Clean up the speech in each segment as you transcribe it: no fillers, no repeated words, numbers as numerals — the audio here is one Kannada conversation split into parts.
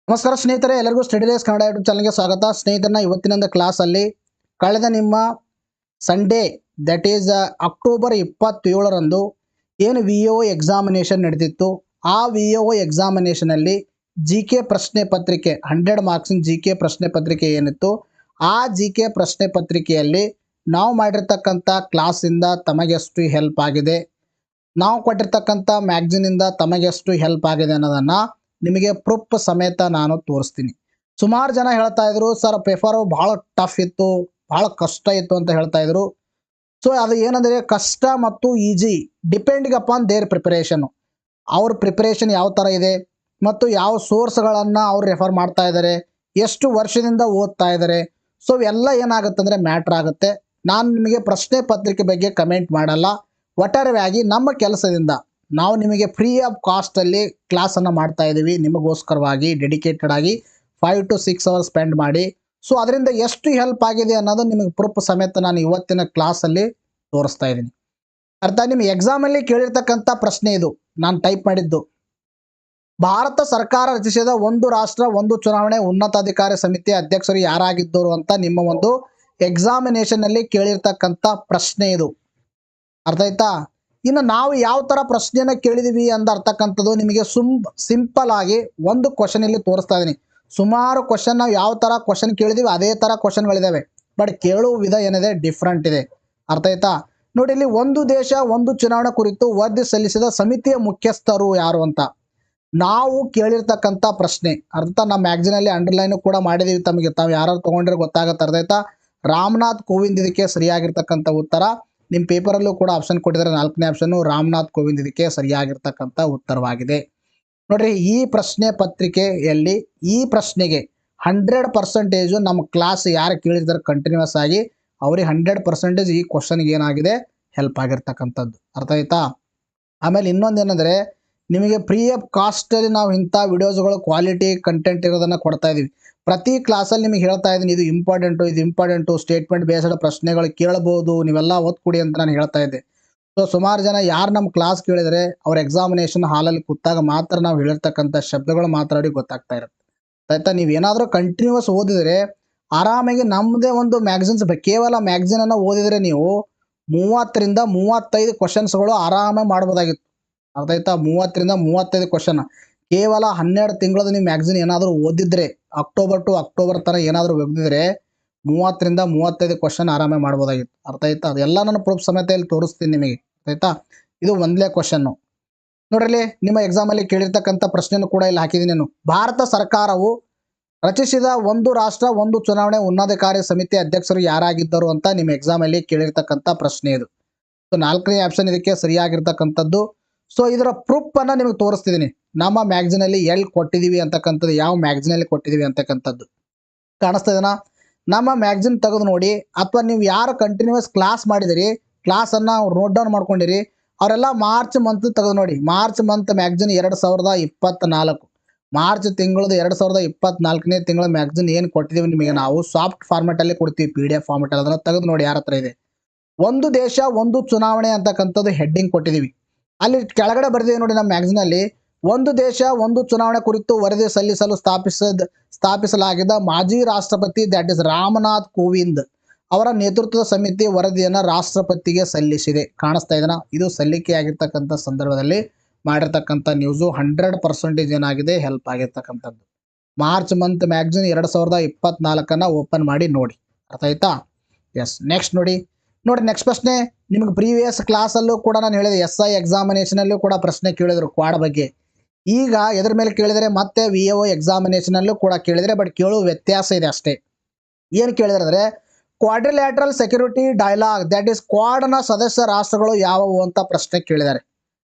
ನಮಸ್ಕಾರ ಸ್ನೇಹಿತರೆ, ಎಲ್ಲರಿಗೂ ಸ್ಟಡಿ ಡೇಸ್ ಕನ್ನಡ ಯೂಟ್ಯೂಬ್ ಚಾನಲ್ಗೆ ಸ್ವಾಗತ. ಸ್ನೇಹಿತರನ್ನ ಇವತ್ತಿನ ಕ್ಲಾಸಲ್ಲಿ ಕಳೆದ ನಿಮ್ಮ ಸಂಡೇ ದಟ್ ಈಸ್ ಅಕ್ಟೋಬರ್ 27ರಂದು ಏನು VO ಎಕ್ಸಾಮಿನೇಷನ್ ನಡೆದಿತ್ತು, ಆ VO ಎಕ್ಸಾಮಿನೇಷನಲ್ಲಿ GK ಪ್ರಶ್ನೆ ಪತ್ರಿಕೆ 100 ಮಾರ್ಕ್ಸಿನ GK ಪ್ರಶ್ನೆ ಪತ್ರಿಕೆ ಏನಿತ್ತು, ಆ GK ಪ್ರಶ್ನೆ ಪತ್ರಿಕೆಯಲ್ಲಿ ನಾವು ಮಾಡಿರ್ತಕ್ಕಂಥ ಕ್ಲಾಸಿಂದ ತಮಗೆಷ್ಟು ಹೆಲ್ಪ್ ಆಗಿದೆ, ನಾವು ಕೊಟ್ಟಿರ್ತಕ್ಕಂಥ ಮ್ಯಾಗ್ಝಿನಿಂದ ತಮಗೆಷ್ಟು ಹೆಲ್ಪ್ ಆಗಿದೆ ಅನ್ನೋದನ್ನು ನಿಮಗೆ ಪ್ರೂಫ್ ಸಮೇತ ನಾನು ತೋರಿಸ್ತೀನಿ. ಸುಮಾರು ಜನ ಹೇಳ್ತಾ ಇದ್ರು, ಸರ್ ಪೇಪರು ಭಾಳ ಟಫ್ ಇತ್ತು, ಭಾಳ ಕಷ್ಟ ಇತ್ತು ಅಂತ ಹೇಳ್ತಾ ಇದ್ರು. ಸೊ ಅದು ಏನಂದರೆ ಕಷ್ಟ ಮತ್ತು ಈಜಿ ಡಿಪೆಂಡಿಂಗ್ ಅಪಾನ್ ದೇರ್ ಪ್ರಿಪರೇಷನು. ಅವ್ರ ಪ್ರಿಪರೇಷನ್ ಯಾವ ಥರ ಇದೆ ಮತ್ತು ಯಾವ ಸೋರ್ಸ್ಗಳನ್ನು ಅವ್ರು ರೆಫರ್ ಮಾಡ್ತಾ ಇದ್ದಾರೆ, ಎಷ್ಟು ವರ್ಷದಿಂದ ಓದ್ತಾ ಇದ್ದಾರೆ, ಸೊ ಎಲ್ಲ ಏನಾಗುತ್ತೆ ಮ್ಯಾಟ್ರ್ ಆಗುತ್ತೆ. ನಾನು ನಿಮಗೆ ಪ್ರಶ್ನೆ ಪತ್ರಿಕೆ ಬಗ್ಗೆ ಕಮೆಂಟ್ ಮಾಡಲ್ಲ. ಒಟ್ಟಾರೆಯಾಗಿ ನಮ್ಮ ಕೆಲಸದಿಂದ ನಾವು ನಿಮಗೆ ಫ್ರೀ ಆಫ್ ಕಾಸ್ಟಲ್ಲಿ ಕ್ಲಾಸನ್ನು ಮಾಡ್ತಾ ಇದ್ದೀವಿ, ನಿಮಗೋಸ್ಕರವಾಗಿ ಡೆಡಿಕೇಟೆಡ್ ಆಗಿ 5 to 6 ಅವರ್ಸ್ ಸ್ಪೆಂಡ್ ಮಾಡಿ. ಸೊ ಅದರಿಂದ ಎಷ್ಟು ಹೆಲ್ಪ್ ಆಗಿದೆ ಅನ್ನೋದು ನಿಮಗೆ ಪ್ರೂಫ್ ಸಮೇತ ನಾನು ಇವತ್ತಿನ ಕ್ಲಾಸಲ್ಲಿ ತೋರಿಸ್ತಾ ಇದ್ದೀನಿ. ಅರ್ಥ ನಿಮ್ಮ ಎಕ್ಸಾಮಲ್ಲಿ ಕೇಳಿರ್ತಕ್ಕಂಥ ಪ್ರಶ್ನೆ ಇದು ನಾನು ಟೈಪ್ ಮಾಡಿದ್ದು. ಭಾರತ ಸರ್ಕಾರ ರಚಿಸಿದ ಒಂದು ರಾಷ್ಟ್ರ ಒಂದು ಚುನಾವಣೆ ಉನ್ನತಾಧಿಕಾರ ಸಮಿತಿ ಅಧ್ಯಕ್ಷರು ಯಾರಾಗಿದ್ದರು ಅಂತ ನಿಮ್ಮ ಒಂದು ಎಕ್ಸಾಮಿನೇಷನ್ನಲ್ಲಿ ಕೇಳಿರ್ತಕ್ಕಂಥ ಪ್ರಶ್ನೆ ಇದು. ಅರ್ಥ ಆಯ್ತಾ? ಇನ್ನು ನಾವು ಯಾವ ಥರ ಪ್ರಶ್ನೆಯನ್ನು ಕೇಳಿದೀವಿ ಅಂತಕ್ಕಂಥದ್ದು ನಿಮಗೆ ಸಿಂಪಲ್ ಆಗಿ ಒಂದು ಕ್ವಶನ್ ಇಲ್ಲಿ ತೋರಿಸ್ತಾ ಇದ್ದೀನಿ. ಸುಮಾರು ಕ್ವಶನ್ ನಾವು ಯಾವ ಥರ ಕ್ವಶನ್ ಕೇಳಿದೀವಿ ಅದೇ ಥರ ಕ್ವಶನ್ಗಳಿದ್ದಾವೆ, ಬಟ್ ಕೇಳುವ ವಿಧ ಏನಿದೆ ಡಿಫ್ರೆಂಟ್ ಇದೆ. ಅರ್ಥ ಆಯ್ತಾ? ನೋಡಿ, ಇಲ್ಲಿ ಒಂದು ದೇಶ ಒಂದು ಚುನಾವಣೆ ಕುರಿತು ವರದಿ ಸಲ್ಲಿಸಿದ ಸಮಿತಿಯ ಮುಖ್ಯಸ್ಥರು ಯಾರು ಅಂತ ನಾವು ಕೇಳಿರ್ತಕ್ಕಂಥ ಪ್ರಶ್ನೆ. ಅರ್ಥ ನಮ್ಮ ಮ್ಯಾಗ್ಝಿನಲ್ಲಿ ಅಂಡರ್ಲೈನ್ ಕೂಡ ಮಾಡಿದೀವಿ, ತಮಗೆ ತಾವು ಯಾರು ತೊಗೊಂಡ್ರೆ ಗೊತ್ತಾಗುತ್ತೆ. ಅರ್ಥ ಆಯ್ತಾ? ರಾಮನಾಥ್ ಕೋವಿಂದ್ ಇದಕ್ಕೆ ಸರಿಯಾಗಿರ್ತಕ್ಕಂಥ ಉತ್ತರ. ನಿಮ್ಮ ಪೇಪರಲ್ಲೂ ಕೂಡ ಆಪ್ಷನ್ ಕೊಟ್ಟಿದ್ದಾರೆ, 4ನೇ ಆಪ್ಷನ್ನು ರಾಮನಾಥ್ ಕೋವಿಂದ್ ಇದಕ್ಕೆ ಸರಿಯಾಗಿರ್ತಕ್ಕಂಥ ಉತ್ತರವಾಗಿದೆ. ನೋಡ್ರಿ, ಈ ಪ್ರಶ್ನೆ ಪತ್ರಿಕೆಯಲ್ಲಿ ಈ ಪ್ರಶ್ನೆಗೆ 100% ನಮ್ಮ ಕ್ಲಾಸ್ ಯಾರು ಕೇಳಿರ್ತಾರೆ ಕಂಟಿನ್ಯೂಸ್ ಆಗಿ ಅವ್ರಿಗೆ 100% ಈ ಕ್ವಶನ್ಗೆ ಏನಾಗಿದೆ ಹೆಲ್ಪ್ ಆಗಿರ್ತಕ್ಕಂಥದ್ದು. ಅರ್ಥ ಆಯ್ತಾ? ಆಮೇಲೆ ಇನ್ನೊಂದೇನೆಂದರೆ ನಿಮಗೆ ಫ್ರೀ ಆಫ್ ಕಾಸ್ಟಲ್ಲಿ ನಾವು ಇಂಥ ವಿಡಿಯೋಸ್ಗಳು ಕ್ವಾಲಿಟಿ ಕಂಟೆಂಟ್ ಇರೋದನ್ನು ಕೊಡ್ತಾ ಇದ್ದೀವಿ. ಪ್ರತಿ ಕ್ಲಾಸಲ್ಲಿ ನಿಮಗೆ ಹೇಳ್ತಾ ಇದ್ದೀನಿ, ಇದು ಇಂಪಾರ್ಟೆಂಟು ಸ್ಟೇಟ್ಮೆಂಟ್ ಬೇಸ್ಡ್ ಪ್ರಶ್ನೆಗಳು ಕೇಳಬಹುದು, ನೀವೆಲ್ಲ ಓದ್ಕೊಡಿ ಅಂತ ನಾನು ಹೇಳ್ತಾ ಇದ್ದೆ. ಸೊ ಸುಮಾರು ಜನ ಯಾರು ನಮ್ಮ ಕ್ಲಾಸ್ ಕೇಳಿದರೆ ಅವ್ರ ಎಕ್ಸಾಮಿನೇಷನ್ ಹಾಲಲ್ಲಿ ಕೂತಾಗ ಮಾತ್ರ ನಾವು ಹೇಳಿರ್ತಕ್ಕಂಥ ಶಬ್ದಗಳು ಮಾತಾಡಿ ಗೊತ್ತಾಗ್ತಾ ಇರುತ್ತೆ. ಆಯ್ತಾ? ನೀವೇನಾದರೂ ಕಂಟಿನ್ಯೂಸ್ ಓದಿದರೆ ಆರಾಮಾಗಿ ನಮ್ಮದೇ ಒಂದು ಮ್ಯಾಗ್ಝಿನ್ಸ್ ಕೇವಲ ಮ್ಯಾಗ್ಝಿನನ್ನು ಓದಿದರೆ ನೀವು 30ರಿಂದ 35 ಕ್ವಶನ್ಸ್ಗಳು ಆರಾಮಾಗಿ ಮಾಡ್ಬೋದಾಗಿತ್ತು. ಅರ್ಥ ಆಯ್ತಾ? 30ರಿಂದ 35 ಕ್ವಶನ್ ಕೇವಲ 12 ತಿಂಗಳದ್ದು ನೀವು ಮ್ಯಾಗ್ಝಿನ್ ಏನಾದರೂ ಓದಿದ್ರೆ, ಅಕ್ಟೋಬರ್ ಟು ಅಕ್ಟೋಬರ್ ಥರ ಏನಾದರೂ ಓದಿದ್ರೆ 30ರಿಂದ 35 ಕ್ವಶನ್ ಆರಾಮಾಗಿ ಮಾಡ್ಬೋದಾಗಿತ್ತು. ಅರ್ಥ ಆಯ್ತಾ? ಅದೆಲ್ಲ ನಾನು ಪ್ರೂಫ್ ಸಮೇತ ಇಲ್ಲಿ ತೋರಿಸ್ತೀನಿ ನಿಮಗೆ. ಆಯ್ತಾ? ಇದು ಒಂದನೇ ಕ್ವಶನ್ನು. ನೋಡ್ರಲ್ಲಿ, ನಿಮ್ಮ ಎಕ್ಸಾಮಲ್ಲಿ ಕೇಳಿರ್ತಕ್ಕಂಥ ಪ್ರಶ್ನೆಯನ್ನು ಕೂಡ ಇಲ್ಲಿ ಹಾಕಿದ್ದೀನಿ ನಾನು. ಭಾರತ ಸರ್ಕಾರವು ರಚಿಸಿದ ಒಂದು ರಾಷ್ಟ್ರ ಒಂದು ಚುನಾವಣೆ ಉನ್ನತಾಧಿಕಾರ ಸಮಿತಿ ಅಧ್ಯಕ್ಷರು ಯಾರಾಗಿದ್ದರು ಅಂತ ನಿಮ್ಮ ಎಕ್ಸಾಮಲ್ಲಿ ಕೇಳಿರ್ತಕ್ಕಂಥ ಪ್ರಶ್ನೆ ಇದು. ಸೊ 4ನೇ ಆಪ್ಷನ್ ಇದಕ್ಕೆ ಸರಿಯಾಗಿರ್ತಕ್ಕಂಥದ್ದು. ಸೊ ಇದರ ಪ್ರೂಫನ್ನು ನಿಮಗೆ ತೋರಿಸ್ತಿದ್ದೀನಿ. ನಮ್ಮ ಮ್ಯಾಗ್ಝಿನಲ್ಲಿ ಎಲ್ಲಿ ಕೊಟ್ಟಿದ್ದೀವಿ ಅಂತಕ್ಕಂಥದ್ದು, ಯಾವ ಮ್ಯಾಗ್ಝಿನಲ್ಲಿ ಕೊಟ್ಟಿದ್ದೀವಿ ಅಂತಕ್ಕಂಥದ್ದು ಕಾಣಿಸ್ತಾ ಇದೆನಾ? ನಮ್ಮ ಮ್ಯಾಗ್ಝಿನ್ ತೆಗೆದು ನೋಡಿ, ಅಥವಾ ನೀವು ಯಾರು ಕಂಟಿನ್ಯೂಸ್ ಕ್ಲಾಸ್ ಮಾಡಿದಿರಿ, ಕ್ಲಾಸನ್ನು ನೋಟ್ ಡೌನ್ ಮಾಡ್ಕೊಂಡಿರಿ, ಅವರೆಲ್ಲ ಮಾರ್ಚ್ ಮಂತ್ ತೆಗೆದು ನೋಡಿ. ಮಾರ್ಚ್ ಮಂತ್ ಮ್ಯಾಗ್ಝಿನ್ 2024, ಮಾರ್ಚ್ ತಿಂಗಳದು 2024ನೇ ತಿಂಗಳ ಮ್ಯಾಗ್ಝಿನ್ ಏನು ಕೊಟ್ಟಿದ್ದೀವಿ ನಿಮಗೆ ನಾವು ಸಾಫ್ಟ್ ಫಾರ್ಮೆಟಲ್ಲಿ ಕೊಡ್ತೀವಿ, PDF ಫಾರ್ಮೆಟಲ್ಲಿ. ಅದನ್ನು ತೆಗೆದು ನೋಡಿ ಯಾರ ಹತ್ರ ಇದೆ. ಒಂದು ದೇಶ ಒಂದು ಚುನಾವಣೆ ಅಂತಕ್ಕಂಥದ್ದು ಹೆಡ್ಡಿಂಗ್ ಕೊಟ್ಟಿದ್ದೀವಿ. ಅಲ್ಲಿ ಕೆಳಗಡೆ ಬರೆದಿದೆ ನೋಡಿ, ನಮ್ಮ ಮ್ಯಾಗ್ಝಿನಲ್ಲಿ ಒಂದು ದೇಶ ಒಂದು ಚುನಾವಣೆ ಕುರಿತು ವರದಿ ಸಲ್ಲಿಸಲು ಸ್ಥಾಪಿಸಲಾಗಿದ್ದ ಮಾಜಿ ರಾಷ್ಟ್ರಪತಿ ದಟ್ ಇಸ್ ರಾಮನಾಥ್ ಕೋವಿಂದ್ ಅವರ ನೇತೃತ್ವದ ಸಮಿತಿ ವರದಿಯನ್ನು ರಾಷ್ಟ್ರಪತಿಗೆ ಸಲ್ಲಿಸಿದೆ. ಕಾಣಿಸ್ತಾ ಇದೆನಾ? ಇದು ಸಲ್ಲಿಕೆಯಾಗಿರ್ತಕ್ಕಂಥ ಸಂದರ್ಭದಲ್ಲಿ ಮಾಡಿರ್ತಕ್ಕಂಥ ನ್ಯೂಸು 100% ಏನಾಗಿದೆ ಹೆಲ್ಪ್ ಆಗಿರ್ತಕ್ಕಂಥದ್ದು. ಮಾರ್ಚ್ ಮಂತ್ ಮ್ಯಾಗ್ಝಿನ್ 2024 ಓಪನ್ ಮಾಡಿ ನೋಡಿ. ಅರ್ಥ ಆಯ್ತಾ? ಎಸ್. ನೆಕ್ಸ್ಟ್ ನೋಡಿ, ನೆಕ್ಸ್ಟ್ ಪ್ರಶ್ನೆ ನಿಮಗೆ ಪ್ರೀವಿಯಸ್ ಕ್ಲಾಸಲ್ಲೂ ಕೂಡ ನಾನು ಹೇಳಿದೆ, SI ಎಕ್ಸಾಮಿನೇಷನಲ್ಲೂ ಕೂಡ ಪ್ರಶ್ನೆ ಕೇಳಿದರು ಕ್ವಾಡ್ ಬಗ್ಗೆ. ಈಗ ಎದ್ರ ಮೇಲೆ ಕೇಳಿದರೆ ಮತ್ತೆ VO ಎಕ್ಸಾಮಿನೇಷನಲ್ಲೂ ಕೂಡ ಕೇಳಿದರೆ, ಬಟ್ ಕೇಳುವ ವ್ಯತ್ಯಾಸ ಇದೆ ಅಷ್ಟೇ. ಏನು ಕೇಳಿದ್ರೆ ಅಂದರೆ quadrilateral security dialogue that is ಕ್ವಾಡ್ನ ಸದಸ್ಯ ರಾಷ್ಟ್ರಗಳು ಯಾವುವು ಅಂತ ಪ್ರಶ್ನೆ ಕೇಳಿದ್ದಾರೆ.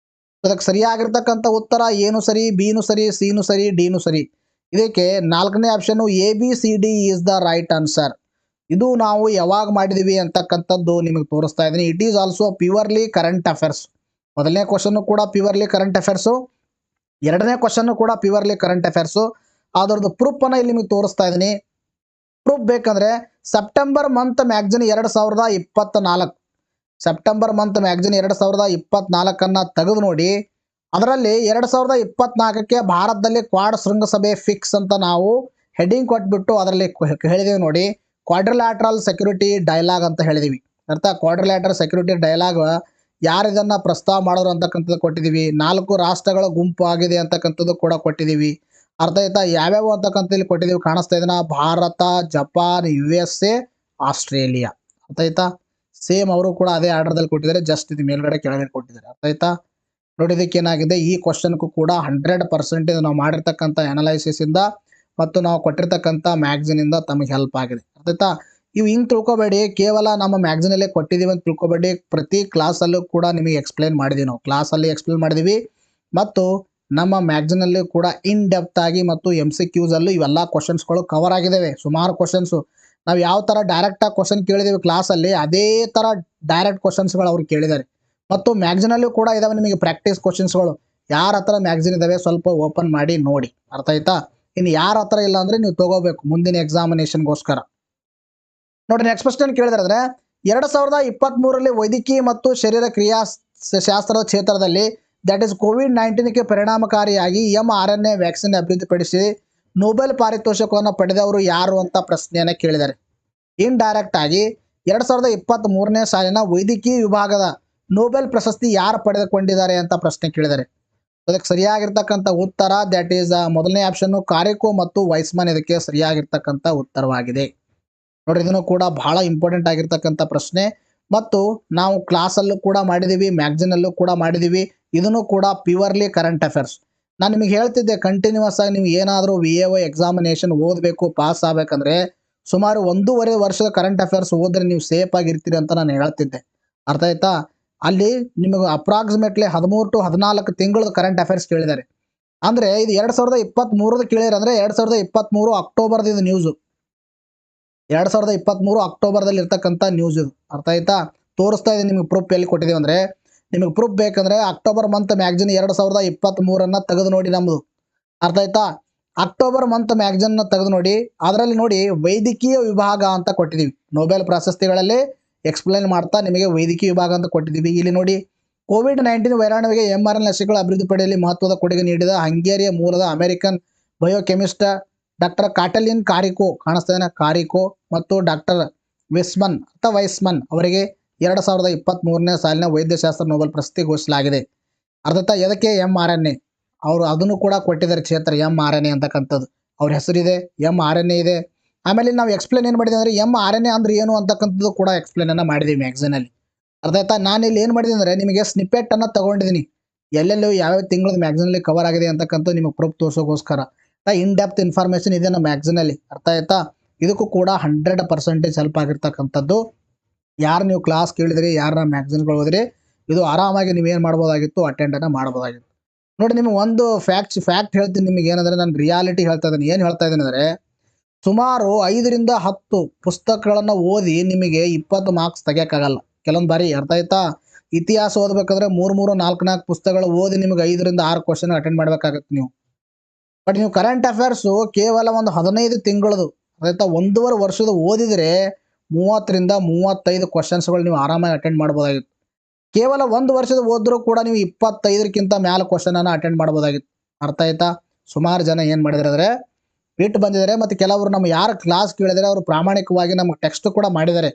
ಅದಕ್ಕೆ ಸರಿಯಾಗಿರ್ತಕ್ಕಂಥ ಉತ್ತರ ಏನು ಸರಿ, ಬಿನು ಸರಿ, ಸಿನು ಸರಿ, ಡಿನು ಸರಿ. ಇದಕ್ಕೆ 4ನೇ option ABCD is the right answer. ಇದು ನಾವು ಯಾವಾಗ ಮಾಡಿದ್ದೀವಿ ಅಂತಕ್ಕಂಥದ್ದು ನಿಮಗೆ ತೋರಿಸ್ತಾ ಇದ್ದೀನಿ. It is also purely current affairs. ಮೊದಲನೇ ಕ್ವಶನ್ನು ಕೂಡ ಪ್ಯೂರ್ಲಿ ಕರೆಂಟ್ ಅಫೇರ್ಸು, 2ನೇ ಕ್ವಶನ್ನು ಕೂಡ ಪ್ಯೂರ್ಲಿ ಕರೆಂಟ್ ಅಫೇರ್ಸು. ಅದರದ್ದು ಪ್ರೂಫನ್ನು ಇಲ್ಲಿ ನಿಮಗೆ ತೋರಿಸ್ತಾ ಇದ್ದೀನಿ. ಪ್ರೂಫ್ ಬೇಕಂದರೆ September month magazine 2024, September month magazine 2024 ತೆಗೆದು ನೋಡಿ. ಅದರಲ್ಲಿ 2024ಕ್ಕೆ ಭಾರತದಲ್ಲಿ ಕ್ವಾಡ್ ಶೃಂಗಸಭೆ ಫಿಕ್ಸ್ ಅಂತ ನಾವು ಹೆಡ್ಡಿಂಗ್ ಕೊಟ್ಬಿಟ್ಟು ಅದರಲ್ಲಿ ಹೇಳಿದೀವಿ ನೋಡಿ, ಕ್ವಾಡ್ರಿಲ್ಯಾಟ್ರಲ್ ಸೆಕ್ಯೂರಿಟಿ ಡೈಲಾಗ್ ಅಂತ ಹೇಳಿದೀವಿ. ಅರ್ಥ, ಕ್ವಾಡ್ರಿಲ್ಯಾಟ್ರಲ್ ಸೆಕ್ಯೂರಿಟಿ ಡೈಲಾಗ್ ಯಾರು ಇದನ್ನ ಪ್ರಸ್ತಾವ ಮಾಡೋರು ಅಂತಕ್ಕಂಥದ್ದು ಕೊಟ್ಟಿದ್ದೀವಿ. 4 ರಾಷ್ಟ್ರಗಳ ಗುಂಪು ಆಗಿದೆ ಅಂತಕ್ಕಂಥದ್ದು ಕೂಡ ಕೊಟ್ಟಿದ್ದೀವಿ. ಅರ್ಥ ಆಯ್ತಾ? ಯಾವ್ಯಾವ ಅಂತಕ್ಕಂಥದ್ದು ಕೊಟ್ಟಿದ್ದೀವಿ, ಕಾಣಿಸ್ತಾ ಇದನ್ನ, ಭಾರತ, ಜಪಾನ್, USA, ಆಸ್ಟ್ರೇಲಿಯಾ. ಅರ್ಥ ಆಯ್ತಾ? ಸೇಮ್ ಅವರು ಕೂಡ ಅದೇ ಆರ್ಡರ್ದಲ್ಲಿ ಕೊಟ್ಟಿದ್ದಾರೆ, ಜಸ್ಟ್ ಇದು ಮೇಲ್ಗಡೆ ಕೆಳಗಡೆ ಕೊಟ್ಟಿದ್ದಾರೆ. ಅರ್ಥ ಆಯ್ತಾ? ನೋಡಿದಕ್ಕೆ ಏನಾಗಿದೆ, ಈ ಕ್ವಶನ್ಗೂ ಕೂಡ 100% ನಾವು ಮಾಡಿರ್ತಕ್ಕಂಥ ಅನಾಲೈಸಿಸ್ ಇಂದ ಮತ್ತು ನಾವು ಕೊಟ್ಟಿರ್ತಕ್ಕಂಥ ಮ್ಯಾಗ್ಝಿನ್ ಇಂದ ತಮಗೆ ಹೆಲ್ಪ್ ಆಗಿದೆ. ಅರ್ಥ ಆಯ್ತಾ? ಇವು ಹಿಂಗೆ ತಿಳ್ಕೊಬೇಡಿ, ಕೇವಲ ನಮ್ಮ ಮ್ಯಾಗ್ಝಿನಲ್ಲೇ ಕೊಟ್ಟಿದ್ದೀವಿ ಅಂತ ತಿಳ್ಕೊಬೇಡಿ. ಪ್ರತಿ ಕ್ಲಾಸಲ್ಲೂ ಕೂಡ ನಿಮಗೆ ಎಕ್ಸ್ಪ್ಲೇನ್ ಮಾಡಿದ್ದೀವಿ, ನಾವು ಕ್ಲಾಸಲ್ಲಿ ಎಕ್ಸ್ಪ್ಲೇನ್ ಮಾಡಿದ್ದೀವಿ ಮತ್ತು ನಮ್ಮ ಮ್ಯಾಗ್ಝಿನಲ್ಲಿ ಕೂಡ ಇನ್ ಡೆಪ್ತ್ ಆಗಿ ಮತ್ತು MCQs ಅಲ್ಲೂ ಇವೆಲ್ಲ ಕ್ವಶನ್ಸ್ಗಳು ಕವರ್ ಆಗಿದ್ದಾವೆ. ಸುಮಾರು ಕ್ವಶನ್ಸು ನಾವು ಯಾವ ಥರ ಡೈರೆಕ್ಟಾಗಿ ಕ್ವಶನ್ ಕೇಳಿದ್ದೀವಿ ಕ್ಲಾಸಲ್ಲಿ, ಅದೇ ಥರ ಡೈರೆಕ್ಟ್ ಕ್ವಶನ್ಸ್ಗಳು ಅವ್ರು ಕೇಳಿದ್ದಾರೆ. ಮತ್ತು ಮ್ಯಾಗ್ಝಿನಲ್ಲೂ ಕೂಡ ಇದಾವೆ ನಿಮಗೆ ಪ್ರಾಕ್ಟೀಸ್ ಕ್ವಶನ್ಸ್ಗಳು. ಯಾರ ಹತ್ರ ಮ್ಯಾಗ್ಝಿನ್ ಇದಾವೆ ಸ್ವಲ್ಪ ಓಪನ್ ಮಾಡಿ ನೋಡಿ. ಅರ್ಥ ಆಯ್ತಾ? ಇನ್ನು ಯಾರ ಹತ್ರ ಇಲ್ಲ ಅಂದರೆ ನೀವು ತಗೋಬೇಕು ಮುಂದಿನ ಎಕ್ಸಾಮಿನೇಷನ್ಗೋಸ್ಕರ. ನೋಡಿ, ನೆಕ್ಸ್ಟ್ ಕ್ವಶನ್ ಕೇಳಿದ್ರೆ 2023ರಲ್ಲಿ ವೈದ್ಯಕೀಯ ಮತ್ತು ಶರೀರ ಕ್ರಿಯಾ ಶಾಸ್ತ್ರದ ಕ್ಷೇತ್ರದಲ್ಲಿ ದಟ್ ಈಸ್ COVID-19ಗೆ ಪರಿಣಾಮಕಾರಿಯಾಗಿ mRNA ವ್ಯಾಕ್ಸಿನ್ ಅಭಿವೃದ್ಧಿಪಡಿಸಿ ನೊಬೆಲ್ ಪಾರಿತೋಷಕವನ್ನು ಪಡೆದವರು ಯಾರು ಅಂತ ಪ್ರಶ್ನೆಯನ್ನು ಕೇಳಿದ್ದಾರೆ. ಇನ್ ಡೈರೆಕ್ಟ್ ಆಗಿ 2023ನೇ ಸಾಲಿನ ವೈದ್ಯಕೀಯ ವಿಭಾಗದ ನೊಬೆಲ್ ಪ್ರಶಸ್ತಿ ಯಾರು ಪಡೆದುಕೊಂಡಿದ್ದಾರೆ ಅಂತ ಪ್ರಶ್ನೆ ಕೇಳಿದ್ದಾರೆ. ಅದಕ್ಕೆ ಸರಿಯಾಗಿರ್ತಕ್ಕಂಥ ಉತ್ತರ ದಟ್ ಈಸ್ ಮೊದಲನೇ ಆಪ್ಷನ್ ಕಾರಿಕೋ ಮತ್ತು ವೈಸ್ಮನ್ ಇದಕ್ಕೆ ಸರಿಯಾಗಿರ್ತಕ್ಕಂಥ ಉತ್ತರವಾಗಿದೆ. ನೋಡ್ರಿ, ಇದನ್ನು ಕೂಡ ಬಹಳ ಇಂಪಾರ್ಟೆಂಟ್ ಆಗಿರ್ತಕ್ಕಂಥ ಪ್ರಶ್ನೆ ಮತ್ತು ನಾವು ಕ್ಲಾಸಲ್ಲೂ ಕೂಡ ಮಾಡಿದ್ದೀವಿ, ಮ್ಯಾಗ್ಝಿನಲ್ಲೂ ಕೂಡ ಮಾಡಿದ್ದೀವಿ. ಇದನ್ನು ಕೂಡ ಪ್ಯೂರ್ಲಿ ಕರೆಂಟ್ ಅಫೇರ್ಸ್. ನಾನು ನಿಮಗೆ ಹೇಳ್ತಿದ್ದೆ, ಕಂಟಿನ್ಯೂಸ್ ಆಗಿ ನೀವು ಏನಾದರೂ VAO ಎಕ್ಸಾಮಿನೇಷನ್ ಓದಬೇಕು, ಪಾಸ್ ಆಗಬೇಕಂದ್ರೆ ಸುಮಾರು 1.5 ವರ್ಷದ ಕರೆಂಟ್ ಅಫೇರ್ಸ್ ಓದ್ರೆ ನೀವು ಸೇಫ್ ಆಗಿರ್ತೀರಿ ಅಂತ ನಾನು ಹೇಳ್ತಿದ್ದೆ. ಅರ್ಥ ಆಯ್ತಾ? ಅಲ್ಲಿ ನಿಮಗೆ ಅಪ್ರಾಕ್ಸಿಮೇಟ್ಲಿ 13 to 14 ತಿಂಗಳದ ಕರೆಂಟ್ ಅಫೇರ್ಸ್ ಕೇಳಿದ್ದಾರೆ. ಅಂದರೆ ಇದು 2023 ಕೇಳಿದ್ರೆ ಅಂದರೆ 2023 ಅಕ್ಟೋಬರ್ದು ಇದು ನ್ಯೂಸು. 2023 ಅಕ್ಟೋಬರ್ದಲ್ಲಿ ಇರ್ತಕ್ಕಂಥ ನ್ಯೂಸ್ ಇದು. ಅರ್ಥ ಆಯ್ತಾ? ತೋರಿಸ್ತಾ ಇದೆ ನಿಮಗೆ ಪ್ರೂಫ್ ಎಲ್ಲಿ ಕೊಟ್ಟಿದ್ದೀವಿ ಅಂದರೆ, ನಿಮಗೆ ಪ್ರೂಫ್ ಬೇಕಂದರೆ ಅಕ್ಟೋಬರ್ ಮಂತ್ ಮ್ಯಾಗ್ಝಿನ್ 2023 ತೆಗೆದು ನೋಡಿ ನಮ್ಮದು. ಅರ್ಥ ಆಯ್ತಾ? ಅಕ್ಟೋಬರ್ ಮಂತ್ ಮ್ಯಾಗ್ಝಿನ್ನ ತೆಗೆದು ನೋಡಿ, ಅದರಲ್ಲಿ ನೋಡಿ ವೈದ್ಯಕೀಯ ವಿಭಾಗ ಅಂತ ಕೊಟ್ಟಿದ್ದೀವಿ. ನೊಬೆಲ್ ಪ್ರಶಸ್ತಿಗಳಲ್ಲಿ ಎಕ್ಸ್ಪ್ಲೇನ್ ಮಾಡ್ತಾ ನಿಮಗೆ ವೈದ್ಯಕೀಯ ವಿಭಾಗ ಅಂತ ಕೊಟ್ಟಿದ್ದೀವಿ. ಇಲ್ಲಿ ನೋಡಿ, COVID-19 ವೈರಾಣುವಿಗೆ mRNA ಲಸಿಕೆಗಳು ಅಭಿವೃದ್ಧಿ ಪಡೆಯಲಿ ಮಹತ್ವದ ಕೊಡುಗೆ ನೀಡಿದ ಹಂಗೇರಿಯ ಮೂಲದ ಅಮೆರಿಕನ್ ಬಯೋಕೆಮಿಸ್ಟ್ ಡಾಕ್ಟರ್ ಕಾಟಲಿನ್ ಕಾರಿಕೋ, ಕಾಣಿಸ್ತಾ ಇದೆ ಕಾರಿಕೋ, ಮತ್ತು ಡಾಕ್ಟರ್ ವೈಸ್ಮನ್ ಅವರಿಗೆ 2023ನೇ ಸಾಲಿನ ವೈದ್ಯಶಾಸ್ತ್ರ ನೊಬೆಲ್ ಪ್ರಶಸ್ತಿ ಘೋಷಿಸಲಾಗಿದೆ. ಅರ್ಥಾತ್ ಎದಕ್ಕೆ mRNA ಅವರು ಅದನ್ನು ಕೂಡ ಕೊಟ್ಟಿದ್ದಾರೆ ಕ್ಷೇತ್ರ mRNA ಅಂತಕ್ಕಂಥದ್ದು. ಅವ್ರ ಹೆಸರಿದೆ, mRNA ಇದೆ. ಆಮೇಲೆ ನಾವು ಎಕ್ಸ್ಪ್ಲೇನ್ ಏನು ಮಾಡಿದೆ ಅಂದರೆ mRNA ಅಂದ್ರೆ ಏನು ಅಂತಕ್ಕಂಥದ್ದು ಕೂಡ ಎಕ್ಸ್ಪ್ಲೇನನ್ನು ಮಾಡಿದ್ದೀವಿ ಮ್ಯಾಗ್ಝಿನಲ್ಲಿ. ಅರ್ಥ ಆಯ್ತಾ? ನಾನು ಇಲ್ಲಿ ಏನು ಮಾಡಿದ್ದೀನಿ ಅಂದರೆ ನಿಮಗೆ ಸ್ನಿಪೆಟನ್ನು ತೊಗೊಂಡಿದ್ದೀನಿ, ಎಲ್ಲೆಲ್ಲೂ ಯಾವ್ಯಾವ ತಿಂಗಳದ ಮ್ಯಾಗ್ಝಿನಲ್ಲಿ ಕವರ್ ಆಗಿದೆ ಅಂತಕ್ಕಂಥ ನಿಮಗೆ ಪ್ರೂಫ್ ತೋರಿಸೋಕ್ಕೋಸ್ಕರ. ಇನ್ ಡೆಪ್ತ್ ಇನ್ಫಾರ್ಮೇಷನ್ ಇದೆ ನಮ್ಮ ಮ್ಯಾಗ್ಝಿನಲ್ಲಿ. ಅರ್ಥ ಆಯ್ತಾ? ಇದಕ್ಕೂ ಕೂಡ 100% ಹೆಲ್ಪ್ ಆಗಿರ್ತಕ್ಕಂಥದ್ದು. ಯಾರು ನೀವು ಕ್ಲಾಸ್ ಕೇಳಿದ್ರಿ, ಯಾರ ಮ್ಯಾಗ್ಝಿನ್ಗಳು ಹೋದ್ರಿ, ಇದು ಆರಾಮಾಗಿ ನೀವೇನು ಮಾಡ್ಬೋದಾಗಿತ್ತು, ಅಟೆಂಡನ್ನು ಮಾಡ್ಬೋದಾಗಿತ್ತು. ನೋಡಿ, ನಿಮಗೆ ಒಂದು ಫ್ಯಾಕ್ಟ್ ಹೇಳ್ತೀನಿ ನಿಮಗೆ. ಏನಂದರೆ ನಾನು ರಿಯಾಲಿಟಿ ಹೇಳ್ತಾ ಇದ್ದೀನಿ. ಏನು ಹೇಳ್ತಾ ಇದ್ದೀನಿ ಅಂದರೆ, ಸುಮಾರು 5 ರಿಂದ 10 ಪುಸ್ತಕಗಳನ್ನು ಓದಿ ನಿಮಗೆ 20 ಮಾರ್ಕ್ಸ್ ತೆಗಿಯೋಕ್ಕಾಗಲ್ಲ ಕೆಲವೊಂದು ಬಾರಿ. ಅರ್ಥ ಆಯ್ತಾ? ಇತಿಹಾಸ ಓದಬೇಕಾದ್ರೆ 3 4 ಪುಸ್ತಕಗಳು ಓದಿ ನಿಮಗೆ 5 ರಿಂದ 6 ಕ್ವಶನ್ ಅಟೆಂಡ್ ಮಾಡಬೇಕಾಗತ್ತೆ ನೀವು. ಬಟ್ ನೀವು ಕರೆಂಟ್ ಅಫೇರ್ಸು ಕೇವಲ ಒಂದು 15 ತಿಂಗಳದು, ಅದಾಯ್ತಾ, 1.5 ವರ್ಷದ ಓದಿದರೆ 30 ರಿಂದ 35 ಕ್ವಶನ್ಸ್ಗಳು ನೀವು ಆರಾಮಾಗಿ ಅಟೆಂಡ್ ಮಾಡ್ಬೋದಾಗಿತ್ತು. ಕೇವಲ 1 ವರ್ಷದ ಓದಿದ್ರೂ ಕೂಡ ನೀವು 25ಕ್ಕಿಂತ ಮ್ಯಾಲೆ ಕ್ವಶನನ್ನು ಅಟೆಂಡ್ ಮಾಡ್ಬೋದಾಗಿತ್ತು. ಅರ್ಥ ಆಯ್ತಾ? ಸುಮಾರು ಜನ ಏನು ಮಾಡಿದ್ದಾರೆ ಅಂದರೆ ಬಿಟ್ಟು ಬಂದಿದ್ದಾರೆ. ಮತ್ತು ಕೆಲವರು ನಮ್ಮ ಯಾರು ಕ್ಲಾಸ್ ಕೇಳಿದರೆ ಅವರು ಪ್ರಾಮಾಣಿಕವಾಗಿ ನಮಗೆ ಟೆಕ್ಸ್ಟ್ ಕೂಡ ಮಾಡಿದ್ದಾರೆ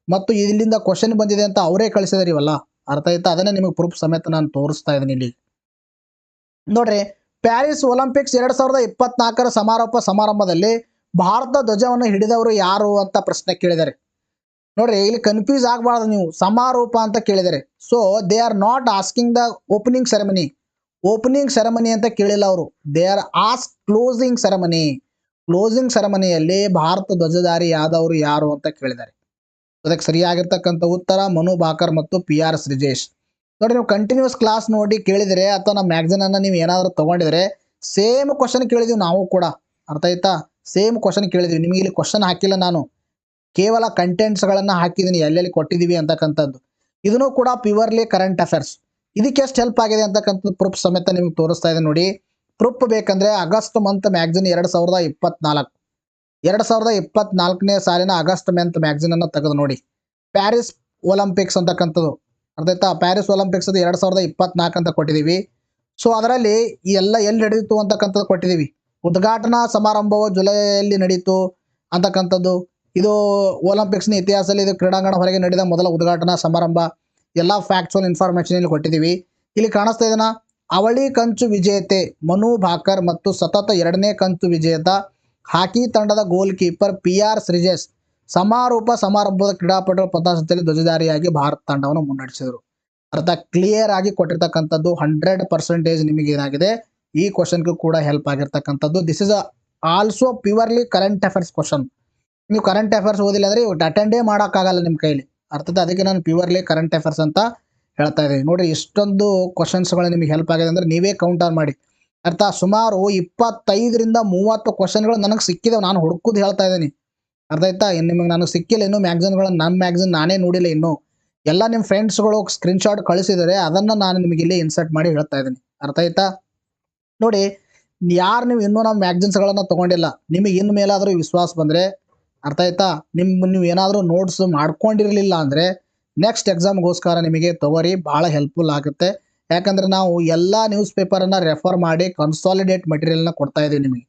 ಮತ್ತು ಇಲ್ಲಿಂದ ಕ್ವಶನ್ ಬಂದಿದೆ ಅಂತ ಅವರೇ ಕಳಿಸಿದಾರೆ ಇವಲ್ಲ. ಅರ್ಥ ಆಯ್ತಾ? ಅದನ್ನೇ ನಿಮಗೆ ಪ್ರೂಫ್ ಸಮೇತ ನಾನು ತೋರಿಸ್ತಾ ಇದ್ದೀನಿ ಇಲ್ಲಿ. ನೋಡ್ರಿ, ಪ್ಯಾರಿಸ್ ಒಲಿಂಪಿಕ್ಸ್ 2024 ಸಮಾರೋಪ ಸಮಾರಂಭದಲ್ಲಿ ಭಾರತ ಧ್ವಜವನ್ನು ಹಿಡಿದವರು ಯಾರು ಅಂತ ಪ್ರಶ್ನೆ ಕೇಳಿದ್ದಾರೆ. ನೋಡ್ರಿ, ಇಲ್ಲಿ ಕನ್ಫ್ಯೂಸ್ ಆಗಬಾರ್ದು ನೀವು, ಸಮಾರೋಪ ಅಂತ ಕೇಳಿದ್ದಾರೆ. So they are not asking the opening ceremony ಅಂತ ಕೇಳಿಲ್ಲ ಅವರು. ದೇ ಆರ್ ಆಸ್ಕ್ ಕ್ಲೋಸಿಂಗ್ ಸೆರೆಮನಿಯಲ್ಲಿ ಭಾರತ ಧ್ವಜಧಾರಿ ಆದವರು ಯಾರು ಅಂತ ಕೇಳಿದ್ದಾರೆ. ಅದಕ್ಕೆ ಸರಿಯಾಗಿರ್ತಕ್ಕಂಥ ಉತ್ತರ ಮನು ಭಾಕರ್ ಮತ್ತು PR ಶ್ರೀಜೇಶ್. ನೋಡಿ, ನೀವು ಕಂಟಿನ್ಯೂಸ್ ಕ್ಲಾಸ್ ನೋಡಿ ಕೇಳಿದರೆ ಅಥವಾ ನಮ್ಮ ಮ್ಯಾಗ್ಝಿನನ್ನು ನೀವು ಏನಾದರೂ ತೊಗೊಂಡಿದ್ರೆ ಸೇಮ್ ಕ್ವಶನ್ ಕೇಳಿದೀವಿ ನಾವು ಕೂಡ. ಅರ್ಥ ಆಯ್ತಾ? ಸೇಮ್ ಕ್ವಶನ್ ಕೇಳಿದ್ವಿ. ನಿಮಗೆ ಇಲ್ಲಿ ಕ್ವಶನ್ ಹಾಕಿಲ್ಲ, ನಾನು ಕೇವಲ ಕಂಟೆಂಟ್ಸ್ಗಳನ್ನು ಹಾಕಿದ್ದೀನಿ ಎಲ್ಲೆಲ್ಲಿ ಕೊಟ್ಟಿದ್ದೀವಿ ಅಂತಕ್ಕಂಥದ್ದು. ಇದನ್ನು ಕೂಡ ಪ್ಯೂರ್ಲಿ ಕರೆಂಟ್ ಅಫೇರ್ಸ್. ಇದಕ್ಕೆ ಎಷ್ಟು ಹೆಲ್ಪ್ ಆಗಿದೆ ಅಂತಕ್ಕಂಥದ್ದು ಪ್ರೂಫ್ ಸಮೇತ ನಿಮಗೆ ತೋರಿಸ್ತಾ ಇದೆ ನೋಡಿ. ಪ್ರೂಫ್ ಬೇಕಂದರೆ ಆಗಸ್ಟ್ ಮಂತ್ ಮ್ಯಾಗ್ಝಿನ್ 2024ನೇ ಸಾಲಿನ ಆಗಸ್ಟ್ ಮಂತ್ ಮ್ಯಾಗ್ಝಿನನ್ನು ತೆಗೆದು ನೋಡಿ. ಪ್ಯಾರಿಸ್ ಒಲಿಂಪಿಕ್ಸ್ ಅಂತಕ್ಕಂಥದ್ದು, ಅರ್ಥ ಆಯ್ತಾ? ಪ್ಯಾರಿಸ್ ಒಲಿಂಪಿಕ್ಸ್ ಅದು 2024 ಅಂತ ಕೊಟ್ಟಿದ್ದೀವಿ. ಸೊ ಅದರಲ್ಲಿ ಈ ಎಲ್ಲ ಎಲ್ಲಿ ನಡೆಯಿತು ಅಂತಕ್ಕಂಥದ್ದು ಕೊಟ್ಟಿದ್ದೀವಿ. ಉದ್ಘಾಟನಾ ಸಮಾರಂಭವು ಜುಲೈಯಲ್ಲಿ ನಡೀತು ಅಂತಕ್ಕಂಥದ್ದು. ಇದು ಒಲಿಂಪಿಕ್ಸ್ನ ಇತಿಹಾಸದಲ್ಲಿ ಇದು ಕ್ರೀಡಾಂಗಣ ಹೊರಗೆ ನಡೆದ ಮೊದಲ ಉದ್ಘಾಟನಾ ಸಮಾರಂಭ. ಎಲ್ಲ ಫ್ಯಾಕ್ಚುಯಲ್ ಇನ್ಫಾರ್ಮೇಷನ್ ಇಲ್ಲಿ ಕೊಟ್ಟಿದ್ದೀವಿ. ಇಲ್ಲಿ ಕಾಣಿಸ್ತಾ ಇದೆನಾ, ಅವಳಿ ಕಂಚು ವಿಜೇತೆ ಮನು ಭಾಕರ್ ಮತ್ತು ಸತತ 2ನೇ ಕಂಚು ವಿಜೇತ ಹಾಕಿ ತಂಡದ ಗೋಲ್ ಕೀಪರ್ PR ಶ್ರೀಜೇಶ್ ಸಮಾರೋಪ ಸಮಾರಂಭದ ಕ್ರೀಡಾಪಟುಗಳ ಪಥಸಂಚಲನದಲ್ಲಿ ಧ್ವಜಧಾರಿಯಾಗಿ ಭಾರತ ತಂಡವನ್ನು ಮುನ್ನಡೆಸಿದರು. ಅರ್ಥ ಕ್ಲಿಯರ್ ಆಗಿ ಕೊಟ್ಟಿರ್ತಕ್ಕಂಥದ್ದು 100% ನಿಮಗೆ ಏನಾಗಿದೆ ಈ ಕ್ವಶನ್ಗೂ ಕೂಡ ಹೆಲ್ಪ್ ಆಗಿರ್ತಕ್ಕಂಥದ್ದು. This is also purely current affairs question. ನೀವು ಕರೆಂಟ್ ಅಫೇರ್ಸ್ ಓದಿಲ್ಲ ಅಂದರೆ ಅಟೆಂಡೇ ಮಾಡೋಕ್ಕಾಗಲ್ಲ ನಿಮ್ಮ ಕೈಲಿ. ಅರ್ಥದ ಅದಕ್ಕೆ ನಾನು ಪ್ಯೂರ್ಲಿ ಕರೆಂಟ್ ಅಫೇರ್ಸ್ ಅಂತ ಹೇಳ್ತಾ ಇದ್ದೀನಿ. ನೋಡಿರಿ ಇಷ್ಟೊಂದು ಕ್ವಶನ್ಸ್ಗಳು ನಿಮಗೆ ಹೆಲ್ಪ್ ಆಗಿದೆ ಅಂದರೆ ನೀವೇ ಕೌಂಟರ್ ಮಾಡಿ. ಅರ್ಥ ಸುಮಾರು 25ರಿಂದ 30 ಕ್ವಶನ್ಗಳು ನನಗೆ ಸಿಕ್ಕಿದೆ. ನಾನು ಹುಡುಕುದು ಹೇಳ್ತಾ ಇದ್ದೀನಿ. ಅರ್ಥ ಆಯ್ತಾ? ನಿಮಗೆ ನನಗೆ ಸಿಕ್ಕಿಲ್ಲ ಇನ್ನೂ ಮ್ಯಾಗ್ಝಿನ್ಗಳು. ನನ್ನ ಮ್ಯಾಗ್ಝಿನ್ ನಾನೇ ನೋಡಿಲ್ಲ ಇನ್ನೂ. ಎಲ್ಲ ನಿಮ್ಮ ಫ್ರೆಂಡ್ಸ್ಗಳು ಸ್ಕ್ರೀನ್ಶಾಟ್ ಕಳಿಸಿದರೆ ಅದನ್ನು ನಾನು ನಿಮಗೆ ಇಲ್ಲಿ ಇನ್ಸರ್ಟ್ ಮಾಡಿ ಹೇಳ್ತಾ ಇದ್ದೀನಿ. ಅರ್ಥ ಆಯ್ತಾ? ನೋಡಿ, ಯಾರು ನೀವು ಇನ್ನೂ ನಮ್ಮ ಮ್ಯಾಗ್ಝಿನ್ಸ್ಗಳನ್ನು ತೊಗೊಂಡಿಲ್ಲ, ನಿಮಗೆ ಇನ್ನು ಮೇಲಾದರೂ ವಿಶ್ವಾಸ ಬಂದರೆ, ಅರ್ಥ ಆಯ್ತಾ, ನೀವು ಏನಾದರೂ ನೋಟ್ಸ್ ಮಾಡ್ಕೊಂಡಿರಲಿಲ್ಲ ಅಂದರೆ ನೆಕ್ಸ್ಟ್ ಎಕ್ಸಾಮ್ಗೋಸ್ಕರ ನಿಮಗೆ ತೊಗೊರಿ, ಭಾಳ ಹೆಲ್ಪ್ಫುಲ್ ಆಗುತ್ತೆ. ಯಾಕಂದರೆ ನಾವು ಎಲ್ಲ ನ್ಯೂಸ್ ಪೇಪರನ್ನು ರೆಫರ್ ಮಾಡಿ ಕನ್ಸಾಲಿಡೇಟ್ ಮೆಟೀರಿಯಲ್ನ ಕೊಡ್ತಾ ಇದ್ದೀವಿ ನಿಮಗೆ.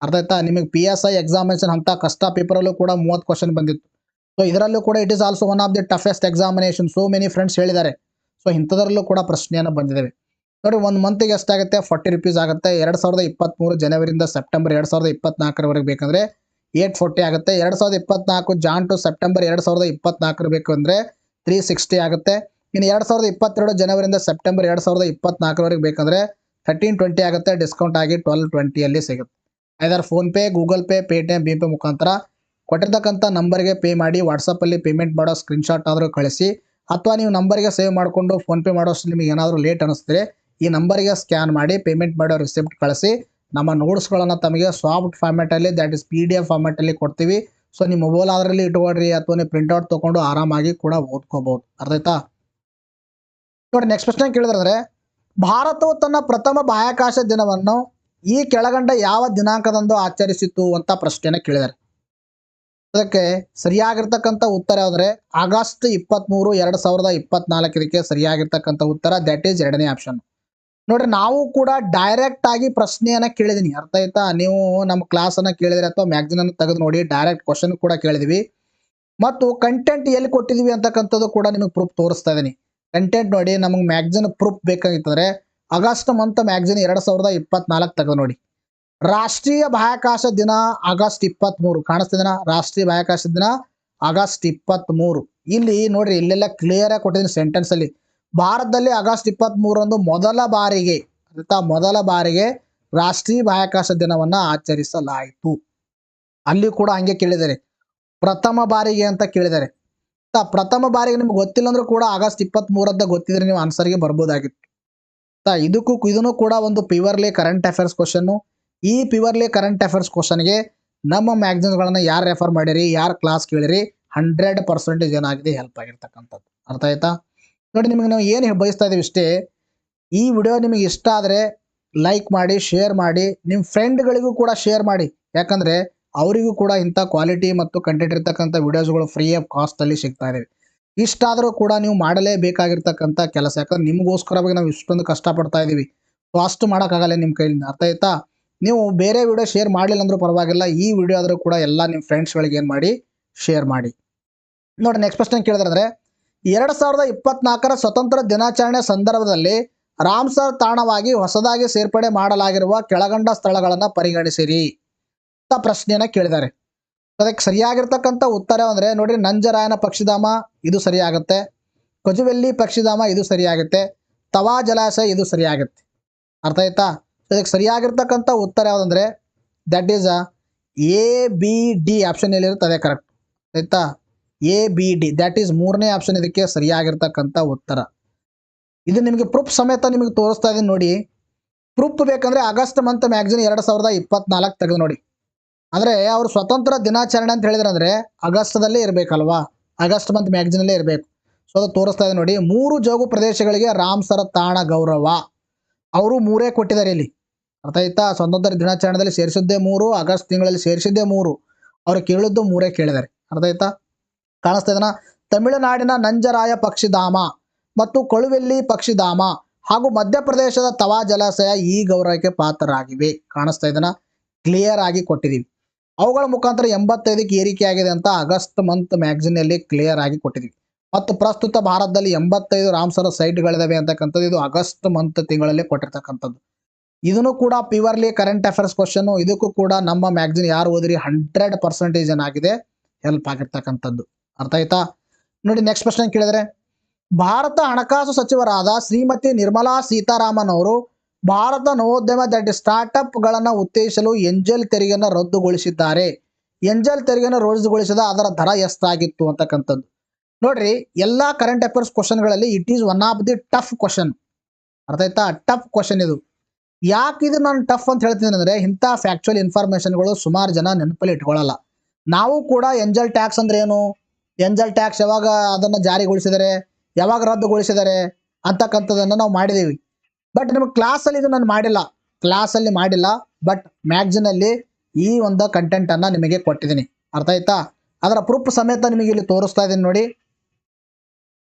ಅರ್ಥ ಆಯ್ತಾ? ನಿಮಗೆ PSI ಎಕ್ಸಾಮಿನೇಷನ್ ಅಂತ ಕಷ್ಟ ಪೇಪರಲ್ಲೂ ಕೂಡ 30 ಕ್ವಶನ್ ಬಂದಿತ್ತು. ಸೊ ಇದರಲ್ಲೂ ಕೂಡ it is also one of the toughest examination. So many friends ಹೇಳಿದ್ದಾರೆ. ಸೊ ಇಂಥದ್ರಲ್ಲೂ ಕೂಡ ಪ್ರಶ್ನೆಯನ್ನು ಬಂದಿದ್ದೇವೆ. ನೋಡಿ, ಒಂದು ಮಂತಿಗೆ ಎಷ್ಟಾಗುತ್ತೆ? 40 ರೂಪೀಸ್ ಆಗುತ್ತೆ. 2023 ಜನವರಿಯಿಂದ ಸೆಪ್ಟೆಂಬರ್ 2024 ಬೇಕಂದರೆ 840 ಆಗುತ್ತೆ. 2024 ಜಾನ್ ಟು ಸೆಪ್ಟೆಂಬರ್ 2024 ಬೇಕಂದರೆ 360 ಆಗುತ್ತೆ. ಇನ್ನು 2022 ಜನವರಿಯಿಂದ ಸೆಪ್ಟೆಂಬರ್ 2024 ಬೇಕಂದರೆ 1320 ಆಗುತ್ತೆ. ಡಿಸ್ಕೌಂಟ್ ಆಗಿ 1220 ಸಿಗುತ್ತೆ. Either PhonePe, Google Pay, Paytm, ಭೀಮ್ ಮುಖಾಂತರ ಕೊಟ್ಟಿರ್ತಕ್ಕಂಥ ನಂಬರ್ಗೆ ಪೇ ಮಾಡಿ. ವಾಟ್ಸಪ್ಪಲ್ಲಿ ಪೇಮೆಂಟ್ ಮಾಡೋ ಸ್ಕ್ರೀನ್ಶಾಟ್ ಆದರೂ ಕಳಿಸಿ, ಅಥವಾ ನೀವು ನಂಬರ್ಗೆ ಸೇವ್ ಮಾಡಿಕೊಂಡು ಫೋನ್ಪೇ ಮಾಡೋಷ್ಟು ನಿಮಗೆ ಏನಾದರೂ ಲೇಟ್ ಅನ್ನಿಸಿದ್ರೆ ಈ ನಂಬರ್ಗೆ ಸ್ಕ್ಯಾನ್ ಮಾಡಿ ಪೇಮೆಂಟ್ ಮಾಡೋ ರಿಸಿಪ್ಟ್ ಕಳಿಸಿ. ನಮ್ಮ ನೋಟ್ಸ್ಗಳನ್ನು ತಮಗೆ ಸಾಫ್ಟ್ ಫಾರ್ಮ್ಯಾಟಲ್ಲಿ, ದ್ಯಾಟ್ ಇಸ್ PDF ಫಾರ್ಮ್ಯಾಟಲ್ಲಿ ಕೊಡ್ತೀವಿ. ಸೊ ನಿಮ್ಮ ಮೊಬೈಲ್ ಅದರಲ್ಲಿ ಇಟ್ಕೊಳ್ರಿ, ಅಥವಾ ನೀವು ಪ್ರಿಂಟ್ಔಟ್ ತೊಗೊಂಡು ಆರಾಮಾಗಿ ಕೂಡ ಓದ್ಕೋಬೋದು. ಅರ್ಥ ಆಯ್ತಾ? ನೋಡಿ, ನೆಕ್ಸ್ಟ್ ಪ್ರಶ್ನೆ ಕೇಳಿದ್ರೆ, ಭಾರತವು ತನ್ನ ಪ್ರಥಮ ಬಾಹ್ಯಾಕಾಶ ದಿನವನ್ನು ಈ ಕೆಳಗಂಡ ಯಾವ ದಿನಾಂಕದಂದು ಆಚರಿಸಿತು ಅಂತ ಪ್ರಶ್ನೆಯನ್ನು ಕೇಳಿದ್ದಾರೆ. ಅದಕ್ಕೆ ಸರಿಯಾಗಿರ್ತಕ್ಕಂಥ ಉತ್ತರ ಯಾವುದಂದ್ರೆ ಆಗಸ್ಟ್ 23, 2024 ಇದಕ್ಕೆ ಸರಿಯಾಗಿರ್ತಕ್ಕಂಥ ಉತ್ತರ. ದ್ಯಾಟ್ ಈಸ್ 2ನೇ ಆಪ್ಷನ್. ನೋಡ್ರಿ, ನಾವು ಕೂಡ ಡೈರೆಕ್ಟ್ ಆಗಿ ಪ್ರಶ್ನೆಯನ್ನು ಕೇಳಿದೀನಿ. ಅರ್ಥ ಆಯ್ತಾ? ನೀವು ನಮ್ಮ ಕ್ಲಾಸನ್ನು ಕೇಳಿದ್ರೆ ಅಥವಾ ಮ್ಯಾಗ್ಝಿನನ್ನು ತೆಗೆದು ನೋಡಿ, ಡೈರೆಕ್ಟ್ ಕ್ವಶನ್ ಕೂಡ ಕೇಳಿದ್ವಿ. ಮತ್ತು ಕಂಟೆಂಟ್ ಎಲ್ಲಿ ಕೊಟ್ಟಿದ್ದೀವಿ ಅಂತಕ್ಕಂಥದ್ದು ಕೂಡ ನಿಮಗೆ ಪ್ರೂಫ್ ತೋರಿಸ್ತಾ ಇದ್ದೀನಿ. ಕಂಟೆಂಟ್ ನೋಡಿ, ನಮಗೆ ಮ್ಯಾಗ್ಝಿನ್ ಪ್ರೂಫ್ ಬೇಕಾಗಿತ್ತಂದರೆ ಆಗಸ್ಟ್ ಮಂತ್ ಮ್ಯಾಗ್ಝಿನ್ 2024 ತೆಗೆದು ನೋಡಿ. ರಾಷ್ಟ್ರೀಯ ಬಾಹ್ಯಾಕಾಶ ದಿನ ಆಗಸ್ಟ್ 23 ಕಾಣಿಸ್ತಿದೆನಾ? ರಾಷ್ಟ್ರೀಯ ಬಾಹ್ಯಾಕಾಶ ದಿನ ಆಗಸ್ಟ್ 23. ಇಲ್ಲಿ ನೋಡ್ರಿ, ಇಲ್ಲೆಲ್ಲ ಕ್ಲಿಯರ್ ಆಗಿ ಕೊಟ್ಟಿದ್ದೀನಿ ಸೆಂಟೆನ್ಸ್ ಅಲ್ಲಿ. ಭಾರತದಲ್ಲಿ ಆಗಸ್ಟ್ 23ರಂದು ಮೊದಲ ಬಾರಿಗೆ ರಾಷ್ಟ್ರೀಯ ಬಾಹ್ಯಾಕಾಶ ದಿನವನ್ನು ಆಚರಿಸಲಾಯಿತು. ಅಲ್ಲಿ ಕೂಡ ಹಂಗೆ ಕೇಳಿದ್ದಾರೆ, ಪ್ರಥಮ ಬಾರಿಗೆ ಅಂತ ಕೇಳಿದ್ದಾರೆ. ಪ್ರಥಮ ಬಾರಿಗೆ ನಿಮ್ಗೆ ಗೊತ್ತಿಲ್ಲ ಅಂದ್ರೂ ಕೂಡ ಆಗಸ್ಟ್ 23 ಅಂತ ಗೊತ್ತಿದ್ರೆ ನೀವು ಆನ್ಸರ್ಗೆ ಬರ್ಬೋದಾಗಿತ್ತು. ಇದನ್ನು ಕೂಡ ಒಂದು ಪ್ಯೂರ್ಲಿ ಕರೆಂಟ್ ಅಫೇರ್ಸ್ ಕ್ವಶನ್ನು. ಈ ಪ್ಯೂರ್ಲಿ ಕರೆಂಟ್ ಅಫೇರ್ಸ್ ಕ್ವಶನ್ಗೆ ನಮ್ಮ ಮ್ಯಾಗ್ಝಿನ್ಗಳನ್ನು ಯಾರು ರೆಫರ್ ಮಾಡಿರಿ, ಯಾರು ಕ್ಲಾಸ್ ಕೇಳಿರಿ, 100% ಏನಾಗಿದೆ ಹೆಲ್ಪ್ ಆಗಿರ್ತಕ್ಕಂಥದ್ದು. ಅರ್ಥ ಆಯ್ತಾ? ನೋಡಿ, ನಿಮಗೆ ನಾವು ಏನು ಬಯಸ್ತಾ ಇದೀವಿ ಇಷ್ಟೇ. ಈ ವಿಡಿಯೋ ನಿಮಗೆ ಇಷ್ಟ ಆದರೆ ಲೈಕ್ ಮಾಡಿ, ಶೇರ್ ಮಾಡಿ, ನಿಮ್ಮ ಫ್ರೆಂಡ್ಗಳಿಗೂ ಕೂಡ ಶೇರ್ ಮಾಡಿ. ಯಾಕಂದರೆ ಅವರಿಗೂ ಕೂಡ ಇಂಥ ಕ್ವಾಲಿಟಿ ಮತ್ತು ಕಂಟೆಂಟ್ ಇರ್ತಕ್ಕಂಥ ವಿಡಿಯೋಸ್ಗಳು ಫ್ರೀ ಆಫ್ ಕಾಸ್ಟಲ್ಲಿ ಸಿಗ್ತಾ ಇದ್ದಾವೆ. ಇಷ್ಟಾದರೂ ಕೂಡ ನೀವು ಮಾಡಲೇಬೇಕಾಗಿರ್ತಕ್ಕಂಥ ಕೆಲಸ. ಯಾಕಂದ್ರೆ ನಿಮಗೋಸ್ಕರವಾಗಿ ನಾವು ಇಷ್ಟೊಂದು ಕಷ್ಟಪಡ್ತಾ ಇದ್ದೀವಿ. ಸೊ ಅಷ್ಟು ಮಾಡೋಕ್ಕಾಗಲ್ಲ ನಿಮ್ಮ ಕೈಲಿಂದ. ಅರ್ಥ ಆಯ್ತಾ? ನೀವು ಬೇರೆ ವಿಡಿಯೋ ಶೇರ್ ಮಾಡಲಿಲ್ಲ ಅಂದರೂ ಪರವಾಗಿಲ್ಲ, ಈ ವಿಡಿಯೋ ಆದರೂ ಕೂಡ ಎಲ್ಲ ನಿಮ್ಮ ಫ್ರೆಂಡ್ಸ್ಗಳಿಗೆ ಏನು ಮಾಡಿ, ಶೇರ್ ಮಾಡಿ. ನೋಡಿ, ನೆಕ್ಸ್ಟ್ ಪ್ರಶ್ನೆ ಕೇಳಿದ್ರೆ, 2024 ಸ್ವತಂತ್ರ ದಿನಾಚರಣೆ ಸಂದರ್ಭದಲ್ಲಿ ರಾಮ್ಸರ್ ತಾಣವಾಗಿ ಹೊಸದಾಗಿ ಸೇರ್ಪಡೆ ಮಾಡಲಾಗಿರುವ ಕೆಳಗಂಡ ಸ್ಥಳಗಳನ್ನು ಪರಿಗಣಿಸಿರಿ ಅಂತ ಪ್ರಶ್ನೆಯನ್ನು ಕೇಳಿದ್ದಾರೆ. ಅದಕ್ಕೆ ಸರಿಯಾಗಿರ್ತಕ್ಕಂಥ ಉತ್ತರ ಅಂದರೆ ನೋಡ್ರಿ, ನಂಜರಾಯನ ಪಕ್ಷಿಧಾಮ ಇದು ಸರಿಯಾಗುತ್ತೆ, ಕೊಜುವೆಲ್ಲಿ ಪಕ್ಷಿಧಾಮ ಇದು ಸರಿಯಾಗುತ್ತೆ, ತವಾ ಜಲಾಶಯ ಇದು ಸರಿಯಾಗುತ್ತೆ. ಅರ್ಥ ಆಯ್ತಾ? ಅದಕ್ಕೆ ಸರಿಯಾಗಿರ್ತಕ್ಕಂಥ ಉತ್ತರ ಯಾವುದಂದ್ರೆ ದಟ್ ಈಸ್ ABD ಆಪ್ಷನ್ ಎಲ್ಲಿರುತ್ತೆ ಅದೇ ಕರೆಕ್ಟ್. ಆಯ್ತಾ? ABD ದ್ಯಾಟ್ ಈಸ್ 3ನೇ ಆಪ್ಷನ್ ಇದಕ್ಕೆ ಸರಿಯಾಗಿರ್ತಕ್ಕಂಥ ಉತ್ತರ. ಇದು ನಿಮಗೆ ಪ್ರೂಫ್ ಸಮೇತ ನಿಮಗೆ ತೋರಿಸ್ತಾ ಇದ್ದೀನಿ ನೋಡಿ. ಪ್ರೂಫ್ ಬೇಕಂದ್ರೆ ಆಗಸ್ಟ್ ಮಂತ್ ಮ್ಯಾಗ್ಝಿನ್ 2024 ತೆಗೆದು ನೋಡಿ. ಅಂದರೆ ಅವರು ಸ್ವತಂತ್ರ ದಿನಾಚರಣೆ ಅಂತ ಹೇಳಿದ್ರೆ ಅಂದರೆ ಆಗಸ್ಟ್ದಲ್ಲೇ ಇರಬೇಕಲ್ವಾ, ಆಗಸ್ಟ್ ಮಂತ್ ಮ್ಯಾಗ್ಝಿನಲ್ಲೇ ಇರಬೇಕು. ಸೊ ಅದು ತೋರಿಸ್ತಾ ಇದೆ ನೋಡಿ. 3 ಜೋಗು ಪ್ರದೇಶಗಳಿಗೆ ರಾಮ್ಸರ್ ತಾಣ ಗೌರವ ಅವರು 3 ಕೊಟ್ಟಿದ್ದಾರೆ ಇಲ್ಲಿ. ಅರ್ಥ ಆಯ್ತಾ? ಸ್ವತಂತ್ರ ದಿನಾಚರಣೆಯಲ್ಲಿ ಸೇರಿಸಿದ್ದೇ 3, ಆಗಸ್ಟ್ ತಿಂಗಳಲ್ಲಿ ಸೇರಿಸಿದ್ದೇ 3, ಅವ್ರು ಕೇಳಿದ್ದು 3 ಕೇಳಿದ್ದಾರೆ. ಅರ್ಥ ಆಯ್ತಾ? ಕಾಣಿಸ್ತಾ ಇದೆನಾ? ತಮಿಳುನಾಡಿನ ನಂಜರಾಯ ಪಕ್ಷಿಧಾಮ ಮತ್ತು ಕೊಳುವೆಲ್ಲಿ ಪಕ್ಷಿಧಾಮ ಹಾಗೂ ಮಧ್ಯಪ್ರದೇಶದ ತವಾ ಜಲಾಶಯ ಈ ಗೌರವಕ್ಕೆ ಪಾತ್ರರಾಗಿವೆ. ಕಾಣಿಸ್ತಾ ಇದನ್ನ ಕ್ಲಿಯರ್ ಆಗಿ ಕೊಟ್ಟಿದ್ದೀವಿ. ಅವುಗಳ ಮುಖಾಂತರ 85ಕ್ಕೆ ಏರಿಕೆಯಾಗಿದೆ ಅಂತ ಆಗಸ್ಟ್ ಮಂತ್ ಮ್ಯಾಗಝಿನಲ್ಲಿ ಕ್ಲಿಯರ್ ಆಗಿ ಕೊಟ್ಟಿದ್ದೀವಿ. ಮತ್ತು ಪ್ರಸ್ತುತ ಭಾರತದಲ್ಲಿ 85 ರಾಮ್ಸರ್ ಸೈಟ್ಗಳಿದಾವೆ ಅಂತಕ್ಕಂಥದ್ದು ಇದು ಆಗಸ್ಟ್ ಮಂತ್ ತಿಂಗಳಲ್ಲಿ ಕೊಟ್ಟಿರ್ತಕ್ಕಂಥದ್ದು. ಇದನ್ನು ಕೂಡ ಪ್ಯೂರ್ಲಿ ಕರೆಂಟ್ ಅಫೇರ್ಸ್ ಕ್ವಶನ್. ಇದಕ್ಕೂ ಕೂಡ ನಮ್ಮ ಮ್ಯಾಗಝಿನ್ ಯಾರು ಓದಿರಿ 100% ಏನಾಗಿದೆ ಹೆಲ್ಪ್ ಆಗಿರ್ತಕ್ಕಂಥದ್ದು. ಅರ್ಥ ಆಯ್ತಾ? ನೋಡಿ ನೆಕ್ಸ್ಟ್ ಪ್ರಶ್ನೆ ಕೇಳಿದರೆ, ಭಾರತ ಹಣಕಾಸು ಸಚಿವರಾದ ಶ್ರೀಮತಿ ನಿರ್ಮಲಾ ಸೀತಾರಾಮನ್ ಅವರು ಭಾರತ ನವೋದ್ಯಮ ಸ್ಟಾರ್ಟ್ಅಪ್ಗಳನ್ನು ಉತ್ತೇಜಿಸಲು ಎಂಜಲ್ ತೆರಿಗೆಯನ್ನು ರದ್ದುಗೊಳಿಸಿದ್ದಾರೆ. ಎಂಜಲ್ ತೆರಿಗೆಯನ್ನು ರದ್ದುಗೊಳಿಸಿದ ಅದರ ದರ ಎಷ್ಟಾಗಿತ್ತು ಅಂತಕ್ಕಂಥದ್ದು. ನೋಡ್ರಿ, ಎಲ್ಲ current affairs ಕ್ವಶನ್ಗಳಲ್ಲಿ it is one of the tough question. ಅರ್ಥ ಆಯ್ತಾ? ಟಫ್ ಕ್ವಶನ್ ಇದು. ಯಾಕೆ ಇದು ನಾನು ಟಫ್ ಅಂತ ಹೇಳ್ತೀನಿ ಅಂದರೆ, ಇಂಥ ಫ್ಯಾಕ್ಚುಯಲ್ ಇನ್ಫಾರ್ಮೇಷನ್ಗಳು ಸುಮಾರು ಜನ ನೆನಪಲ್ಲಿ ಇಟ್ಕೊಳ್ಳಲ್ಲ. ನಾವು ಕೂಡ ಎಂಜಲ್ ಟ್ಯಾಕ್ಸ್ ಅಂದ್ರೆ ಏನು, ಎಂಜಲ್ ಟ್ಯಾಕ್ಸ್ ಯಾವಾಗ ಅದನ್ನು ಜಾರಿಗೊಳಿಸಿದರೆ, ಯಾವಾಗ ರದ್ದುಗೊಳಿಸಿದರೆ ಅಂತಕ್ಕಂಥದ್ದನ್ನು ನಾವು ಮಾಡಿದ್ದೀವಿ. ಬಟ್ ನಿಮಗೆ ಕ್ಲಾಸಲ್ಲಿ ಇದು ನಾನು ಮಾಡಿಲ್ಲ. ಬಟ್ ಮ್ಯಾಗಝಿನಲ್ಲಿ ಈ ಒಂದು ಕಂಟೆಂಟನ್ನು ನಿಮಗೆ ಕೊಟ್ಟಿದ್ದೀನಿ. ಅರ್ಥ ಆಯ್ತಾ? ಅದರ ಪ್ರೂಫ್ ಸಮೇತ ನಿಮಗೆ ಇಲ್ಲಿ ತೋರಿಸ್ತಾ ಇದ್ದೀನಿ ನೋಡಿ.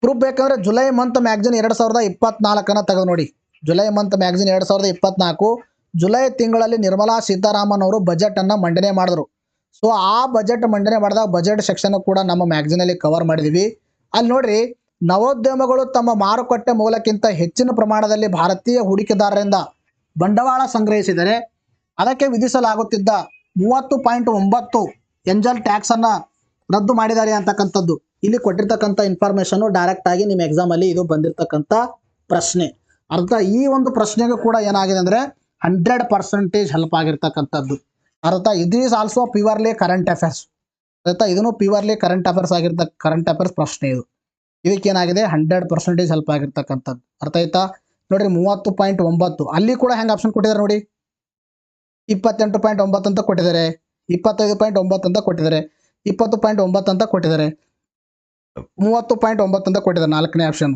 ಪ್ರೂಫ್ ಬೇಕಂದ್ರೆ ಜುಲೈ ಮಂತ್ ಮ್ಯಾಗಝಿನ್ 2024 ತೆಗೆದು ನೋಡಿ. ಜುಲೈ ಮಂತ್ ಮ್ಯಾಗಝಿನ್ 2024 ಜುಲೈ ತಿಂಗಳಲ್ಲಿ ನಿರ್ಮಲಾ ಸೀತಾರಾಮನ್ ಅವರು ಬಜೆಟನ್ನು ಮಂಡನೆ ಮಾಡಿದ್ರು. ಸೊ ಆ ಬಜೆಟ್ ಮಂಡನೆ ಮಾಡಿದಾಗ ಬಜೆಟ್ ಸೆಕ್ಷನ್ ಕೂಡ ನಮ್ಮ ಮ್ಯಾಗಝಿನಲ್ಲಿ ಕವರ್ ಮಾಡಿದ್ದೀವಿ. ಅಲ್ಲಿ ನೋಡ್ರಿ, ನವೋದ್ಯಮಗಳು ತಮ್ಮ ಮಾರುಕಟ್ಟೆ ಮೌಲ್ಯಕ್ಕಿಂತ ಹೆಚ್ಚಿನ ಪ್ರಮಾಣದಲ್ಲಿ ಭಾರತೀಯ ಹೂಡಿಕೆದಾರರಿಂದ ಬಂಡವಾಳ ಸಂಗ್ರಹಿಸಿದರೆ ಅದಕ್ಕೆ ವಿಧಿಸಲಾಗುತ್ತಿದ್ದ 30.9 ಎಂಜಲ್ ಟ್ಯಾಕ್ಸ್ ಅನ್ನ ರದ್ದು ಮಾಡಿದ್ದಾರೆ ಅಂತಕ್ಕಂಥದ್ದು ಇಲ್ಲಿ ಕೊಟ್ಟಿರ್ತಕ್ಕಂಥ ಇನ್ಫಾರ್ಮೇಶನ್ ಡೈರೆಕ್ಟ್ ಆಗಿ ನಿಮ್ಮ ಎಕ್ಸಾಮ್ ಅಲ್ಲಿ ಇದು ಬಂದಿರತಕ್ಕಂಥ ಪ್ರಶ್ನೆ. ಅರ್ಥ, ಈ ಒಂದು ಪ್ರಶ್ನೆಗೆ ಕೂಡ ಏನಾಗಿದೆ ಅಂದ್ರೆ 100% ಹೆಲ್ಪ್ ಆಗಿರ್ತಕ್ಕಂಥದ್ದು. ಅರ್ಥ, ಇದು is also purely current affairs. ಅರ್ಥ, ಇದನ್ನು ಪ್ಯೂರ್ಲಿ ಕರೆಂಟ್ ಅಫೇರ್ಸ್ ಪ್ರಶ್ನೆ ಇದು. ಇದಕ್ಕೇನಾಗಿದೆ 100% ಹೆಲ್ಪ್ ಆಗಿರ್ತಕ್ಕಂಥದ್ದು. ಅರ್ಥ ಆಯ್ತಾ? ನೋಡ್ರಿ, 30.9 ಅಲ್ಲಿ ಕೂಡ ಹೆಂಗೆ ಆಪ್ಷನ್ ಕೊಟ್ಟಿದ್ದಾರೆ ನೋಡಿ. 28.9 ಅಂತ ಕೊಟ್ಟಿದ್ದಾರೆ, 25.9 ಅಂತ ಕೊಟ್ಟಿದ್ದಾರೆ, 20.9 ಅಂತ ಕೊಟ್ಟಿದ್ದಾರೆ, 30.9 ಅಂತ ಕೊಟ್ಟಿದ್ದಾರೆ 4ನೇ ಆಪ್ಷನ್.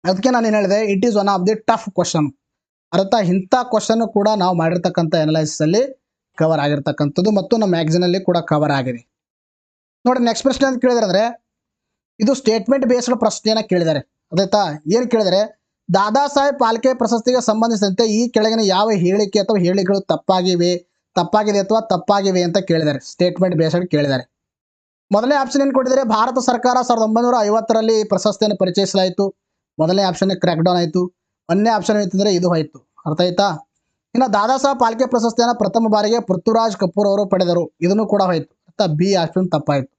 ಅದಕ್ಕೆ ನಾನು ಏನು ಹೇಳಿದೆ, it is one of the tough question. ಅರ್ಥ, ಇಂಥ ಕ್ವಶನ್ ಕೂಡ ನಾವು ಮಾಡಿರ್ತಕ್ಕಂಥ ಅನಲೈಸಿಸ್ ಅಲ್ಲಿ ಕವರ್ ಆಗಿರ್ತಕ್ಕಂಥದ್ದು ಮತ್ತು ನಮ್ಮ ಮ್ಯಾಗಝಿನಲ್ಲಿ ಕೂಡ ಕವರ್ ಆಗಿದೆ. ನೋಡಿ ನೆಕ್ಸ್ಟ್ ಪ್ರಶ್ನೆ ಅಂತ ಕೇಳಿದ್ರೆ ಅಂದ್ರೆ, ಇದು ಸ್ಟೇಟ್ಮೆಂಟ್ ಬೇಸ್ಡ್ ಪ್ರಶ್ನೆಯನ್ನು ಕೇಳಿದ್ದಾರೆ. ಅದಾಯ್ತಾ? ಏನು ಕೇಳಿದರೆ, ದಾದಾ ಸಾಹೇಬ್ ಫಾಲ್ಕೆ ಪ್ರಶಸ್ತಿಗೆ ಸಂಬಂಧಿಸಿದಂತೆ ಈ ಕೆಳಗಿನ ಯಾವ ಹೇಳಿಕೆ ಅಥವಾ ಹೇಳಿಕೆಗಳು ತಪ್ಪಾಗಿದೆ ಅಥವಾ ತಪ್ಪಾಗಿವೆ ಅಂತ ಕೇಳಿದ್ದಾರೆ. ಸ್ಟೇಟ್ಮೆಂಟ್ ಬೇಸ್ಡ್ ಕೇಳಿದ್ದಾರೆ. ಮೊದಲನೇ ಆಪ್ಷನ್ ಏನು ಕೊಟ್ಟಿದ್ದಾರೆ, ಭಾರತ ಸರ್ಕಾರ 1950ರಲ್ಲಿ ಈ ಪ್ರಶಸ್ತಿಯನ್ನು ಪರಿಚಯಿಸಲಾಯಿತು. ಮೊದಲನೇ ಆಪ್ಷನ್ ಕ್ರ್ಯಾಕ್ ಡೌನ್ ಆಯಿತು. ಒಂದನೇ ಆಪ್ಷನ್ ಏನಿತ್ತಂದ್ರೆ ಇದು ಹೋಯಿತು. ಅರ್ಥ ಆಯ್ತಾ? ಇನ್ನು ದಾದಾ ಸಾಹೇಬ್ ಫಾಲ್ಕೆ ಪ್ರಶಸ್ತಿಯನ್ನು ಪ್ರಥಮ ಬಾರಿಗೆ ಪೃಥ್ವಿರಾಜ್ ಕಪೂರ್ ಅವರು ಪಡೆದರು. ಇದನ್ನು ಕೂಡ ಹೋಯಿತು. ಅರ್ಥ, ಬಿ ಆಪ್ಷನ್ ತಪ್ಪಾಯಿತು.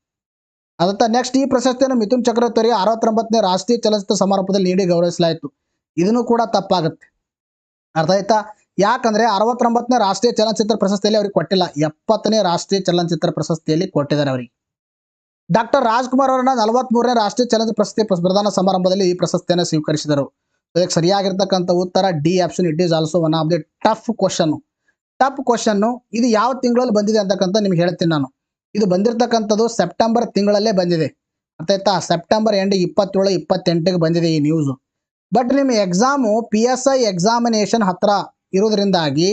ಅದತ್ತ ನೆಕ್ಸ್ಟ್, ಈ ಪ್ರಶಸ್ತಿಯನ್ನು ಮಿಥುನ್ ಚಕ್ರವರ್ತಿಯವರಿಗೆ 69ನೇ ರಾಷ್ಟ್ರೀಯ ಚಲನಚಿತ್ರ ಸಮಾರಂಭದಲ್ಲಿ ನೀಡಿ ಗೌರವಿಸಲಾಯಿತು. ಇದನ್ನು ಕೂಡ ತಪ್ಪಾಗುತ್ತೆ. ಅರ್ಥ ಆಯ್ತಾ? ಯಾಕಂದ್ರೆ 69ನೇ ರಾಷ್ಟ್ರೀಯ ಚಲನಚಿತ್ರ ಪ್ರಶಸ್ತಿಯಲ್ಲಿ ಅವ್ರಿಗೆ ಕೊಟ್ಟಿಲ್ಲ, 70ನೇ ರಾಷ್ಟ್ರೀಯ ಚಲನಚಿತ್ರ ಪ್ರಶಸ್ತಿಯಲ್ಲಿ ಕೊಟ್ಟಿದ್ದಾರೆ ಅವರಿಗೆ. ಡಾಕ್ಟರ್ ರಾಜ್ಕುಮಾರ್ ಅವರನ್ನ 43ನೇ ರಾಷ್ಟ್ರೀಯ ಚಲನಚಿತ್ರ ಪ್ರಶಸ್ತಿ ಪ್ರದಾನ ಸಮಾರಂಭದಲ್ಲಿ ಈ ಪ್ರಶಸ್ತಿಯನ್ನು ಸ್ವೀಕರಿಸಿದರು. ಇದಕ್ಕೆ ಸರಿಯಾಗಿರ್ತಕ್ಕಂಥ ಉತ್ತರ D option. It is also one of the tough question. ಇದು ಯಾವ ತಿಂಗಳಲ್ಲಿ ಬಂದಿದೆ ಅಂತಕ್ಕಂಥ ನಿಮ್ಗೆ ಹೇಳ್ತೀನಿ ನಾನು. ಇದು ಬಂದಿರತಕ್ಕಂಥದ್ದು ಸೆಪ್ಟೆಂಬರ್ ತಿಂಗಳಲ್ಲೇ ಬಂದಿದೆ. ಅರ್ಥ ಆಯ್ತಾ? ಸೆಪ್ಟೆಂಬರ್ ಎಂಡ್ 27, 28ಗೆ ಬಂದಿದೆ ಈ ನ್ಯೂಸ್. ಬಟ್ ನಿಮ್ಮ ಎಕ್ಸಾಮು PSI ಎಕ್ಸಾಮಿನೇಷನ್ ಹತ್ರ ಇರೋದ್ರಿಂದಾಗಿ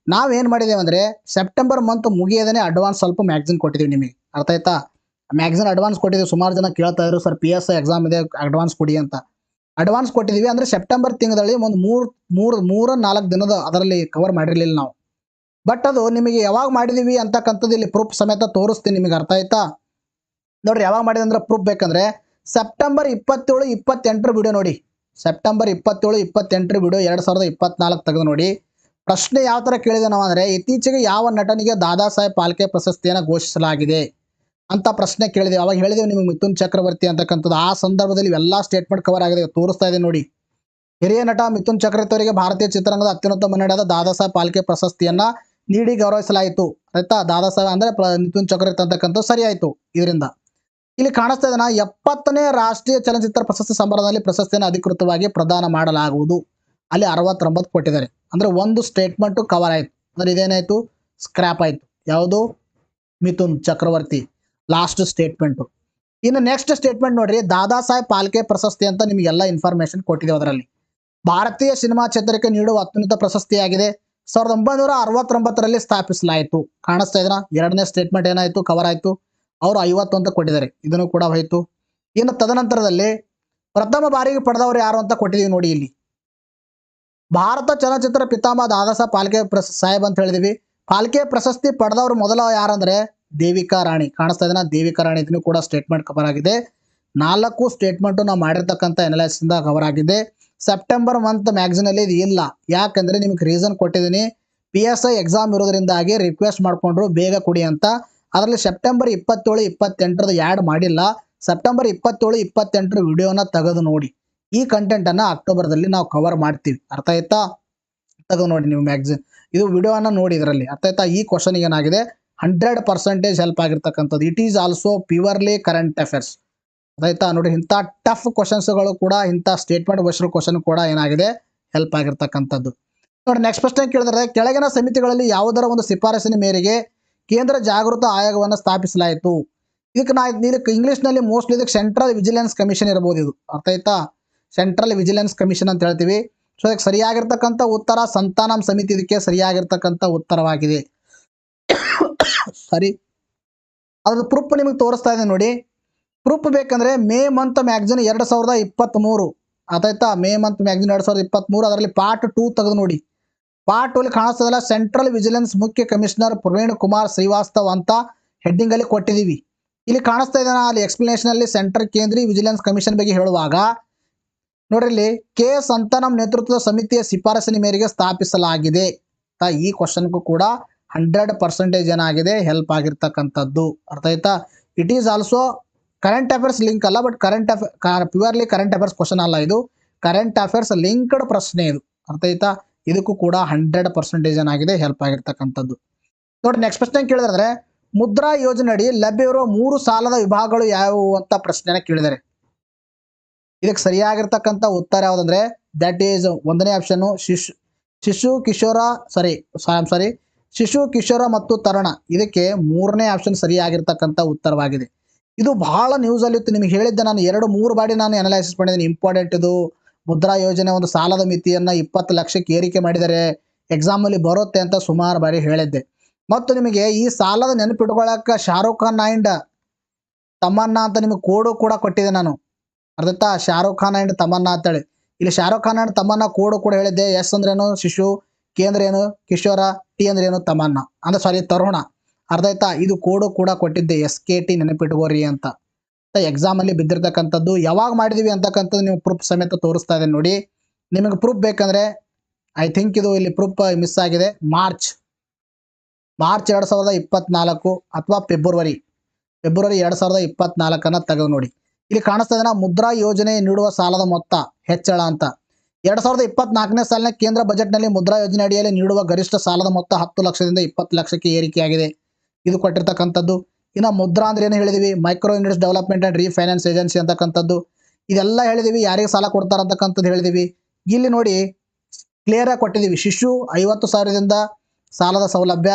ನಾವೇನು ಮಾಡಿದ್ದೇವೆ ಅಂದರೆ, ಸೆಪ್ಟೆಂಬರ್ ಮಂತ್ ಮುಗಿಯೋದೇ ಅಡ್ವಾನ್ಸ್ ಸ್ವಲ್ಪ ಮ್ಯಾಗ್ಝಿನ್ ಕೊಟ್ಟಿದ್ದೀವಿ ನಿಮಗೆ. ಅರ್ಥ ಆಯ್ತಾ? ಮ್ಯಾಗ್ಝಿನ್ ಅಡ್ವಾನ್ಸ್ ಕೊಟ್ಟಿದ್ದೀವಿ. ಸುಮಾರು ಜನ ಕೇಳ್ತಾ ಇದ್ರು, ಸರ್ PSI ಎಕ್ಸಾಮ್ ಇದೆ ಅಡ್ವಾನ್ಸ್ ಕೊಡಿ ಅಂತ. ಅಡ್ವಾನ್ಸ್ ಕೊಟ್ಟಿದ್ದೀವಿ ಅಂದರೆ ಸೆಪ್ಟೆಂಬರ್ ತಿಂಗಳಲ್ಲಿ ಒಂದು 3-4 ದಿನದ ಅದರಲ್ಲಿ ಕವರ್ ಮಾಡಿರಲಿಲ್ಲ ನಾವು. ಬಟ್ ಅದು ನಿಮಗೆ ಯಾವಾಗ ಮಾಡಿದೀವಿ ಅಂತಕ್ಕಂಥದ್ದು ಇಲ್ಲಿ ಪ್ರೂಫ್ ಸಮೇತ ತೋರಿಸ್ತೀನಿ ನಿಮಗೆ. ಅರ್ಥ ಆಯ್ತಾ? ನೋಡ್ರಿ, ಯಾವಾಗ ಮಾಡಿದೆ ಅಂದ್ರೆ ಪ್ರೂಫ್ ಬೇಕಂದ್ರೆ ಸೆಪ್ಟೆಂಬರ್ 27, 28 ವಿಡಿಯೋ ನೋಡಿ. ಸೆಪ್ಟೆಂಬರ್ 27, 28 ವಿಡಿಯೋ 2024 ತೆಗೆದು ನೋಡಿ. ಪ್ರಶ್ನೆ ಯಾವ ಥರ ಕೇಳಿದೆ ನಾವು ಅಂದರೆ, ಇತ್ತೀಚೆಗೆ ಯಾವ ನಟನಿಗೆ ದಾದಾ ಸಾಹೇಬ್ ಫಾಲ್ಕೆ ಪ್ರಶಸ್ತಿಯನ್ನು ಘೋಷಿಸಲಾಗಿದೆ ಅಂತ ಪ್ರಶ್ನೆ ಕೇಳಿದೆವು. ಅವಾಗ ಹೇಳಿದೆವು ನಿಮಗೆ ಮಿಥುನ್ ಚಕ್ರವರ್ತಿ ಅಂತಕ್ಕಂಥದ್ದು. ಆ ಸಂದರ್ಭದಲ್ಲಿ ಇವೆಲ್ಲ ಸ್ಟೇಟ್ಮೆಂಟ್ ಕವರ್ ಆಗಿದೆ, ತೋರಿಸ್ತಾ ಇದೆ ನೋಡಿ. ಹಿರಿಯ ನಟ ಮಿಥುನ್ ಚಕ್ರವರ್ತಿ ಅವರಿಗೆ ಭಾರತೀಯ ಚಿತ್ರರಂಗದ ಅತ್ಯುನ್ನತ ಮನ್ನಣೆಯಾದ ದಾದಾ ಸಾಹೇಬ್ ಫಾಲ್ಕೆ ಪ್ರಶಸ್ತಿಯನ್ನ ನೀಡಿ ಗೌರವಿಸಲಾಯಿತು. ಆಯ್ತಾ? ದಾದಾ ಸಾಹೇಬ್ ಅಂದ್ರೆ ಮಿಥುನ್ ಚಕ್ರವರ್ತಿ ಅಂತಕ್ಕಂಥ ಸರಿ ಆಯ್ತು. ಇದರಿಂದ ಇಲ್ಲಿ ಕಾಣಿಸ್ತಾ ಇದೆ, 70ನೇ ರಾಷ್ಟ್ರೀಯ ಚಲನಚಿತ್ರ ಪ್ರಶಸ್ತಿ ಸಮಾರಂಭದಲ್ಲಿ ಪ್ರಶಸ್ತಿಯನ್ನು ಅಧಿಕೃತವಾಗಿ ಪ್ರದಾನ ಮಾಡಲಾಗುವುದು. ಅಲ್ಲಿ 69 ಕೊಟ್ಟಿದ್ದಾರೆ. ಅಂದ್ರೆ ಒಂದು ಸ್ಟೇಟ್ಮೆಂಟ್ ಕವರ್ ಆಯ್ತು. ಅಂದ್ರೆ ಇದೇನಾಯ್ತು, ಸ್ಕ್ರಾಪ್ ಆಯ್ತು. ಯಾವುದು? Mithun Chakraborty last statement. ಇನ್ನು ನೆಕ್ಸ್ಟ್ ಸ್ಟೇಟ್ಮೆಂಟ್ ನೋಡ್ರಿ, ದಾದಾ ಸಾಹೇಬ್ ಫಾಲ್ಕೆ ಪ್ರಶಸ್ತಿ ಅಂತ ನಿಮಗೆಲ್ಲ ಇನ್ಫಾರ್ಮೇಶನ್ ಕೊಟ್ಟಿದೆ. ಅದರಲ್ಲಿ ಭಾರತೀಯ ಸಿನಿಮಾ ಕ್ಷೇತ್ರಕ್ಕೆ ನೀಡುವ ಅತ್ಯುನ್ನತ ಪ್ರಶಸ್ತಿಯಾಗಿದೆ. 1969ರಲ್ಲಿ ಸ್ಥಾಪಿಸಲಾಯಿತು. ಕಾಣಿಸ್ತಾ ಇದ್ರ ಎರಡನೇ ಸ್ಟೇಟ್ಮೆಂಟ್ ಏನಾಯ್ತು, ಕವರ್ ಆಯ್ತು. ಅವರು 50 ಅಂತ ಕೊಟ್ಟಿದ್ದಾರೆ. ಇದನ್ನು ಕೂಡ ಹೋಯ್ತು. ಇನ್ನು ತದನಂತರದಲ್ಲಿ ಪ್ರಥಮ ಬಾರಿಗೆ ಪಡೆದವರು ಯಾರು ಅಂತ ಕೊಟ್ಟಿದ್ದೀವಿ ನೋಡಿ ಇಲ್ಲಿ. ಭಾರತ ಚಲನಚಿತ್ರ ಪಿತಾಮಹ ದಾದಾಸಾಹೇಬ್ ಫಾಲ್ಕೆ ಸಾಹೇಬ್ ಅಂತ ಹೇಳಿದೀವಿ. ಫಾಲ್ಕೆ ಪ್ರಶಸ್ತಿ ಪಡೆದವರು ಮೊದಲ ಯಾರಂದ್ರೆ ದೇವಿಕಾ ರಾಣಿ. ಕಾಣಿಸ್ತಾ ಇದನ್ನ ದೇವಿಕಾ ರಾಣಿ, ಇದನ್ನು ಕೂಡ ಸ್ಟೇಟ್ಮೆಂಟ್ ಕವರ್ ಆಗಿದೆ. 4 ಸ್ಟೇಟ್ಮೆಂಟ್ ನಾವು ಮಾಡಿರ್ತಕ್ಕಂಥ ಅನಾಲಿಸಿಸ್ ಇಂದ ಕವರ್ ಆಗಿದೆ. ಸೆಪ್ಟೆಂಬರ್ ಮಂತ್ ಮ್ಯಾಗಝಿನ್ ಅಲ್ಲಿ ಇದು ಇಲ್ಲ, ಯಾಕಂದ್ರೆ ನಿಮ್ಗೆ ರೀಸನ್ ಕೊಟ್ಟಿದ್ದೀನಿ. PSI ಎಕ್ಸಾಮ್ ಇರೋದ್ರಿಂದಾಗಿ ರಿಕ್ವೆಸ್ಟ್ ಮಾಡ್ಕೊಂಡ್ರು ಬೇಗ ಕೊಡಿ ಅಂತ. ಅದರಲ್ಲಿ ಸೆಪ್ಟೆಂಬರ್ 27, 28 ಯಾಡ್ ಮಾಡಿಲ್ಲ. ಸೆಪ್ಟೆಂಬರ್ 27, 28 ವಿಡಿಯೋನ ತೆಗೆದು ನೋಡಿ. ಈ ಕಂಟೆಂಟ್ ಅನ್ನ ಅಕ್ಟೋಬರ್ದಲ್ಲಿ ನಾವು ಕವರ್ ಮಾಡ್ತೀವಿ. ಅರ್ಥ ಆಯ್ತಾ? ತೆಗೆದು ನೋಡಿ ನೀವು ಮ್ಯಾಗಝಿನ್, ಇದು ವಿಡಿಯೋನ ನೋಡಿ ಇದರಲ್ಲಿ. ಅರ್ಥ ಆಯ್ತಾ? ಈ ಕ್ವಶನ್ ಏನಾಗಿದೆ 100% ಹೆಲ್ಪ್ ಆಗಿರ್ತಕ್ಕಂಥದ್ದು. It is also purely current affairs. ಆಯ್ತಾ? ನೋಡಿ, ಇಂಥ ಟಫ್ ಕ್ವಶನ್ಸ್ಗಳು ಕೂಡ, ಇಂಥ ಸ್ಟೇಟ್ಮೆಂಟ್ ಬೇಸ್ಡ್ ಕ್ವಶನ್ ಕೂಡ ಏನಾಗಿದೆ ಹೆಲ್ಪ್ ಆಗಿರ್ತಕ್ಕಂಥದ್ದು. ನೋಡಿ, ನೆಕ್ಸ್ಟ್ ಪ್ರಶ್ನೆ ಕೇಳಿದ್ರೆ, ಕೆಳಗಿನ ಸಮಿತಿಗಳಲ್ಲಿ ಯಾವುದರ ಒಂದು ಶಿಫಾರಸಿನ ಮೇರೆಗೆ ಕೇಂದ್ರ ಜಾಗೃತ ಆಯೋಗವನ್ನು ಸ್ಥಾಪಿಸಲಾಯಿತು? ಇದಕ್ಕೆ ಇಂಗ್ಲಿಷ್ನಲ್ಲಿ ಮೋಸ್ಟ್ಲಿ ಇದಕ್ಕೆ ಸೆಂಟ್ರಲ್ ವಿಜಿಲೆನ್ಸ್ ಕಮಿಷನ್ ಇರಬಹುದು. ಇದು ಅರ್ಥ ಆಯ್ತಾ? ಸೆಂಟ್ರಲ್ ವಿಜಿಲೆನ್ಸ್ ಕಮಿಷನ್ ಅಂತ ಹೇಳ್ತೀವಿ. ಸೊ ಇದಕ್ಕೆ ಸರಿಯಾಗಿರ್ತಕ್ಕಂಥ ಉತ್ತರ ಸಂತಾನಂ ಸಮಿತಿ ಇದಕ್ಕೆ ಸರಿಯಾಗಿರ್ತಕ್ಕಂಥ ಉತ್ತರವಾಗಿದೆ. ಸರಿ, ಅದ್ರ ಪ್ರೂಫ್ ನಿಮಗೆ ತೋರಿಸ್ತಾ ಇದೆ ನೋಡಿ. ಪ್ರೂಫ್ ಬೇಕಂದ್ರೆ ಮೇ ಮಂತ್ ಮ್ಯಾಗಝಿನ್ 2023, ಆಯ್ತಾ? ಮೇ ಮಂತ್ ಮ್ಯಾಗಝಿನ್ 2023, ಅದರಲ್ಲಿ ಪಾರ್ಟ್ 2 ತೆಗೆದು ನೋಡಿ. ಪಾರ್ಟ್ 2 ಅಲ್ಲಿ ಕಾಣಿಸ್ತದಲ್ಲ, ಸೆಂಟ್ರಲ್ ವಿಜಿಲೆನ್ಸ್ ಮುಖ್ಯ ಕಮಿಷನರ್ ಪ್ರವೀಣ್ ಕುಮಾರ್ ಶ್ರೀವಾಸ್ತವ್ ಅಂತ ಹೆಡ್ಡಿಂಗ್ ಅಲ್ಲಿ ಕೊಟ್ಟಿದ್ದೀವಿ. ಇಲ್ಲಿ ಕಾಣಿಸ್ತಾ ಇದೆ ಅಲ್ಲಿ ಎಕ್ಸ್ಪ್ಲನೇಷನ್ ಅಲ್ಲಿ ಸೆಂಟ್ರಲ್ ಕೇಂದ್ರೀಯ ವಿಜಿಲೆನ್ಸ್ ಕಮಿಷನ್ ಬಗ್ಗೆ ಹೇಳುವಾಗ ನೋಡ್ರಿ, ಇಲ್ಲಿ ಕೆ ಸಂತಾನಂ ನೇತೃತ್ವದ ಸಮಿತಿಯ ಶಿಫಾರಸಿನ ಮೇರೆಗೆ ಸ್ಥಾಪಿಸಲಾಗಿದೆ. ಈ ಕ್ವಶನ್ಗೂ ಕೂಡ 100% ಏನಾಗಿದೆ ಹೆಲ್ಪ್ ಆಗಿರ್ತಕ್ಕಂಥದ್ದು. ಅರ್ಥ ಆಯ್ತಾ? It is also current affairs link ಅಲ್ಲ, but purely current affairs question ಅಲ್ಲ, ಇದು ಕರೆಂಟ್ ಅಫೇರ್ಸ್ ಲಿಂಕ್ಡ್ ಪ್ರಶ್ನೆ ಇದು. ಅರ್ಥ ಆಯ್ತಾ? ಇದಕ್ಕೂ ಕೂಡ 100% ಏನಾಗಿದೆ ಹೆಲ್ಪ್ ಆಗಿರ್ತಕ್ಕಂಥದ್ದು. ನೋಡಿ, ನೆಕ್ಸ್ಟ್ ಪ್ರಶ್ನೆ ಕೇಳಿದ್ರೆ, ಮುದ್ರಾ ಯೋಜನೆ ಅಡಿ ಲಭ್ಯವಿರುವ 3 ಸಾಲದ ವಿಭಾಗಗಳು ಯಾವುವು ಅಂತ ಪ್ರಶ್ನೆನ ಕೇಳಿದ್ದಾರೆ. ಇದಕ್ಕೆ ಸರಿಯಾಗಿರ್ತಕ್ಕಂಥ ಉತ್ತರ ಯಾವುದಂದ್ರೆ ದಟ್ ಈಸ್ 1ನೇ ಆಪ್ಷನ್ ಶಿಶು ಕಿಶೋರ ಮತ್ತು ತರುಣ. ಇದಕ್ಕೆ 3ನೇ ಆಪ್ಷನ್ ಸರಿಯಾಗಿರ್ತಕ್ಕಂಥ ಉತ್ತರವಾಗಿದೆ. ಇದು ಬಹಳ ನ್ಯೂಸ್ ಅಲ್ಲಿ ಇತ್ತು, ನಿಮಗೆ ಹೇಳಿದ್ದೆ ನಾನು 2-3 ಬಾರಿ ನಾನು ಅನಲೈಸಿಸ್ ಮಾಡಿದ್ದೀನಿ. ಇಂಪಾರ್ಟೆಂಟ್ ಇದು. ಮುದ್ರಾ ಯೋಜನೆ ಒಂದು ಸಾಲದ ಮಿತಿಯನ್ನ 20 ಲಕ್ಷಕ್ಕೆ ಏರಿಕೆ ಮಾಡಿದರೆ ಎಕ್ಸಾಮ್ ಅಲ್ಲಿ ಬರುತ್ತೆ ಅಂತ ಸುಮಾರು ಬಾರಿ ಹೇಳಿದ್ದೆ. ಮತ್ತು ನಿಮಗೆ ಈ ಸಾಲದ ನೆನಪಿಟ್ಕೊಳ್ಳೋಕೆ ಶಾರುಖ್ ಖಾನ್ ಅಂಡ್ ತಮನ್ನಾ ಅಂತ ನಿಮಗೆ ಕೋಡು ಕೂಡ ಕೊಟ್ಟಿದ್ದೆ ನಾನು. ಅರ್ಥ? ಶಾರುಖ್ ಖಾನ್ ಅಂಡ್ ತಮನ್ನಾ ಅಂತೇಳಿ. ಇಲ್ಲಿ ಶಾರುಖ್ ಖಾನ್ ಅಂಡ್ ತಮನ್ನಾ ಕೋಡು ಕೂಡ ಹೇಳಿದ್ದೆ. ಎಸ್ ಅಂದ್ರೇನು ಶಿಶು, ಕೆ ಅಂದ್ರೆ ಏನು ಕಿಶೋರ, ಟಿ ಅಂದ್ರೆ ಏನು ತಮನ್ನಾ, ಅಂದ್ರೆ ತರುಣ. ಅರ್ಥ ಆಯ್ತಾ? ಇದು ಕೋಡು ಕೂಡ ಕೊಟ್ಟಿದ್ದೆ, SKT ನೆನಪಿಟ್ಕೋರಿ ಅಂತ. ಎಕ್ಸಾಮ್ ಅಲ್ಲಿ ಬಿದ್ದಿರ್ತಕ್ಕಂಥದ್ದು. ಯಾವಾಗ ಮಾಡಿದೀವಿ ಅಂತಕ್ಕಂಥದ್ದು ನೀವು ಪ್ರೂಫ್ ಸಮೇತ ತೋರಿಸ್ತಾ ಇದೆ ನೋಡಿ. ನಿಮಗೆ ಪ್ರೂಫ್ ಬೇಕಂದ್ರೆ ಐ ಥಿಂಕ್ ಇದು ಇಲ್ಲಿ ಪ್ರೂಫ್ ಮಿಸ್ ಆಗಿದೆ. ಮಾರ್ಚ್ 2024 ಅಥವಾ ಫೆಬ್ರವರಿ 2024 ತೆಗೆದು ನೋಡಿ. ಇಲ್ಲಿ ಕಾಣಿಸ್ತಾ ಇದೆ ಮುದ್ರಾ ಯೋಜನೆ ನೀಡುವ ಸಾಲದ ಮೊತ್ತ ಹೆಚ್ಚಳ ಅಂತ. 2024ನೇ ಸಾಲಿನ ಕೇಂದ್ರ ಬಜೆಟ್ನಲ್ಲಿ ಮುದ್ರಾ ಯೋಜನೆ ಅಡಿಯಲ್ಲಿ ನೀಡುವ ಗರಿಷ್ಠ ಸಾಲದ ಮೊತ್ತ 10 ಲಕ್ಷದಿಂದ 20 ಲಕ್ಷಕ್ಕೆ ಏರಿಕೆಯಾಗಿದೆ. ಇದು ಕೊಟ್ಟಿರ್ತಕ್ಕಂಥದ್ದು. ಇನ್ನು ಮುದ್ರಾ ಅಂದ್ರೆ ಏನು ಹೇಳಿದೀವಿ? Micro units development and refinance agency ಅಂತಕ್ಕಂಥದ್ದು. ಇದೆಲ್ಲ ಹೇಳಿದೀವಿ. ಯಾರಿಗೆ ಸಾಲ ಕೊಡ್ತಾರ ಅಂತಕ್ಕಂಥದ್ದು ಹೇಳಿದೀವಿ. ಇಲ್ಲಿ ನೋಡಿ ಕ್ಲಿಯರ್ ಆಗಿ ಕೊಟ್ಟಿದ್ದೀವಿ. ಶಿಶು 50,000ದಿಂದ ಸಾಲದ ಸೌಲಭ್ಯ,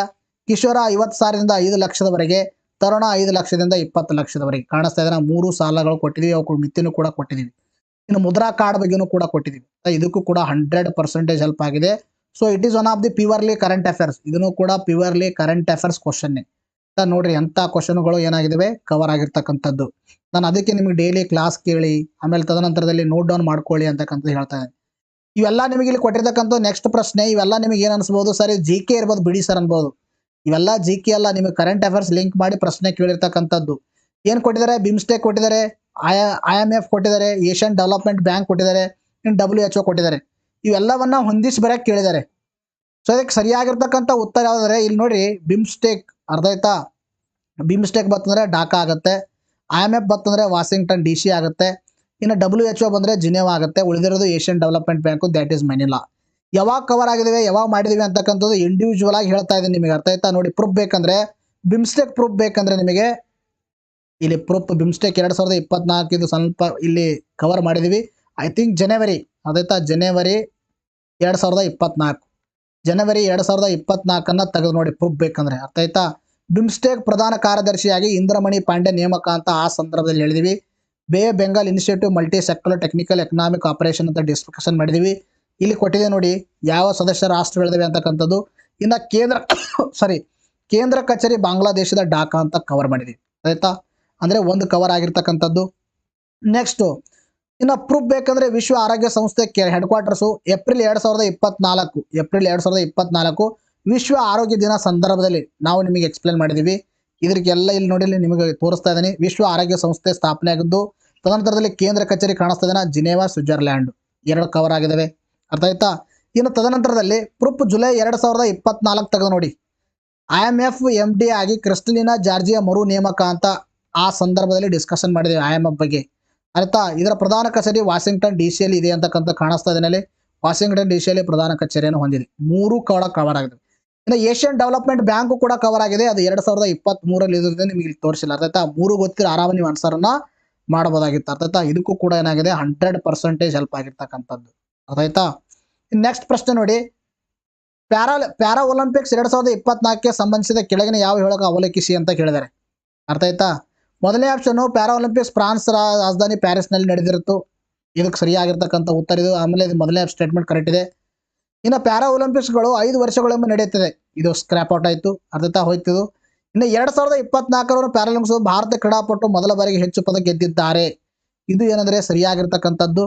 ಕಿಶೋರ 50,000ದಿಂದ 5 ಲಕ್ಷದವರೆಗೆ, ತರುಣ 5 ಲಕ್ಷದಿಂದ 20 ಲಕ್ಷದವರೆಗೆ. ಕಾಣಿಸ್ತಾ ಇದೆ 3 ಸಾಲಗಳು ಕೊಟ್ಟಿದ್ದೀವಿ. ಅವು ಮಿತಿನೂ ಕೂಡ ಕೊಟ್ಟಿದ್ದೀವಿ. ಇನ್ನು ಮುದ್ರಾ ಕಾರ್ಡ್ ಬಗ್ಗೆನೂ ಕೂಡ ಕೊಟ್ಟಿದ್ದೀವಿ. ಇದಕ್ಕೂ ಕೂಡ 100% ಹೆಲ್ಪ್ ಆಗಿದೆ. So it is one of the purely current affairs. ಇದನ್ನು ಕೂಡ ಪ್ಯೂರ್ಲಿ ಕರೆಂಟ್ ಅಫೇರ್ಸ್ ಕ್ವಶನ್ನೇ. ನೋಡ್ರಿ ಎಂಥ ಕ್ವಶನ್ಗಳು ಏನಾಗಿದ್ದಾವೆ ಕವರ್ ಆಗಿರ್ತಕ್ಕಂಥದ್ದು. ನಾನು ಅದಕ್ಕೆ ನಿಮಗೆ ಡೈಲಿ ಕ್ಲಾಸ್ ಕೇಳಿ ಆಮೇಲೆ ತದನಂತರದಲ್ಲಿ ನೋಟ್ ಡೌನ್ ಮಾಡ್ಕೊಳ್ಳಿ ಅಂತಕ್ಕಂಥದ್ದು ಹೇಳ್ತಾ ಇದ್ದೀನಿ. ಇವೆಲ್ಲ ನಿಮಗೆ ಇಲ್ಲಿ ಕೊಟ್ಟಿರ್ತಕ್ಕಂಥ ನೆಕ್ಸ್ಟ್ ಪ್ರಶ್ನೆ ಇವೆಲ್ಲ ನಿಮಗೆ ಏನು ಅನ್ಸ್ಬೋದು? ಸರ್ GK ಇರ್ಬೋದು ಬಿಡಿ ಸರ್ ಅನ್ಬೋದು. ಇವೆಲ್ಲ GK ಅಲ್ಲ, ನಿಮಗೆ ಕರೆಂಟ್ ಅಫೇರ್ಸ್ ಲಿಂಕ್ ಮಾಡಿ ಪ್ರಶ್ನೆ ಕೇಳಿರ್ತಕ್ಕಂಥದ್ದು. ಏನು ಕೊಟ್ಟಿದ್ದಾರೆ? ಬಿಮ್ಸ್ಟೆಕ್ ಕೊಟ್ಟಿದ್ದಾರೆ, IMF ಕೊಟ್ಟಿದ್ದಾರೆ, ಏಷ್ಯನ್ ಡೆವಲಪ್ಮೆಂಟ್ ಬ್ಯಾಂಕ್ ಕೊಟ್ಟಿದ್ದಾರೆ, ಇನ್ನು WHO ಕೊಟ್ಟಿದ್ದಾರೆ. ಇವೆಲ್ಲವನ್ನ ಹೊಂದಿಸಿ ಬರಕ್ಕೆ ಕೇಳಿದ್ದಾರೆ. ಸೊ ಅದಕ್ಕೆ ಸರಿಯಾಗಿರ್ತಕ್ಕಂಥ ಉತ್ತರ ಯಾವುದಂದ್ರೆ ಇಲ್ಲಿ ನೋಡಿ ಬಿಮ್ಸ್ಟೆಕ್. ಅರ್ಥ ಆಯ್ತಾ? ಬಿಮ್ಸ್ಟೆಕ್ ಬರ್ತಂದ್ರೆ ಢಾಕಾ ಆಗುತ್ತೆ, IMF ಬರ್ತಂದ್ರೆ ವಾಷಿಂಗ್ಟನ್ DC ಆಗುತ್ತೆ, ಇನ್ನು WHO ಬಂದರೆ ಜಿನೆವಾ ಆಗುತ್ತೆ. ಉಳಿದಿರೋದು Asian development bank, that is Manila. ಯಾವಾಗ ಕವರ್ ಆಗಿದ್ದೇವೆ ಯಾವಾಗ ಮಾಡಿದೀವಿ ಅಂತಕ್ಕಂಥದ್ದು ಇಂಡಿವಿಜುವಲ್ ಆಗಿ ಹೇಳ್ತಾ ಇದ್ದೀನಿ ನಿಮಗೆ. ಅರ್ಥ ಆಯ್ತಾ? ನೋಡಿ ಪ್ರೂಫ್ ಬೇಕಂದ್ರೆ ಬಿಮ್ಸ್ಟೆಕ್ ಪ್ರೂಫ್ ಬೇಕಂದ್ರೆ ನಿಮಗೆ ಇಲ್ಲಿ ಪ್ರೂಫ್ ಬಿಮ್ಸ್ಟೆಕ್ 2024 ಇದು ಸ್ವಲ್ಪ ಇಲ್ಲಿ ಕವರ್ ಮಾಡಿದೀವಿ. ಐ ಥಿಂಕ್ ಜನವರಿ, ಅದಾಯ್ತಾ? ಜನವರಿ 2024 ತೆಗೆದು ನೋಡಿ ಪ್ರೂಫ್ ಬೇಕಂದ್ರೆ. ಅರ್ಥ ಆಯ್ತಾ? ಬಿಮ್ಸ್ಟೆಕ್ ಪ್ರಧಾನ ಕಾರ್ಯದರ್ಶಿಯಾಗಿ ಇಂದ್ರಮಣಿ ಪಾಂಡೆ ನೇಮಕ ಅಂತ ಆ ಸಂದರ್ಭದಲ್ಲಿ ಹೇಳಿದೀವಿ. ಬೇ Bengal initiative multi sector technical economic operation ಅಂತ ಡಿಸ್ಕಷನ್ ಮಾಡಿದೀವಿ. ಇಲ್ಲಿ ಕೊಟ್ಟಿದೆ ನೋಡಿ ಯಾವ ಸದಸ್ಯ ರಾಷ್ಟ್ರಗಳಿದಾವೆ ಅಂತಕ್ಕಂಥದ್ದು. ಇನ್ನು ಕೇಂದ್ರ ಕಚೇರಿ ಬಾಂಗ್ಲಾದೇಶದ ಢಾಕಾ ಅಂತ ಕವರ್ ಮಾಡಿದೀವಿ. ಆಯ್ತಾ? ಅಂದ್ರೆ ಒಂದು ಕವರ್ ಆಗಿರ್ತಕ್ಕಂಥದ್ದು. ನೆಕ್ಸ್ಟ್ ಇನ್ನು ಪ್ರೂಫ್ ಬೇಕಂದ್ರೆ ವಿಶ್ವ ಆರೋಗ್ಯ ಸಂಸ್ಥೆ ಹೆಡ್ ಕ್ವಾರ್ಟರ್ಸು ಏಪ್ರಿಲ್ 2024 ವಿಶ್ವ ಆರೋಗ್ಯ ದಿನ ಸಂದರ್ಭದಲ್ಲಿ ನಾವು ನಿಮಗೆ ಎಕ್ಸ್ಪ್ಲೇನ್ ಮಾಡಿದ್ದೀವಿ. ಇದಕ್ಕೆಲ್ಲ ಇಲ್ಲಿ ನೋಡಿ ನಿಮಗೆ ತೋರಿಸ್ತಾ ಇದ್ದೀನಿ. ವಿಶ್ವ ಆರೋಗ್ಯ ಸಂಸ್ಥೆ ಸ್ಥಾಪನೆ ಆಗಿದ್ದು ತದನಂತರದಲ್ಲಿ ಕೇಂದ್ರ ಕಚೇರಿ ಕಾಣಿಸ್ತಾ ಇದೆ ಜಿನೇವಾ ಸ್ವಿಟ್ಜರ್ಲ್ಯಾಂಡ್. 2 ಕವರ್ ಆಗಿದ್ದಾವೆ. ಅರ್ಥ ಆಯ್ತಾ? ಇನ್ನು ತದನಂತರದಲ್ಲಿ ಪ್ರೂಫ್ ಜುಲೈ 2024 ತೆಗೆದು ನೋಡಿ. IMF MD ಆಗಿ ಕ್ರಿಸ್ಟಲಿನಾ ಜಾರ್ಜಿಯಾ ಮರು ನೇಮಕ ಅಂತ ಆ ಸಂದರ್ಭದಲ್ಲಿ ಡಿಸ್ಕಷನ್ ಮಾಡಿದ್ದೇವೆ IMF ಬಗ್ಗೆ. ಆಯ್ತಾ? ಇದರ ಪ್ರಧಾನ ಕಚೇರಿ ವಾಷಿಂಗ್ಟನ್ DC ಇದೆ ಅಂತಕ್ಕಂಥ ಕಾಣಿಸ್ತಾ ಇದೆ. ವಾಷಿಂಗ್ಟನ್ DC ಪ್ರಧಾನ ಕಚೇರಿಯನ್ನು ಹೊಂದಿದೆ. 3 ಕವರ್ ಆಗಿದೆ. ಇನ್ನು ಏಷ್ಯನ್ ಡೆವಲಪ್ಮೆಂಟ್ ಬ್ಯಾಂಕ್ ಕೂಡ ಕವರ್ ಆಗಿದೆ. ಅದು 2023 ಇದ್ರಿಂದ ನಿಮಗೆ ಇಲ್ಲಿ ತೋರಿಸಿಲ್ಲ. ಅರ್ಥ ಆಯ್ತಾ? 3 ಗೊತ್ತಿರೋ ಆರಾಮ ನೀವು ಆನ್ಸರನ್ನ ಮಾಡಬಹುದಾಗಿತ್ತು. ಅರ್ಥ ಆಯ್ತಾ? ಇದಕ್ಕೂ ಕೂಡ ಏನಾಗಿದೆ 100% ಹೆಲ್ಪ್ ಆಗಿರ್ತಕ್ಕಂಥದ್ದು. ಅರ್ಥ ಆಯ್ತಾ? ನೆಕ್ಸ್ಟ್ ಪ್ರಶ್ನೆ ನೋಡಿ. ಪ್ಯಾರಾ ಒಲಿಂಪಿಕ್ಸ್ 2024ಕ್ಕೆ ಸಂಬಂಧಿಸಿದ ಕೆಳಗಿನ ಯಾವ ಹೇಳಕ ಅವಲೋಕಿಸಿ ಅಂತ ಕೇಳಿದ್ದಾರೆ. ಅರ್ಥ ಆಯ್ತಾ? ಮೊದಲನೇ ಆಪ್ಷನ್ ಪ್ಯಾರಾ ಒಲಿಂಪಿಕ್ಸ್ ಫ್ರಾನ್ಸ್ ರಾಜಧಾನಿ ಪ್ಯಾರಿಸ್ನಲ್ಲಿ ನಡೆದಿರುತ್ತು. ಇದಕ್ಕೆ ಸರಿಯಾಗಿರ್ತಕ್ಕಂಥ ಉತ್ತರ ಇದು. ಆಮೇಲೆ ಇದು ಮೊದಲನೇ ಸ್ಟೇಟ್ಮೆಂಟ್ ಕರೆಕ್ಟ್ ಇದೆ. ಇನ್ನು ಪ್ಯಾರಾ ಒಲಿಂಪಿಕ್ಸ್ಗಳು 5 ವರ್ಷಗಳಿಗೊಮ್ಮೆ ನಡೆಯುತ್ತದೆ. ಇದು ಸ್ಕ್ರಾಪ್ ಔಟ್ ಆಯಿತು. ಅರ್ಥ ಹೋಯ್ತು. ಇನ್ನು 2024 ಪ್ಯಾರಾಲಿಂಪಿಕ್ಸ್ ಭಾರತ ಕ್ರೀಡಾಪಟು ಮೊದಲ ಬಾರಿಗೆ ಹೆಚ್ಚು ಪದಕ ಗೆದ್ದಿದ್ದಾರೆ. ಇದು ಏನಂದ್ರೆ ಸರಿಯಾಗಿರ್ತಕ್ಕಂಥದ್ದು.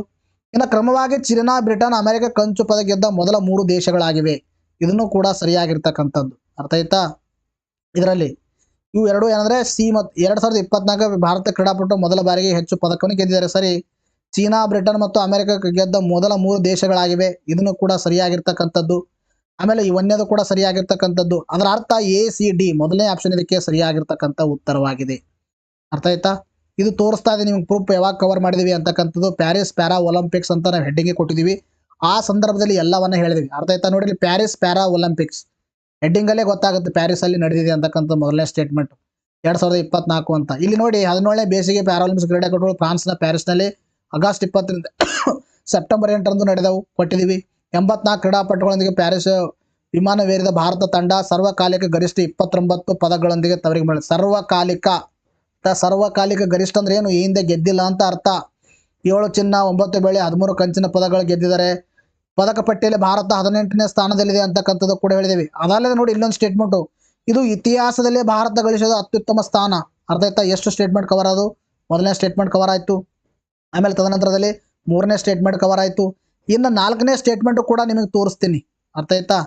ಇನ್ನು ಕ್ರಮವಾಗಿ ಚೀನಾ, ಬ್ರಿಟನ್, ಅಮೆರಿಕ ಕಂಚು ಪದಕ ಗೆದ್ದ ಮೊದಲ 3 ದೇಶಗಳಾಗಿವೆ. ಇದನ್ನು ಕೂಡ ಸರಿಯಾಗಿರ್ತಕ್ಕಂಥದ್ದು. ಅರ್ಥ ಆಯ್ತಾ? ಇದರಲ್ಲಿ ಇವು ಎರಡು ಏನಂದ್ರೆ ಸಿ ಮತ್ತು 2024 ಭಾರತ ಕ್ರೀಡಾಪಟು ಮೊದಲ ಬಾರಿಗೆ ಹೆಚ್ಚು ಪದಕವನ್ನು ಗೆದ್ದಿದ್ದಾರೆ. ಸರಿ. ಚೀನಾ, ಬ್ರಿಟನ್ ಮತ್ತು ಅಮೆರಿಕ ಗೆದ್ದ ಮೊದಲ 3 ದೇಶಗಳಾಗಿವೆ. ಇದನ್ನು ಕೂಡ ಸರಿಯಾಗಿರ್ತಕ್ಕಂಥದ್ದು. ಆಮೇಲೆ ಈ ಒಂದೇದು ಕೂಡ ಸರಿಯಾಗಿರ್ತಕ್ಕಂಥದ್ದು. ಅದರ ಅರ್ಥ ACD ಮೊದಲನೇ ಆಪ್ಷನ್ ಇದಕ್ಕೆ ಸರಿಯಾಗಿರ್ತಕ್ಕಂಥ ಉತ್ತರವಾಗಿದೆ. ಅರ್ಥ ಆಯ್ತಾ? ಇದು ತೋರಿಸ್ತಾ ಇದೆ ನಿಮ್ಗೆ ಪ್ರೂಫ್ ಯಾವಾಗ ಕವರ್ ಮಾಡಿದೀವಿ ಅಂತಕ್ಕಂಥದ್ದು. ಪ್ಯಾರಿಸ್ ಪ್ಯಾರಾ ಒಲಿಂಪಿಕ್ಸ್ ಅಂತ ನಾವು ಹೆಡ್ಡಿಂಗ್ ಕೊಟ್ಟಿದ್ದೀವಿ. ಆ ಸಂದರ್ಭದಲ್ಲಿ ಎಲ್ಲವನ್ನ ಹೇಳಿದ್ವಿ. ಅರ್ಥ ಆಯ್ತಾ? ನೋಡಿ ಪ್ಯಾರಿಸ್ ಪ್ಯಾರಾ ಒಲಿಂಪಿಕ್ಸ್ ಹೆಡ್ಡಿಂಗ್ ಅಲ್ಲೇ ಗೊತ್ತಾಗುತ್ತೆ ಪ್ಯಾರಿಸ್ ಅಲ್ಲಿ ನಡೆದಿದೆ ಅಂತಕ್ಕಂಥ ಮೊದಲನೇ ಸ್ಟೇಟ್ಮೆಂಟ್ 2024 ಅಂತ. ಇಲ್ಲಿ ನೋಡಿ 17ನೇ ಬೇಸಿಗೆ ಪ್ಯಾರಾಲಿಂಪಿಕ್ಸ್ ಕ್ರೀಡಾಕೂಟಗಳು ಫ್ರಾನ್ಸ್ನ ಪ್ಯಾರಿಸ್ನಲ್ಲಿ ಆಗಸ್ಟ್ 20ರಿಂದ ಸೆಪ್ಟೆಂಬರ್ 8ರಂದು ನಡೆದವು ಕೊಟ್ಟಿದ್ದೀವಿ. 84 ಕ್ರೀಡಾಪಟುಗಳೊಂದಿಗೆ ಪ್ಯಾರಿಸ್ ವಿಮಾನವೇರಿದ ಭಾರತ ತಂಡ ಸರ್ವಕಾಲಿಕ ಗರಿಷ್ಠ 29 ಪದಕಗಳೊಂದಿಗೆ ತವರಿಗೆ ಮಾಡಿದೆ. ಸರ್ವಕಾಲಿಕ ಗರಿಷ್ಠ ಅಂದ್ರೆ ಏನು? ಈ ಹಿಂದೆ ಗೆದ್ದಿಲ್ಲ ಅಂತ ಅರ್ಥ. 7 ಚಿನ್ನ, 9 ಬೆಳ್ಳಿ, 13 ಕಂಚಿನ ಪದಕಗಳು ಗೆದ್ದಿದ್ದಾರೆ. ಪದಕ ಪಟ್ಟಿಯಲ್ಲಿ ಭಾರತ 18ನೇ ಸ್ಥಾನದಲ್ಲಿದೆ ಅಂತಕ್ಕಂಥದ್ದು ಕೂಡ ಹೇಳಿದ್ದೀವಿ. ಅದಲ್ಲದೆ ನೋಡಿ ಇಲ್ಲೊಂದು ಸ್ಟೇಟ್ಮೆಂಟು, ಇದು ಇತಿಹಾಸದಲ್ಲೇ ಭಾರತ ಗಳಿಸಿದ ಅತ್ಯುತ್ತಮ ಸ್ಥಾನ. ಅರ್ಥ ಆಯ್ತಾ? ಎಷ್ಟು ಸ್ಟೇಟ್ಮೆಂಟ್ ಕವರ್ ಅದು? ಮೊದಲನೇ ಸ್ಟೇಟ್ಮೆಂಟ್ ಕವರ್ ಆಯಿತು. ಆಮೇಲೆ ತದನಂತರದಲ್ಲಿ 3ನೇ ಸ್ಟೇಟ್ಮೆಂಟ್ ಕವರ್ ಆಯಿತು. ಇನ್ನು 4ನೇ ಸ್ಟೇಟ್ಮೆಂಟು ಕೂಡ ನಿಮಗೆ ತೋರಿಸ್ತೀನಿ. ಅರ್ಥ ಆಯ್ತಾ?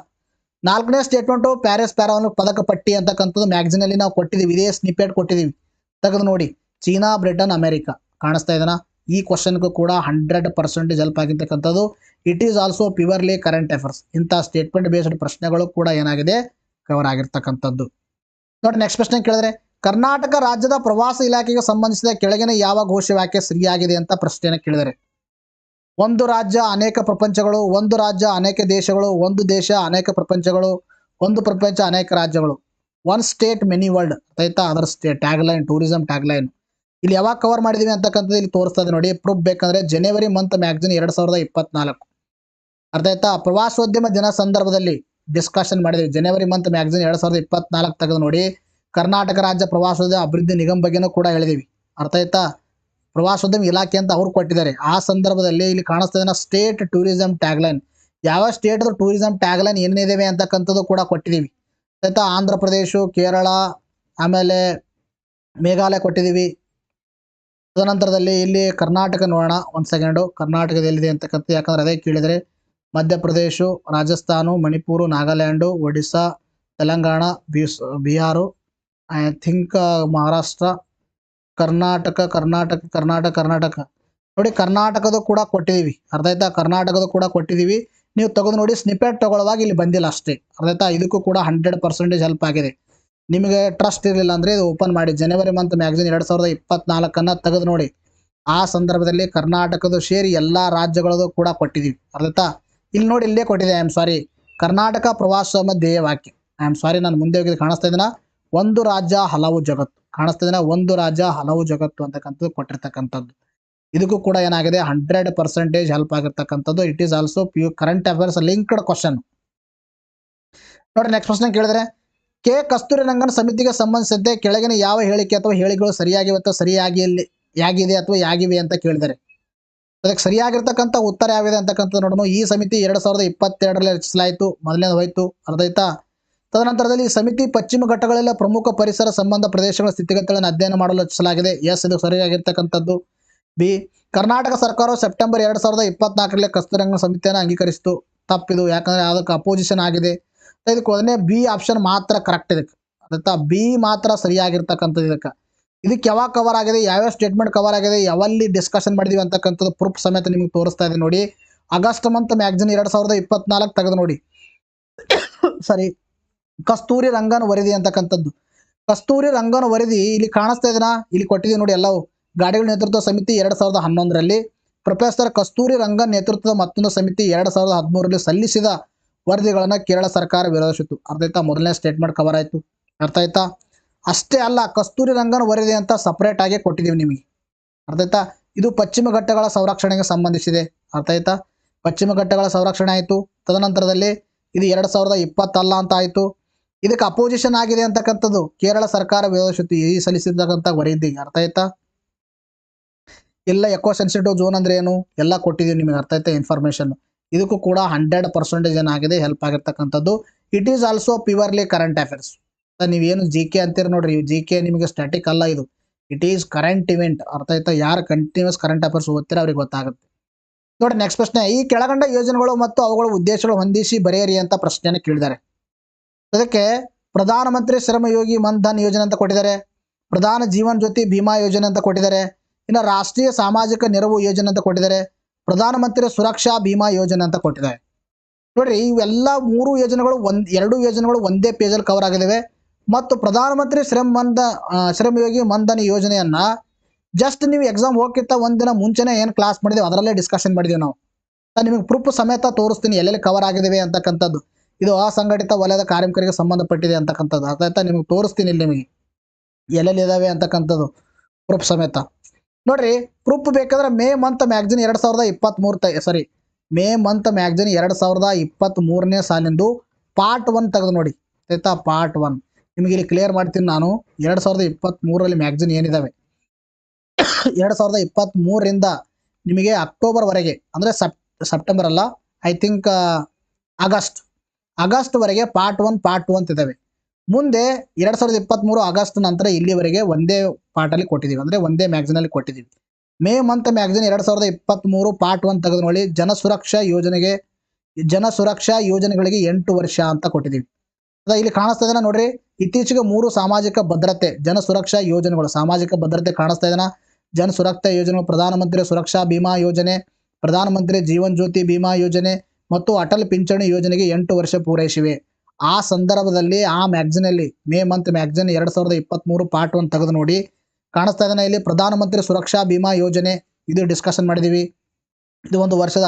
4ನೇ ಸ್ಟೇಟ್ಮೆಂಟು ಪ್ಯಾರಿಸ್ ಪ್ಯಾರಾಲಿಂಪಿಕ್ ಪದಕ ಪಟ್ಟಿ ಅಂತಕ್ಕಂಥದ್ದು ಮ್ಯಾಗ್ಝಿನಲ್ಲಿ ನಾವು ಕೊಟ್ಟಿದ್ದೀವಿ. ಇದೇ ಸ್ನಿಪೆಟ್ ಕೊಟ್ಟಿದ್ದೀವಿ. ತೆಗೆದು ನೋಡಿ. ಚೀನಾ, ಬ್ರಿಟನ್, ಅಮೆರಿಕ ಕಾಣಿಸ್ತಾ ಇದೆನಾ? ಈ ಕ್ವಶನ್ಗೂ ಕೂಡ 100% ಹೆಲ್ಪ್ ಆಗಿರ್ತಕ್ಕಂಥದ್ದು. It is also purely current affairs. ಇಂಥ ಸ್ಟೇಟ್ಮೆಂಟ್ ಬೇಸ್ಡ್ ಪ್ರಶ್ನೆಗಳು ಕೂಡ ಏನಾಗಿದೆ ಕವರ್ ಆಗಿರ್ತಕ್ಕಂಥದ್ದು. ನೋಡಿ ನೆಕ್ಸ್ಟ್ ಪ್ರಶ್ನೆ ಕೇಳಿದ್ರೆ, ಕರ್ನಾಟಕ ರಾಜ್ಯದ ಪ್ರವಾಸ ಇಲಾಖೆಗೆ ಸಂಬಂಧಿಸಿದ ಕೆಳಗಿನ ಯಾವ ಘೋಷವಾಕ್ಯ ಸರಿಯಾಗಿದೆ ಅಂತ ಪ್ರಶ್ನೆಯನ್ನು ಕೇಳಿದರೆ, ಒಂದು ರಾಜ್ಯ ಅನೇಕ ಪ್ರಪಂಚಗಳು, ಒಂದು ರಾಜ್ಯ ಅನೇಕ ದೇಶಗಳು, ಒಂದು ದೇಶ ಅನೇಕ ಪ್ರಪಂಚಗಳು, ಒಂದು ಪ್ರಪಂಚ ಅನೇಕ ರಾಜ್ಯಗಳು, ಒನ್ ಸ್ಟೇಟ್ ಮೆನಿ ವರ್ಲ್ಡ್. ಆಯ್ತಾ? ಅದರ ಟ್ಯಾಗ್ಲೈನ್, ಟೂರಿಸಂ ಟ್ಯಾಗ್ಲೈನ್. ಇಲ್ಲಿ ಯಾವಾಗ ಕವರ್ ಮಾಡಿದೀವಿ ಅಂತಕ್ಕಂಥದ್ದು ಇಲ್ಲಿ ತೋರಿಸ್ತಾ ಇದೆ ನೋಡಿ. ಪ್ರೂಫ್ ಬೇಕಂದ್ರೆ ಜನವರಿ ಮಂತ್ ಮ್ಯಾಗ್ಝಿನ್ 2024. ಅರ್ಥ ಆಯ್ತಾ? ಪ್ರವಾಸೋದ್ಯಮ ದಿನ ಸಂದರ್ಭದಲ್ಲಿ ಡಿಸ್ಕಷನ್ ಮಾಡಿದ್ವಿ. ಜನವರಿ ಮಂತ್ ಮ್ಯಾಗ್ಝಿನ್ 2024 ತೆಗೆದು ನೋಡಿ. ಕರ್ನಾಟಕ ರಾಜ್ಯ ಪ್ರವಾಸೋದ್ಯಮ ಅಭಿವೃದ್ಧಿ ನಿಗಮ ಬಗ್ಗೆನೂ ಕೂಡ ಹೇಳಿದೀವಿ. ಅರ್ಥ ಆಯ್ತಾ? ಪ್ರವಾಸೋದ್ಯಮ ಇಲಾಖೆ ಅಂತ ಅವ್ರು ಕೊಟ್ಟಿದ್ದಾರೆ. ಆ ಸಂದರ್ಭದಲ್ಲಿ ಇಲ್ಲಿ ಕಾಣಿಸ್ತಾ ಇದೆ ಸ್ಟೇಟ್ ಟೂರಿಸಂ ಟ್ಯಾಗ್ಲೈನ್. ಯಾವ ಸ್ಟೇಟ್ ಟೂರಿಸಂ ಟ್ಯಾಗ್ಲೈನ್ ಏನೇನಿದೆ ಅಂತಕ್ಕಂಥದ್ದು ಕೂಡ ಕೊಟ್ಟಿದ್ದೀವಿ. ಆಯ್ತಾ? ಆಂಧ್ರ ಪ್ರದೇಶ, ಕೇರಳ, ಆಮೇಲೆ ಮೇಘಾಲಯ ಕೊಟ್ಟಿದ್ದೀವಿ. ತದನಂತರದಲ್ಲಿ ಇಲ್ಲಿ ಕರ್ನಾಟಕ ನೋಡೋಣ. ಒಂದು ಸೆಕೆಂಡು. ಕರ್ನಾಟಕದಲ್ಲಿದೆ ಅಂತಕ್ಕಂಥ, ಯಾಕಂದ್ರೆ ಅದೇ ಕೇಳಿದರೆ ಮಧ್ಯಪ್ರದೇಶ, ರಾಜಸ್ಥಾನ, ಮಣಿಪುರ, ನಾಗಾಲ್ಯಾಂಡು, ಒಡಿಸ್ಸಾ, ತೆಲಂಗಾಣ, ಬಿಹಾರು, ಐ ಥಿಂಕ್ ಮಹಾರಾಷ್ಟ್ರ, ಕರ್ನಾಟಕ ನೋಡಿ. ಕರ್ನಾಟಕದ ಕೂಡ ಕೊಟ್ಟಿದ್ದೀವಿ. ಅರ್ಥ ಆಯ್ತಾ? ಕರ್ನಾಟಕದ ಕೂಡ ಕೊಟ್ಟಿದ್ದೀವಿ. ನೀವು ತೆಗೆದು ನೋಡಿ. ಸ್ನಿಪೆಟ್ ತಗೊಳ್ಳುವಾಗ ಇಲ್ಲಿ ಬಂದಿಲ್ಲ ಅಷ್ಟೇ. ಅರ್ಥ ಆಯ್ತಾ? ಇದಕ್ಕೂ ಕೂಡ 100% ಹೆಲ್ಪ್ ಆಗಿದೆ. ನಿಮಗೆ ಟ್ರಸ್ಟ್ ಇರಲಿಲ್ಲ ಅಂದರೆ ಇದು ಓಪನ್ ಮಾಡಿ. ಜನವರಿ ಮಂತ್ ಮ್ಯಾಗ್ಝಿನ್ 2024 ತೆಗೆದು ನೋಡಿ. ಆ ಸಂದರ್ಭದಲ್ಲಿ ಕರ್ನಾಟಕದ ಸೇರಿ ಎಲ್ಲ ರಾಜ್ಯಗಳದು ಕೂಡ ಕೊಟ್ಟಿದ್ದೀವಿ. ಅರ್ಥ ಆಯ್ತಾ? ಇಲ್ಲಿ ನೋಡಿ, ಇಲ್ಲೇ ಕೊಟ್ಟಿದೆ. ಐ ಆಮ್ ಸಾರಿ, ಕರ್ನಾಟಕ ಪ್ರವಾಸೋದ್ಯಮ ಧ್ಯೇಯವಾಕ್ಯ. ಐ ಆಮ್ ಸಾರಿ, ನಾನು ಮುಂದೆ ಹೋಗಿದ್ದು ಕಾಣಿಸ್ತಾ ಇದೀನ. ಒಂದು ರಾಜ್ಯ ಹಲವು ಜಗತ್ತು ಕಾಣಿಸ್ತಾ ಇದೀನ. ಒಂದು ರಾಜ್ಯ ಹಲವು ಜಗತ್ತು ಅಂತಕ್ಕಂಥದ್ದು ಕೊಟ್ಟಿರ್ತಕ್ಕಂಥದ್ದು. ಇದಕ್ಕೂ ಕೂಡ ಏನಾಗಿದೆ 100% ಹೆಲ್ಪ್ ಆಗಿರ್ತಕ್ಕಂಥದ್ದು. It is also current affairs linked question. ನೋಡಿ ನೆಕ್ಸ್ಟ್ ಪ್ರಶ್ನೆ ಕೇಳಿದ್ರೆ, ಕೆ ಕಸ್ತೂರಿರಂಗನ್ ಸಮಿತಿಗೆ ಸಂಬಂಧಿಸಿದಂತೆ ಕೆಳಗಿನ ಯಾವ ಹೇಳಿಕೆ ಅಥವಾ ಹೇಳಿಗಳು ಸರಿಯಾಗಿವೆ ಅಥವಾ ಯಾಗಿದೆ ಅಥವಾ ಯಾಗಿವೆ ಅಂತ ಕೇಳಿದ್ದಾರೆ. ಅದಕ್ಕೆ ಸರಿಯಾಗಿರ್ತಕ್ಕಂಥ ಉತ್ತರ ಯಾವಿದೆ ಅಂತಕ್ಕಂಥದ್ದು ನೋಡೋಣ. ಈ ಸಮಿತಿ 2022ರಲ್ಲಿ ರಚಿಸಲಾಯಿತು. ಮೊದಲನೇದು ಹೋಯ್ತು. ಅರ್ಥ ಆಯ್ತಾ? ತದನಂತರದಲ್ಲಿ ಈ ಸಮಿತಿ ಪಶ್ಚಿಮ ಘಟ್ಟಗಳಲ್ಲಿ ಪ್ರಮುಖ ಪರಿಸರ ಸಂಬಂಧ ಪ್ರದೇಶಗಳ ಸ್ಥಿತಿಗತಿಗಳನ್ನು ಅಧ್ಯಯನ ಮಾಡಲು ರಚಿಸಲಾಗಿದೆ. ಎಸ್, ಇದು ಸರಿಯಾಗಿರ್ತಕ್ಕಂಥದ್ದು. ಬಿ, ಕರ್ನಾಟಕ ಸರ್ಕಾರವು ಸೆಪ್ಟೆಂಬರ್ 2024ರಲ್ಲಿ ಕಸ್ತೂರಿ ರಂಗನ್ ಸಮಿತಿಯನ್ನು ಅಂಗೀಕರಿಸಿತು. ತಪ್ಪಿದು, ಯಾಕಂದರೆ ಅದಕ್ಕೆ ಅಪೋಸಿಷನ್ ಆಗಿದೆ. ಇದಕ್ಕೆ ಒಂದೇ ಬಿ ಆಪ್ಷನ್ ಮಾತ್ರ ಕರೆಕ್ಟ್. ಇದಕ್ಕೆ ಅದಕ್ಕೆ ಬಿ ಮಾತ್ರ ಸರಿಯಾಗಿರ್ತಕ್ಕಂಥದ್ದು. ಇದಕ್ಕೆ ಯಾವಾಗ ಕವರ್ ಆಗಿದೆ, ಯಾವ್ಯಾವ ಸ್ಟೇಟ್ಮೆಂಟ್ ಕವರ್ ಆಗಿದೆ, ಯಾವಲ್ಲಿ ಡಿಸ್ಕಷನ್ ಮಾಡಿದೀವಿ ಅಂತಕ್ಕಂಥದ್ದು ಪ್ರೂಫ್ ಸಮೇತ ನಿಮಗೆ ತೋರಿಸ್ತಾ ಇದೆ ನೋಡಿ. ಆಗಸ್ಟ್ ಮಂತ್ ಮ್ಯಾಗಝಿನ್ 2024 ತೆಗೆದು ನೋಡಿ. ಸರಿ, ಕಸ್ತೂರಿ ರಂಗನ್ ವರದಿ ಅಂತಕ್ಕಂಥದ್ದು. ಕಸ್ತೂರಿ ರಂಗನ್ ವರದಿ ಇಲ್ಲಿ ಕಾಣಿಸ್ತಾ ಇದೆನಾ, ಇಲ್ಲಿ ಕೊಟ್ಟಿದ್ದೀವಿ ನೋಡಿ. ಎಲ್ಲವೂ ಗಾಡಿಗಳ ನೇತೃತ್ವ ಸಮಿತಿ 2011ರಲ್ಲಿ, ಪ್ರೊಫೆಸರ್ ಕಸ್ತೂರಿ ರಂಗನ್ ನೇತೃತ್ವದ ಮತ್ತೊಂದು ಸಮಿತಿ 2013ರಲ್ಲಿ ಸಲ್ಲಿಸಿದ ವರದಿಗಳನ್ನು ಕೇರಳ ಸರ್ಕಾರ ವಿರೋಧಿಸಿತು. ಅರ್ಥ ಆಯ್ತಾ? ಮೊದಲನೇ ಸ್ಟೇಟ್ಮೆಂಟ್ ಕವರ್ ಆಯಿತು. ಅರ್ಥ ಆಯ್ತಾ? ಅಷ್ಟೇ ಅಲ್ಲ, ಕಸ್ತೂರಿ ರಂಗನ್ ವರದಿ ಅಂತ ಸಪ್ರೇಟ್ ಆಗಿ ಕೊಟ್ಟಿದ್ದೀವಿ ನಿಮಗೆ. ಅರ್ಥ ಆಯ್ತಾ? ಇದು ಪಶ್ಚಿಮ ಘಟ್ಟಗಳ ಸಂರಕ್ಷಣೆಗೆ ಸಂಬಂಧಿಸಿದೆ. ಅರ್ಥ ಆಯ್ತಾ? ಪಶ್ಚಿಮ ಘಟ್ಟಗಳ ಸಂರಕ್ಷಣೆ ಆಯಿತು. ತದನಂತರದಲ್ಲಿ ಇದು 2020 ಅಲ್ಲ ಅಂತ ಆಯಿತು. ಇದಕ್ಕೆ ಅಪೋಸಿಷನ್ ಆಗಿದೆ ಅಂತಕ್ಕಂಥದ್ದು ಕೇರಳ ಸರ್ಕಾರ ವಿರೋಧಿಸಿತು ಈ ಸಲ್ಲಿಸಿರ್ತಕ್ಕಂಥ ವರದಿ. ಅರ್ಥ ಆಯ್ತಾ? ಎಲ್ಲ ಎಕೋ ಸೆನ್ಸಿಟಿವ್ ಝೋನ್ ಅಂದ್ರೆ ಏನು ಎಲ್ಲ ಕೊಟ್ಟಿದ್ದೀವಿ ನಿಮಗೆ. ಅರ್ಥ ಆಯ್ತಾ? ಇನ್ಫಾರ್ಮೇಷನ್ ಇದಕ್ಕೂ ಕೂಡ 100% ಏನಾಗಿದೆ ಹೆಲ್ಪ್ ಆಗಿರ್ತಕ್ಕಂಥದ್ದು. It is also purely current affairs. ನೀವೇನು ಜಿ ಕೆ ಅಂತೀರ ನೋಡ್ರಿ, ಜಿ ಕೆ ನಿಮಗೆ ಸ್ಟ್ಯಾಟಿಕ್ ಅಲ್ಲ, ಇದು ಇಟ್ ಈಸ್ ಕರೆಂಟ್ ಇವೆಂಟ್. ಅರ್ಥ ಆಯ್ತಾ? ಯಾರು ಕಂಟಿನ್ಯೂಸ್ ಕರೆಂಟ್ ಅಫೇರ್ಸ್ ಓದ್ತೀರ ಅವ್ರಿಗೆ ಗೊತ್ತಾಗುತ್ತೆ ನೋಡಿ. ನೆಕ್ಸ್ಟ್ ಪ್ರಶ್ನೆ, ಈ ಕೆಳಗಂಡ ಯೋಜನೆಗಳು ಮತ್ತು ಅವುಗಳ ಉದ್ದೇಶಗಳು ಹೊಂದಿಸಿ ಬರೆಯಿರಿ ಅಂತ ಪ್ರಶ್ನೆಯನ್ನು ಕೇಳಿದ್ದಾರೆ. ಅದಕ್ಕೆ ಪ್ರಧಾನಮಂತ್ರಿ ಶ್ರಮ ಯೋಗಿ ಮನ್ ಧನ್ ಯೋಜನೆ ಅಂತ ಕೊಟ್ಟಿದ್ದಾರೆ, ಪ್ರಧಾನ ಜೀವನ್ ಜ್ಯೋತಿ ಬಿಮಾ ಯೋಜನೆ ಅಂತ ಕೊಟ್ಟಿದ್ದಾರೆ, ಇನ್ನು ರಾಷ್ಟ್ರೀಯ ಸಾಮಾಜಿಕ ನೆರವು ಯೋಜನೆ ಅಂತ ಕೊಟ್ಟಿದ್ದಾರೆ, ಪ್ರಧಾನಮಂತ್ರಿ ಸುರಕ್ಷಾ ಬಿಮಾ ಯೋಜನೆ ಅಂತ ಕೊಟ್ಟಿದ್ದಾರೆ. ನೋಡ್ರಿ, ಇವೆಲ್ಲ ಮೂರು ಯೋಜನೆಗಳು ಎರಡು ಯೋಜನೆಗಳು ಒಂದೇ ಪೇಜಲ್ಲಿ ಕವರ್ ಆಗಿದ್ದಾವೆ. ಮತ್ತು ಪ್ರಧಾನಮಂತ್ರಿ ಶ್ರಮ ಯೋಗಿ ಮನ್ ಧನ್ ಯೋಜನೆಯನ್ನ ಜಸ್ಟ್ ನೀವು ಎಕ್ಸಾಮ್ ಹೋಗ್ಕಿಂತ ಒಂದಿನ ಮುಂಚೆನೇ ಏನು ಕ್ಲಾಸ್ ಮಾಡಿದೀವಿ ಅದರಲ್ಲೇ ಡಿಸ್ಕಷನ್ ಮಾಡಿದೀವಿ ನಾವು. ನಿಮಗೆ ಪ್ರೂಫ್ ಸಮೇತ ತೋರಿಸ್ತೀನಿ ಎಲ್ಲೆಲ್ಲಿ ಕವರ್ ಆಗಿದ್ದೇವೆ ಅಂತಕ್ಕಂಥದ್ದು. ಇದು ಅಸಂಘಟಿತ ವಲಯದ ಕಾರ್ಮಿಕರಿಗೆ ಸಂಬಂಧಪಟ್ಟಿದೆ ಅಂತಕ್ಕಂಥದ್ದು. ಅರ್ಥ ಆಯ್ತಾ? ನಿಮಗೆ ತೋರಿಸ್ತೀನಿ ಇಲ್ಲಿ ನಿಮಗೆ ಎಲ್ಲೆಲ್ಲಿ ಇದಾವೆ ಅಂತಕ್ಕಂಥದ್ದು ಪ್ರೂಫ್ ಸಮೇತ. ನೋಡ್ರಿ, ಪ್ರೂಫ್ ಬೇಕಾದ್ರೆ ಮೇ ಮಂತ್ ಮ್ಯಾಗಝಿನ್ 2023ನೇ ಸಾಲಿಂದು ಪಾರ್ಟ್ 1 ತೆಗೆದು ನೋಡಿ. ಆಯ್ತಾ? ಪಾರ್ಟ್ 1 ನಿಮಗೆ ಇಲ್ಲಿ ಕ್ಲಿಯರ್ ಮಾಡ್ತೀನಿ ನಾನು. 2023ರಲ್ಲಿ ಮ್ಯಾಗಝಿನ್ ಏನಿದಾವೆ 2023ರಿಂದ ನಿಮಗೆ ಅಕ್ಟೋಬರ್ವರೆಗೆ, ಅಂದರೆ ಸೆಪ್ಟೆಂಬರ್ ಅಲ್ಲ, ಐ ಥಿಂಕ್ ಆಗಸ್ಟ್ವರೆಗೆ ಪಾರ್ಟ್ 1 ಪಾರ್ಟ್ 2 ಅಂತ ಇದ್ದಾವೆ. ಮುಂದೆ 2023 ಆಗಸ್ಟ್ ನಂತರ ಇಲ್ಲಿವರೆಗೆ ಒಂದೇ ಪಾರ್ಟಲ್ಲಿ ಕೊಟ್ಟಿದ್ದೀವಿ, ಅಂದರೆ ಒಂದೇ ಮ್ಯಾಗಝಿನಲ್ಲಿ ಕೊಟ್ಟಿದ್ದೀವಿ. ಮೇ ಮಂತ್ ಮ್ಯಾಗಝಿನ್ 2023 ಪಾರ್ಟ್ 1 ತೆಗೆದು ನೋಡಿ. ಜನಸುರಕ್ಷಾ ಯೋಜನೆಗಳಿಗೆ 8 ವರ್ಷ ಅಂತ ಕೊಟ್ಟಿದ್ದೀವಿ. ಇಲ್ಲಿ ಕಾಣಿಸ್ತಾ ಇದೆನಾ ನೋಡ್ರಿ, ಇತ್ತೀಚೆಗೆ 3 ಸಾಮಾಜಿಕ ಭದ್ರತೆ ಜನಸುರಕ್ಷಾ ಯೋಜನೆಗಳು, ಸಾಮಾಜಿಕ ಭದ್ರತೆ ಕಾಣಿಸ್ತಾ ಇದೆನಾ? ಜನಸುರಕ್ಷಾ ಯೋಜನೆ, ಪ್ರಧಾನಮಂತ್ರಿ ಸುರಕ್ಷಾ ಬಿಮಾ ಯೋಜನೆ, ಪ್ರಧಾನಮಂತ್ರಿ ಜೀವನ್ ಜ್ಯೋತಿ ಬಿಮಾ ಯೋಜನೆ ಮತ್ತು ಅಟಲ್ ಪಿಂಚಣಿ ಯೋಜನೆಗೆ 8 ವರ್ಷ ಪೂರೈಸಿವೆ. ಆ ಸಂದರ್ಭದಲ್ಲಿ ಆ ಮ್ಯಾಗಝಿನಲ್ಲಿ ಮೇ ಮಂತ್ ಮ್ಯಾಗಝಿನ್ 2023 ಪಾರ್ಟ್ 1 ತೆಗೆದು ನೋಡಿ. ಕಾಣಿಸ್ತಾ ಇದೆನಾ ಇಲ್ಲಿ? ಪ್ರಧಾನಮಂತ್ರಿ ಸುರಕ್ಷಾ ಬಿಮಾ ಯೋಜನೆ, ಇದು ಡಿಸ್ಕಷನ್ ಮಾಡಿದ್ದೀವಿ. ಇದು ಒಂದು ವರ್ಷದ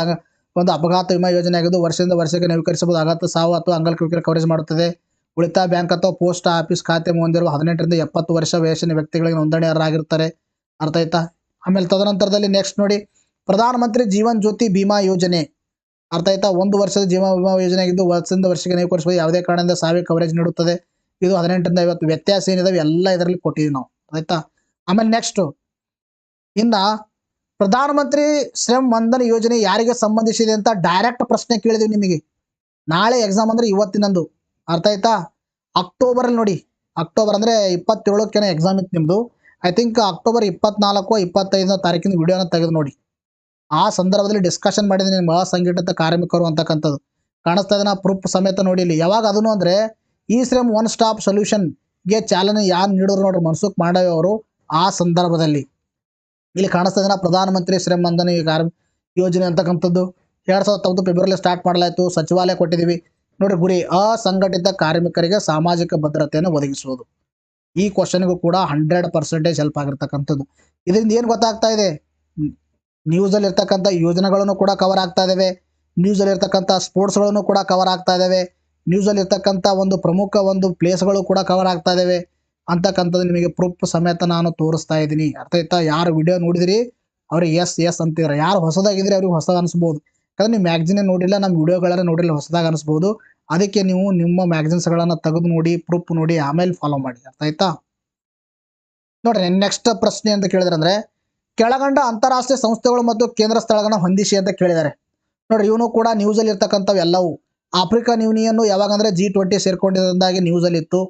ಒಂದು ಅಪಘಾತ ವಿಮಾ ಯೋಜನೆ ಆಗಿದ್ದು ವರ್ಷದಿಂದ ವರ್ಷಕ್ಕೆ ನವೀಕರಿಸಬಹುದು. ಅಗತ್ಯ ಸಾವು ಅಥವಾ ಅಂಗವಿಕಲ ಕವರೇಜ್ ಮಾಡುತ್ತದೆ. ಉಳಿತಾಯ ಬ್ಯಾಂಕ್ ಅಥವಾ ಪೋಸ್ಟ್ ಆಫೀಸ್ ಖಾತೆ ಹೊಂದಿರುವ 18ರಿಂದ 70 ವರ್ಷ ವಯಸ್ಸಿನ ವ್ಯಕ್ತಿಗಳಿಗೆ ನೋಂದಣಿಯಾರರಾಗಿರ್ತಾರೆ. ಅರ್ಥ ಆಯ್ತಾ? ಆಮೇಲೆ ತದನಂತರದಲ್ಲಿ ನೆಕ್ಸ್ಟ್ ನೋಡಿ, ಪ್ರಧಾನಮಂತ್ರಿ ಜೀವನ್ ಜ್ಯೋತಿ ಬಿಮಾ ಯೋಜನೆ. ಅರ್ಥ ಆಯ್ತಾ? 1 ವರ್ಷದ ಜೀವ ವಿಮಾ ಯೋಜನೆ ಆಗಿದ್ದು ವರ್ಷದಿಂದ ವರ್ಷಕ್ಕೆ ನವೀಕರಿಸಬಹುದು. ಯಾವುದೇ ಕಾರಣದಿಂದ ಸಾವಿಗೆ ಕವರೇಜ್ ನೀಡುತ್ತದೆ. ಇದು 18ರಿಂದ 50. ವ್ಯತ್ಯಾಸ ಏನಿದಾವೆ ಎಲ್ಲ ಇದರಲ್ಲಿ ಕೊಟ್ಟಿದ್ದೀವಿ ನಾವು. ಆಯ್ತಾ? ಆಮೇಲೆ ನೆಕ್ಸ್ಟ್, ಇನ್ನ ಪ್ರಧಾನಮಂತ್ರಿ ಶ್ರಮ್ ಮನ್ಧನ್ ಯೋಜನೆ ಯಾರಿಗೆ ಸಂಬಂಧಿಸಿದೆ ಅಂತ ಡೈರೆಕ್ಟ್ ಪ್ರಶ್ನೆ ಕೇಳಿದೀವಿ ನಿಮಗೆ. ನಾಳೆ ಎಕ್ಸಾಮ್ ಅಂದ್ರೆ ಇವತ್ತಿನಂದು. ಅರ್ಥ ಆಯ್ತಾ? ಅಕ್ಟೋಬರಲ್ಲಿ ನೋಡಿ, ಅಕ್ಟೋಬರ್ ಅಂದರೆ 27ಕ್ಕೆ ಎಕ್ಸಾಮ್ ಇತ್ತು ನಿಮ್ಮದು. ಐ ಥಿಂಕ್ ಅಕ್ಟೋಬರ್ 24-25 ತಾರೀಕಿನ ವಿಡಿಯೋನ ತೆಗೆದು ನೋಡಿ. ಆ ಸಂದರ್ಭದಲ್ಲಿ ಡಿಸ್ಕಷನ್ ಮಾಡಿದ್ದೀನಿ ನಿಮ್ಮ ಅಸಂಘಟಿತ ಕಾರ್ಮಿಕರು ಅಂತಕ್ಕಂಥದ್ದು. ಕಾಣಿಸ್ತಾ ಇದೆನಾ? ಪ್ರೂಫ್ ಸಮೇತ ನೋಡಿ ಇಲ್ಲಿ. ಯಾವಾಗ ಅದನ್ನು ಅಂದರೆ ಈ ಶ್ರಮ್ ಒನ್ ಸ್ಟಾಪ್ ಸೊಲ್ಯೂಷನ್ಗೆ ಚಾಲನೆ ಯಾರು ನೀಡೋರು ನೋಡ್ರಿ, ಮನ್ಸುಖ್ ಮಾಂಡವ್ಯ ಅವರು. ಆ ಸಂದರ್ಭದಲ್ಲಿ ಇಲ್ಲಿ ಕಾಣಿಸ್ತಾ ಇದೆನಾ? ಪ್ರಧಾನಮಂತ್ರಿ ಶ್ರಮ್ ಮನ್ಧನ್ ಯೋಜನೆ ಅಂತಕ್ಕಂಥದ್ದು 2019 ಫೆಬ್ರವರಿಯಲ್ಲಿ ಸ್ಟಾರ್ಟ್ ಮಾಡಲಾಯಿತು. ಸಚಿವಾಲಯ ಕೊಟ್ಟಿದ್ದೀವಿ ನೋಡ್ರಿ. ಗುರಿ ಅಸಂಘಟಿತ ಕಾರ್ಮಿಕರಿಗೆ ಸಾಮಾಜಿಕ ಭದ್ರತೆಯನ್ನು ಒದಗಿಸುವುದು. ಈ ಕ್ವಶನ್ಗೂ ಕೂಡ 100% ಹೆಲ್ಪ್ ಆಗಿರ್ತಕ್ಕಂಥದ್ದು. ಇದರಿಂದ ಏನು ಗೊತ್ತಾಗ್ತಾ ಇದೆ? ನ್ಯೂಸಲ್ಲಿ ಇರ್ತಕ್ಕಂಥ ಯೋಜನೆಗಳನ್ನು ಕೂಡ ಕವರ್ ಆಗ್ತಾ ಇದ್ದಾವೆ. ನ್ಯೂಸಲ್ಲಿ ಇರ್ತಕ್ಕಂಥ ಸ್ಪೋರ್ಟ್ಸ್ಗಳನ್ನು ಕೂಡ ಕವರ್ ಆಗ್ತಾ ಇದ್ದಾವೆ. ನ್ಯೂಸಲ್ಲಿ ಇರ್ತಕ್ಕಂಥ ಒಂದು ಪ್ರಮುಖ ಒಂದು ಪ್ಲೇಸ್ಗಳು ಕೂಡ ಕವರ್ ಆಗ್ತಾ ಇದ್ದಾವೆ ಅಂತಕ್ಕಂಥದ್ದು ನಿಮಗೆ ಪ್ರೂಫ್ ಸಮೇತ ನಾನು ತೋರಿಸ್ತಾ ಇದ್ದೀನಿ. ಅರ್ಥ ಆಯ್ತಾ? ಯಾರು ವಿಡಿಯೋ ನೋಡಿದಿರಿ ಅವ್ರಿಗೆ ಎಸ್ ಅಂತೀರ. ಯಾರು ಹೊಸದಾಗಿದ್ರೆ ಅವ್ರಿಗೆ ಹೊಸದು ಅನಿಸ್ಬೋದು. ಯಾಕಂದ್ರೆ ನೀವು ಮ್ಯಾಗ್ಝಿನೇ ನೋಡಿಲ್ಲ, ನಮ್ಮ ವಿಡಿಯೋಗಳೆಲ್ಲ ನೋಡಿಲ್ಲ, ಹೊಸದಾಗಿ ಅನಿಸ್ಬೋದು. ಅದಕ್ಕೆ ನೀವು ನಿಮ್ಮ ಮ್ಯಾಗ್ಝಿನ್ಸ್ಗಳನ್ನು ತೆಗೆದು ನೋಡಿ, ಪ್ರೂಫ್ ನೋಡಿ, ಆಮೇಲೆ ಫಾಲೋ ಮಾಡಿ. ಅರ್ಥ ಆಯ್ತಾ? ನೋಡ್ರಿ, ನೆಕ್ಸ್ಟ್ ಪ್ರಶ್ನೆ ಅಂತ ಕೇಳಿದ್ರೆ ಅಂದ್ರೆ ಕೆಳಗಂಡ ಅಂತಾರಾಷ್ಟ್ರೀಯ ಸಂಸ್ಥೆಗಳು ಮತ್ತು ಕೇಂದ್ರ ಸ್ಥಳಗಳನ್ನ ಹೊಂದಿಸಿ ಅಂತ ಕೇಳಿದ್ದಾರೆ. ನೋಡ್ರಿ, ಇವನು ಕೂಡ ನ್ಯೂಸಲ್ಲಿ ಇರ್ತಕ್ಕಂಥವು ಎಲ್ಲವೂ. ಆಫ್ರಿಕನ್ ಯೂನಿಯನ್ ಯಾವಾಗಂದ್ರೆ G20 ಸೇರ್ಕೊಂಡಿದ್ದಾಗಿ ನ್ಯೂಸಲ್ಲಿ ಇತ್ತು.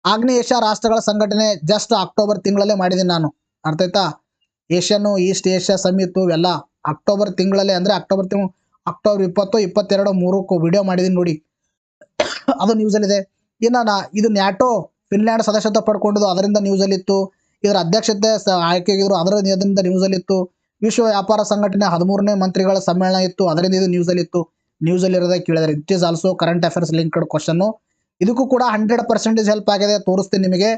ಆಗ್ನೇಯ ಏಷ್ಯಾ ರಾಷ್ಟ್ರಗಳ ಸಂಘಟನೆ ಜಸ್ಟ್ ಅಕ್ಟೋಬರ್ ತಿಂಗಳಲ್ಲೇ ಮಾಡಿದ್ದೀನಿ ನಾನು. ಅರ್ಥ ಆಯ್ತಾ? ಏಷ್ಯನ್ ಈಸ್ಟ್ ಏಷ್ಯಾ ಸಮಿತು ಇವೆಲ್ಲ ಅಕ್ಟೋಬರ್ ತಿಂಗಳಲ್ಲಿ ಅಂದರೆ ಅಕ್ಟೋಬರ್ 20 22 3ಕ್ಕೂ ವಿಡಿಯೋ ಮಾಡಿದ್ದೀನಿ ನೋಡಿ, ಅದು ನ್ಯೂಸಲ್ಲಿದೆ. ಇನ್ನು ಇದು ನ್ಯಾಟೋ ಫಿನ್ಲ್ಯಾಂಡ್ ಸದಸ್ಯತ್ವ ಪಡ್ಕೊಂಡಿದ್ದು ಅದರಿಂದ ನ್ಯೂಸಲ್ಲಿತ್ತು. ಇದರ ಅಧ್ಯಕ್ಷತೆ ಆಯ್ಕೆಗಿದ್ರು ಅದರಿಂದ ನ್ಯೂಸಲ್ಲಿತ್ತು. ವಿಶ್ವ ವ್ಯಾಪಾರ ಸಂಘಟನೆ 13ನೇ ಮಂತ್ರಿಗಳ ಸಮ್ಮೇಳನ ಇತ್ತು, ಅದರಿಂದ ಇದು ನ್ಯೂಸಲ್ಲಿತ್ತು. ನ್ಯೂಸಲ್ಲಿರೋದೇ ಕೇಳಿದರೆ it is also current affairs linked question. ಇದಕ್ಕೂ ಕೂಡ 100% ಹೆಲ್ಪ್ ಆಗಿದೆ, ತೋರಿಸ್ತೀನಿ ನಿಮಗೆ.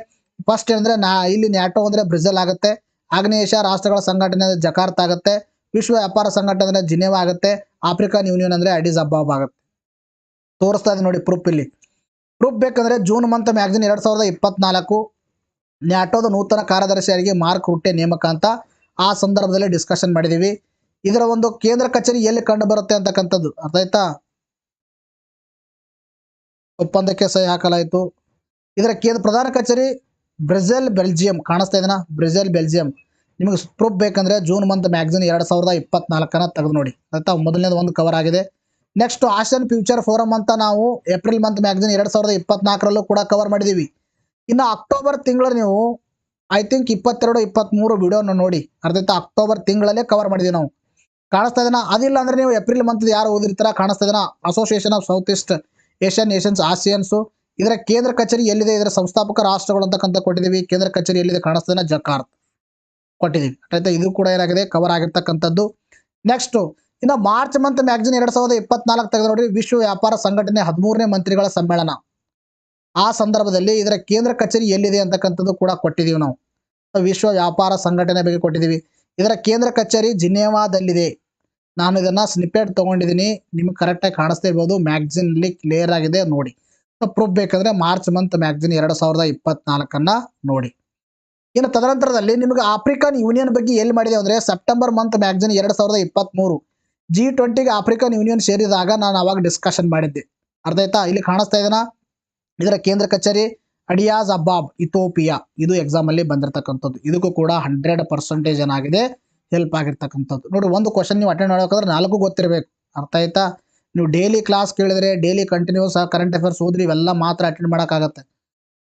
ಫಸ್ಟ್ ಏನಂದರೆ ಇಲ್ಲಿ ನ್ಯಾಟೋ ಅಂದರೆ ಬ್ರೆಜಿಲ್ ಆಗುತ್ತೆ, ಆಗ್ನೇಯ ಏಷ್ಯಾ ರಾಷ್ಟ್ರಗಳ ಸಂಘಟನೆ ಅಂದರೆ ಜಕಾರ್ತ ಆಗುತ್ತೆ, ವಿಶ್ವ ವ್ಯಾಪಾರ ಸಂಘಟನೆ ಅಂದರೆ ಜಿನೆವಾ ಆಗುತ್ತೆ, ಆಫ್ರಿಕನ್ ಯೂನಿಯನ್ ಅಂದರೆ ಅಡಿಸ್ ಅಬಾಬ್ ಆಗುತ್ತೆ. ತೋರಿಸ್ತಾ ಇದೆ ನೋಡಿ ಪ್ರೂಫ್. ಇಲ್ಲಿ ಪ್ರೂಫ್ ಬೇಕಂದ್ರೆ ಜೂನ್ ಮಂತ್ ಮ್ಯಾಗಜಿನ್ 2024 ನ್ಯಾಟೋದ ನೂತನ ಕಾರ್ಯದರ್ಶಿಯಾಗಿ ಮಾರ್ಕ್ ರುಟ್ಟೆ ನೇಮಕ ಅಂತ ಆ ಸಂದರ್ಭದಲ್ಲಿ ಡಿಸ್ಕಷನ್ ಮಾಡಿದೀವಿ. ಇದರ ಒಂದು ಕೇಂದ್ರ ಕಚೇರಿ ಎಲ್ಲಿ ಕಂಡು ಬರುತ್ತೆ ಅಂತಕ್ಕಂಥದ್ದು ಅರ್ಥ ಆಯ್ತಾ. ಒಪ್ಪಂದಕ್ಕೆ ಸಹಿ ಹಾಕಲಾಯಿತು. ಇದರ ಪ್ರಧಾನ ಕಚೇರಿ ಬ್ರೆಜಿಲ್ ಬೆಲ್ಜಿಯಂ ಕಾಣಿಸ್ತಾ ಇದೆನಾ, ಬ್ರೆಜಿಲ್ ಬೆಲ್ಜಿಯಂ. ನಿಮಗೆ ಪ್ರೂಫ್ ಬೇಕಂದ್ರೆ ಜೂನ್ ಮಂತ್ ಮ್ಯಾಗಜಿನ್ 2024 ತೆಗೆದು ನೋಡಿ ಆಯ್ತಾ. ಮೊದಲನೇದು ಒಂದು ಕವರ್ ಆಗಿದೆ. ನೆಕ್ಸ್ಟ್ ಆಸಿಯನ್ ಫ್ಯೂಚರ್ ಫೋರಮ್ ಅಂತ ನಾವು ಏಪ್ರಿಲ್ ಮಂತ್ ಮ್ಯಾಗಜಿನ್ 2024 ಕೂಡ ಕವರ್ ಮಾಡಿದೀವಿ. ಇನ್ನು ಅಕ್ಟೋಬರ್ ತಿಂಗಳು ನೀವು ಐ ಥಿಂಕ್ 22, 23 ವಿಡಿಯೋನ ನೋಡಿ ಅರ್ಥ ಆಯ್ತಾ. ಅಕ್ಟೋಬರ್ ತಿಂಗಳಲ್ಲೇ ಕವರ್ ಮಾಡಿದೀವಿ ನಾವು. ಕಾಣಿಸ್ತಾ ಇದೆನಾ. ಅದಿಲ್ಲ ಅಂದ್ರೆ ನೀವು ಏಪ್ರಿಲ್ ಮಂತ್ ಯಾರು ಓದಿರ್ತಾರ ಕಾಣಿಸ್ತಾ ಇದೆನಾ, association of south east Asian nations ASEANs. ಇದರ ಕೇಂದ್ರ ಕಚೇರಿ ಎಲ್ಲಿದೆ, ಇದರ ಸಂಸ್ಥಾಪಕ ರಾಷ್ಟ್ರಗಳು ಅಂತಕ್ಕಂಥ ಕೊಟ್ಟಿದ್ದೀವಿ. ಕೇಂದ್ರ ಕಚೇರಿ ಎಲ್ಲಿದೆ ಕಾಣಿಸ್ತಾ ಇದೆನಾ, ಜಕಾರ್ತ್ ಕೊಟ್ಟಿದ್ದೀವಿ ಆಯ್ತಾ. ಇದು ಕೂಡ ಏನಾಗಿದೆ ಕವರ್ ಆಗಿರ್ತಕ್ಕಂಥದ್ದು. ನೆಕ್ಸ್ಟ್ ಇನ್ನು ಮಾರ್ಚ್ ಮಂತ್ ಮ್ಯಾಗಜಿನ್ 2024 ತೆಗೆದು ನೋಡಿ, ವಿಶ್ವ ವ್ಯಾಪಾರ ಸಂಘಟನೆ 13ನೇ ಮಂತ್ರಿಗಳ ಸಮ್ಮೇಳನ. ಆ ಸಂದರ್ಭದಲ್ಲಿ ಇದರ ಕೇಂದ್ರ ಕಚೇರಿ ಎಲ್ಲಿದೆ ಅಂತಕ್ಕಂಥದ್ದು ಕೂಡ ಕೊಟ್ಟಿದ್ದೀವಿ ನಾವು. ವಿಶ್ವ ವ್ಯಾಪಾರ ಸಂಘಟನೆ ಬಗ್ಗೆ ಕೊಟ್ಟಿದ್ದೀವಿ. ಇದರ ಕೇಂದ್ರ ಕಚೇರಿ ಜಿನೇವಾದಲ್ಲಿದೆ. ನಾನು ಇದನ್ನ ಸ್ನಿಪೆಟ್ ತಗೊಂಡಿದ್ದೀನಿ, ನಿಮ್ಗೆ ಕರೆಕ್ಟಾಗಿ ಕಾಣಿಸ್ತಾ ಇರ್ಬೋದು, ಮ್ಯಾಗಜಿನ್ ಅಲ್ಲಿ ಕ್ಲಿಯರ್ ಆಗಿದೆ ನೋಡಿ. ಪ್ರೂಫ್ ಬೇಕಂದ್ರೆ ಮಾರ್ಚ್ ಮಂತ್ ಮ್ಯಾಗಜಿನ್ 2024 ನೋಡಿ. ಇನ್ನು ತದನಂತರದಲ್ಲಿ ನಿಮಗೆ ಆಫ್ರಿಕನ್ ಯೂನಿಯನ್ ಬಗ್ಗೆ ಎಲ್ಲಿ ಮಾಡಿದೆ ಅಂದ್ರೆ ಸೆಪ್ಟೆಂಬರ್ ಮಂತ್ ಮ್ಯಾಗಜಿನ್ 2023 G20ಗೆ ಆಫ್ರಿಕನ್ ಯೂನಿಯನ್ ಸೇರಿದಾಗ ನಾನು ಅವಾಗ ಡಿಸ್ಕಷನ್ ಮಾಡಿದ್ದೆ ಅರ್ಥ ಆಯ್ತಾ. ಇಲ್ಲಿ ಕಾಣಿಸ್ತಾ ಇದೆನಾ, ಇದರ ಕೇಂದ್ರ ಕಚೇರಿ ಅಡಿಯಾಸ್ ಅಬಾಬ್ ಇಥೋಪಿಯಾ. ಇದು ಎಕ್ಸಾಮ್ ಅಲ್ಲಿ ಬಂದಿರತಕ್ಕಂಥದ್ದು. ಇದಕ್ಕೂ ಕೂಡ 100% ಏನಾಗಿದೆ ಹೆಲ್ಪ್ ಆಗಿರ್ತಕ್ಕಂಥದ್ದು. ನೋಡಿ ಒಂದು ಕ್ವಶನ್ ನೀವು ಅಟೆಂಡ್ ಮಾಡಬೇಕಾದ್ರೆ 4 ಗೊತ್ತಿರಬೇಕು ಅರ್ಥ ಆಯ್ತಾ. ನೀವು ಡೈಲಿ ಕ್ಲಾಸ್ ಕೇಳಿದ್ರೆ ಡೈಲಿ ಕಂಟಿನ್ಯೂಸ್ ಕರೆಂಟ್ ಅಫೇರ್ಸ್ ಓದ್ರಿ, ಇವೆಲ್ಲ ಮಾತ್ರ ಅಟೆಂಡ್ ಮಾಡೋಕ್ಕಾಗತ್ತೆ,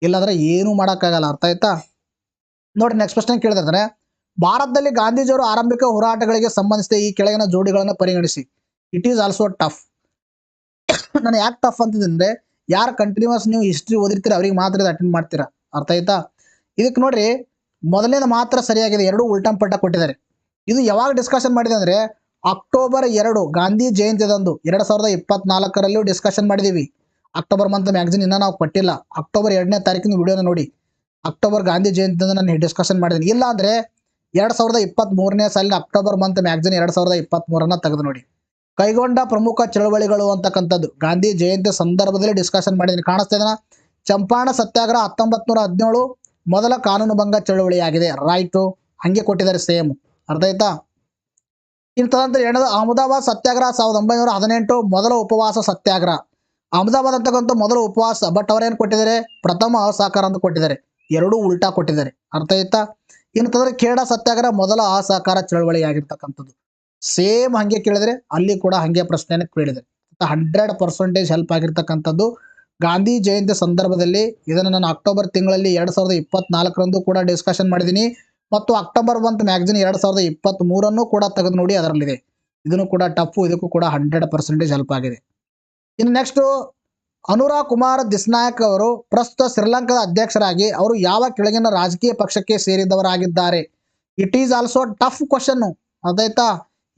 ಇಲ್ಲಾಂದ್ರೆ ಏನೂ ಮಾಡೋಕ್ಕಾಗಲ್ಲ ಅರ್ಥ ಆಯ್ತಾ. ನೋಡಿ ನೆಕ್ಸ್ಟ್ ಪ್ರಶ್ನೆ ಕೇಳಿದ್ರೆ, ಭಾರತದಲ್ಲಿ ಗಾಂಧೀಜಿಯವರು ಆರಂಭಿಕ ಹೋರಾಟಗಳಿಗೆ ಸಂಬಂಧಿಸಿದ ಈ ಕೆಳಗಿನ ಜೋಡಿಗಳನ್ನು ಪರಿಗಣಿಸಿ. It is also tough. ನಾನು ಯಾಕೆ ಟಫ್ ಅಂತಿದ್ರೆ, ಯಾರು ಕಂಟಿನ್ಯೂಸ್ ನೀವು ಹಿಸ್ಟ್ರಿ ಓದಿರ್ತೀರ ಅವ್ರಿಗೆ ಮಾತ್ರ ಇದು ಅಟೆಂಡ್ ಮಾಡ್ತೀರಾ ಅರ್ಥ ಆಯ್ತಾ. ಇದಕ್ಕೆ ನೋಡ್ರಿ ಮೊದಲನೇದು ಮಾತ್ರ ಸರಿಯಾಗಿದೆ, 2 ಉಲ್ಟಂ ಪಲ್ಟ ಕೊಟ್ಟಿದ್ದಾರೆ. ಇದು ಯಾವಾಗ ಡಿಸ್ಕಷನ್ ಮಾಡಿದೆ ಅಂದ್ರೆ ಅಕ್ಟೋಬರ್ 2 ಗಾಂಧಿ ಜಯಂತಿದಂದು 2024 ಡಿಸ್ಕಷನ್ ಮಾಡಿದೀವಿ. ಅಕ್ಟೋಬರ್ ಮಂತ್ ಮ್ಯಾಗಜಿನ್ ಇನ್ನೂ ನಾವು ಕೊಟ್ಟಿಲ್ಲ. ಅಕ್ಟೋಬರ್ 2ನೇ ತಾರೀಕಿನ ವಿಡಿಯೋನ ನೋಡಿ. ಅಕ್ಟೋಬರ್ ಗಾಂಧಿ ಜಯಂತಿ ನಾನು ಡಿಸ್ಕಷನ್ ಮಾಡಿದ್ದೀನಿ. ಇಲ್ಲ ಅಂದ್ರೆ 2023ನೇ ಸಾಲಿನ ಅಕ್ಟೋಬರ್ ಮಂತ್ ಮ್ಯಾಗಜಿನ್ 2023 ತೆಗೆದು ನೋಡಿ. ಕೈಗೊಂಡ ಪ್ರಮುಖ ಚಳವಳಿಗಳು ಅಂತಕ್ಕಂಥದ್ದು ಗಾಂಧಿ ಜಯಂತಿ ಸಂದರ್ಭದಲ್ಲಿ ಡಿಸ್ಕಷನ್ ಮಾಡಿದ್ದೀನಿ. ಕಾಣಿಸ್ತಾ ಇದೆನಾ, ಚಂಪಾರಣ ಸತ್ಯಾಗ್ರಹ 1917 ಮೊದಲ ಕಾನೂನುಭಂಗ ಚಳವಳಿಯಾಗಿದೆ. ರೈಟು ಹಂಗೆ ಕೊಟ್ಟಿದ್ದಾರೆ ಸೇಮ್ ಅರ್ಥ ಆಯ್ತಾ. ಇನ್ನು ತದನಂತರ ಏನದು ಅಹಮದಾಬಾದ್ ಸತ್ಯಾಗ್ರಹ 1918 ಮೊದಲ ಉಪವಾಸ ಸತ್ಯಾಗ್ರಹ. ಅಹಮದಾಬಾದ್ ಅಂತಕ್ಕಂಥ ಮೊದಲ ಉಪವಾಸ, ಬಟ್ ಅವ್ರೇನು ಕೊಟ್ಟಿದ್ದಾರೆ ಪ್ರಥಮ ಅಸಹಕಾರ ಅಂತ ಕೊಟ್ಟಿದ್ದಾರೆ. 2 ಉಲ್ಟಾ ಕೊಟ್ಟಿದ್ದಾರೆ ಅರ್ಥ ಆಯ್ತಾ. ಇನ್ನು ತದರ ಖೇಡಾ ಸತ್ಯಾಗ್ರಹ ಮೊದಲ ಅಸಹಕಾರ ಚಳವಳಿ ಆಗಿರ್ತಕ್ಕಂಥದ್ದು. ಸೇಮ್ ಹಂಗೆ ಕೇಳಿದರೆ ಅಲ್ಲಿ ಕೂಡ ಹಂಗೆ ಪ್ರಶ್ನೆಯನ್ನು ಕೇಳಿದರೆ 100% ಹೆಲ್ಪ್ ಆಗಿರ್ತಕ್ಕಂಥದ್ದು. ಗಾಂಧಿ ಜಯಂತಿ ಸಂದರ್ಭದಲ್ಲಿ ಇದನ್ನು ನಾನು ಅಕ್ಟೋಬರ್ ತಿಂಗಳಲ್ಲಿ 2024 ಕೂಡ ಡಿಸ್ಕಷನ್ ಮಾಡಿದ್ದೀನಿ. ಮತ್ತು ಅಕ್ಟೋಬರ್ ಮಂತ್ ಮ್ಯಾಗಜಿನ್ 2023 ಕೂಡ ತೆಗೆದು ನೋಡಿ, ಅದರಲ್ಲಿದೆ. ಇದನ್ನು ಕೂಡ ಟಫ್, ಇದಕ್ಕೂ ಕೂಡ 100% ಹೆಲ್ಪ್ ಆಗಿದೆ. ಇನ್ನು ನೆಕ್ಸ್ಟ್ ಅನುರಾ ಕುಮಾರ್ ದಿಸ್ನಾಯಕ್ ಅವರು ಪ್ರಸ್ತುತ ಶ್ರೀಲಂಕಾದ ಅಧ್ಯಕ್ಷರಾಗಿ ಅವರು ಯಾವ ಕೆಳಗಿನ ರಾಜಕೀಯ ಪಕ್ಷಕ್ಕೆ ಸೇರಿದವರಾಗಿದ್ದಾರೆ. It is also tough question ಅದಾಯ್ತಾ.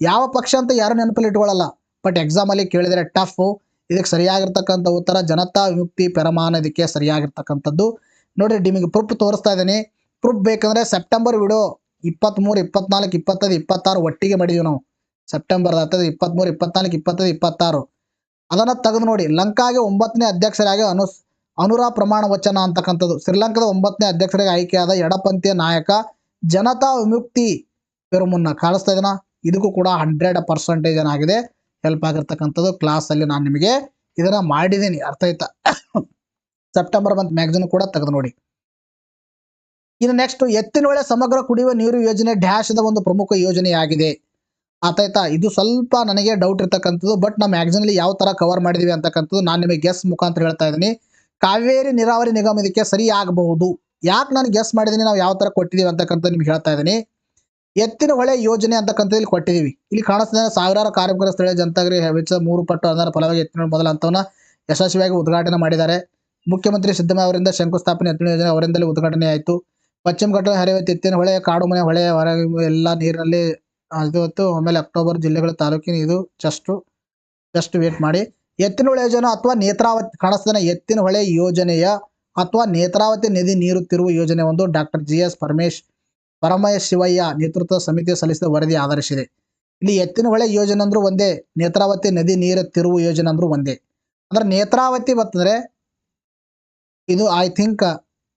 ಯಾವ ಪಕ್ಷ ಅಂತ ಯಾರು ನೆನಪಲ್ಲಿ ಇಟ್ಕೊಳ್ಳಲ್ಲ, ಬಟ್ ಎಕ್ಸಾಮ್ ಅಲ್ಲಿ ಕೇಳಿದರೆ ಟಫ್. ಇದಕ್ಕೆ ಸರಿಯಾಗಿರ್ತಕ್ಕಂಥ ಉತ್ತರ ಜನತಾ ವಿಮುಕ್ತಿ ಪೆರಮಾನ್, ಇದಕ್ಕೆ ಸರಿಯಾಗಿರ್ತಕ್ಕಂಥದ್ದು. ನೋಡ್ರಿ ನಿಮಗೆ ಪ್ರೂಫ್ ತೋರಿಸ್ತಾ ಇದ್ದೀನಿ. ಪ್ರೂಫ್ ಬೇಕಂದ್ರೆ ಸೆಪ್ಟೆಂಬರ್ ವಿಡಿಯೋ 23, 24, 25, 26 ಒಟ್ಟಿಗೆ ಮಾಡಿದೀವಿ ನಾವು. ಸೆಪ್ಟೆಂಬರ್ 23, 24, 25, 26 ಅದನ್ನು ತೆಗೆದು ನೋಡಿ. ಲಂಕಾಗೆ 9ನೇ ಅಧ್ಯಕ್ಷರಾಗಿ ಅನುರಾ ಪ್ರಮಾಣ ವಚನ ಅಂತಕ್ಕಂಥದ್ದು. ಶ್ರೀಲಂಕಾದ 9ನೇ ಅಧ್ಯಕ್ಷರಾಗಿ ಆಯ್ಕೆಯಾದ ಎಡಪಂಥೀಯ ನಾಯಕ ಜನತಾ ವಿಮುಕ್ತಿ ಪೆರಮುನ್ನ. ಕಾಣಿಸ್ತಾ ಇದೆನಾ, ಇದಕ್ಕೂ ಕೂಡ 100% ಏನಾಗಿದೆ ಹೆಲ್ಪ್ ಆಗಿರ್ತಕ್ಕಂಥದ್ದು. ಕ್ಲಾಸಲ್ಲಿ ನಾನು ನಿಮಗೆ ಇದನ್ನು ಮಾಡಿದ್ದೀನಿ ಅರ್ಥ ಆಯ್ತಾ. ಸೆಪ್ಟೆಂಬರ್ ಮಂತ್ ಮ್ಯಾಗಜಿನ್ ಕೂಡ ತೆಗೆದು ನೋಡಿ. ಇನ್ನು ನೆಕ್ಸ್ಟ್ ಎತ್ತಿನಹೊಳೆ ಸಮಗ್ರ ಕುಡಿಯುವ ನೀರು ಯೋಜನೆ ಡ್ಯಾಶ್ದ ಒಂದು ಪ್ರಮುಖ ಯೋಜನೆಯಾಗಿದೆ ಅರ್ಥ ಆಯ್ತಾ. ಇದು ಸ್ವಲ್ಪ ನನಗೆ ಡೌಟ್ ಇರ್ತಕ್ಕಂಥದ್ದು, ಬಟ್ ನಾವು ಮ್ಯಾಗಜಿನಲ್ಲಿ ಯಾವ ಥರ ಕವರ್ ಮಾಡಿದೀವಿ ಅಂತಕ್ಕಂಥದ್ದು ನಾನು ನಿಮಗೆ ಗೆಸ್ ಮುಖಾಂತರ ಹೇಳ್ತಾ ಇದ್ದೀನಿ. ಕಾವೇರಿ ನೀರಾವರಿ ನಿಗಮ ಇದಕ್ಕೆ ಸರಿ ಆಗಬಹುದು. ಯಾಕೆ ನಾನು ಗೆಸ್ ಮಾಡಿದ್ದೀನಿ, ನಾವು ಯಾವ ಥರ ಕೊಟ್ಟಿದ್ದೀವಿ ಅಂತಕ್ಕಂಥ ನಿಮ್ಗೆ ಹೇಳ್ತಾ ಇದ್ದೀನಿ. ಎತ್ತಿನ ಹೊಳೆ ಯೋಜನೆ ಅಂತಕ್ಕಂಥ ಇಲ್ಲಿ ಕೊಟ್ಟಿದ್ದೀವಿ. ಇಲ್ಲಿ ಕಾಣಿಸ್ತಿದೆ ಸಾವಿರಾರು ಕಾರ್ಮಿಕರ ಸ್ಥಳೀಯ ಜನತಾಗರಿ ವೆಚ್ಚ 3 ಪಟ್ಟು ಅನುದಾನ ಫಲವಾಗಿ ಎತ್ತಿನ ಮೊದಲ ಹಂತವನ್ನು ಯಶಸ್ವಿಯಾಗಿ ಉದ್ಘಾಟನೆ ಮಾಡಿದ್ದಾರೆ. ಮುಖ್ಯಮಂತ್ರಿ ಸಿದ್ದರಾಮಯ್ಯ ಅವರಿಂದ ಶಂಕುಸ್ಥಾಪನೆ ಎತ್ತಿನ ಯೋಜನೆ ಅವರಿಂದಲೇ ಉದ್ಘಾಟನೆ ಆಯಿತು. ಪಶ್ಚಿಮ ಘಟ್ಟ ಹರಿಯುವ ಎತ್ತಿನ ಹೊಳೆ, ಕಾಡುಮನೆ ಹೊಳೆ ಹೊರ ಎಲ್ಲ ನೀರಿನಲ್ಲಿ ಇವತ್ತು. ಆಮೇಲೆ ಅಕ್ಟೋಬರ್ ಜಿಲ್ಲೆಗಳ ತಾಲೂಕಿನ ಇದು ಜಸ್ಟ್ ವೇಟ್ ಮಾಡಿ. ಎತ್ತಿನ ಹೊಳೆ ಯೋಜನೆ ಅಥವಾ ನೇತ್ರಾವತಿ ಕಾಣಿಸ್ತಾನೆ. ಎತ್ತಿನ ಹೊಳೆ ಯೋಜನೆಯ ಅಥವಾ ನೇತ್ರಾವತಿ ನದಿ ನೀರು ತಿರುವು ಯೋಜನೆ ಒಂದು ಡಾಕ್ಟರ್ GS ಪರಮಶಿವಯ್ಯ ನೇತೃತ್ವದ ಸಮಿತಿ ಸಲ್ಲಿಸಿದ ವರದಿ ಆಧರಿಸಿದೆ. ಇಲ್ಲಿ ಎತ್ತಿನ ಹೊಳೆ ಯೋಜನೆ ಅಂದ್ರೂ ಒಂದೇ, ನೇತ್ರಾವತಿ ನದಿ ನೀರು ತಿರುವು ಯೋಜನೆ ಅಂದ್ರೂ ಒಂದೇ. ಅಂದ್ರೆ ನೇತ್ರಾವತಿ ಬರ್ತಂದ್ರೆ ಇದು ಐ ಥಿಂಕ್